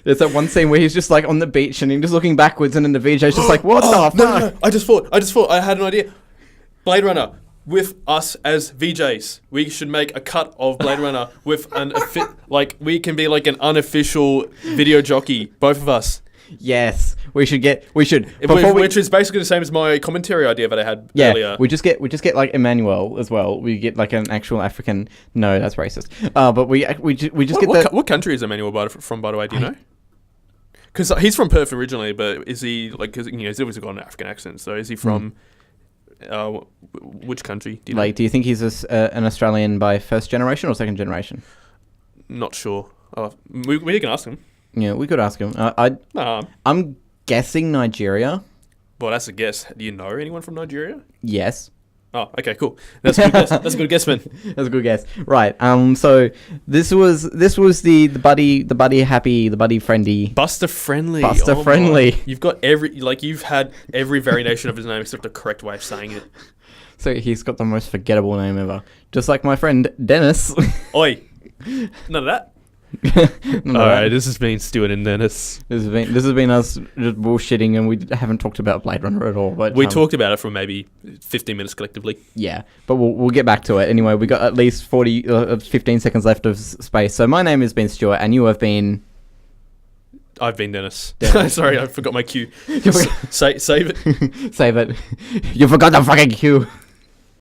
There's that one scene where he's just like on the beach and he's just looking backwards, and then the VJ's just like, "What the fuck?" No. I just thought I had an idea. Blade Runner with us as VJs. We should make a cut of Blade Runner with we can be like an unofficial video jockey, both of us. Yes, we should. Which is basically the same as my commentary idea that I had earlier. We just get like Emmanuel as well. We get like an actual African. No, that's racist. But we just get what country is Emmanuel from, by the way? Do you know? Because he's from Perth originally, but is he like? Because he's obviously got an African accent. So is he from? Which country? Do you know? Do you think he's an Australian by first generation or second generation? Not sure. We can ask him. Yeah, we could ask him. I'm guessing Nigeria. Well, that's a guess. Do you know anyone from Nigeria? Yes. Oh, okay, cool. That's a good guess. That's a good guess, man. That's a good guess. Right. So this was the buddy friendly. Buster Friendly. Buster Friendly. You've got you've had every variation of his name except the correct way of saying it. So he's got the most forgettable name ever. Just like my friend Dennis. Oi. None of that. Alright, this has been Stuart and Dennis. This has been us just bullshitting, and we haven't talked about Blade Runner at all. But we talked about it for maybe 15 minutes collectively. Yeah, but we'll get back to it anyway. We got at least 15 seconds left of space. So my name has been Stuart, and you have been. I've been Dennis. Sorry, I forgot my cue. Save it. Save it. You forgot the fucking cue.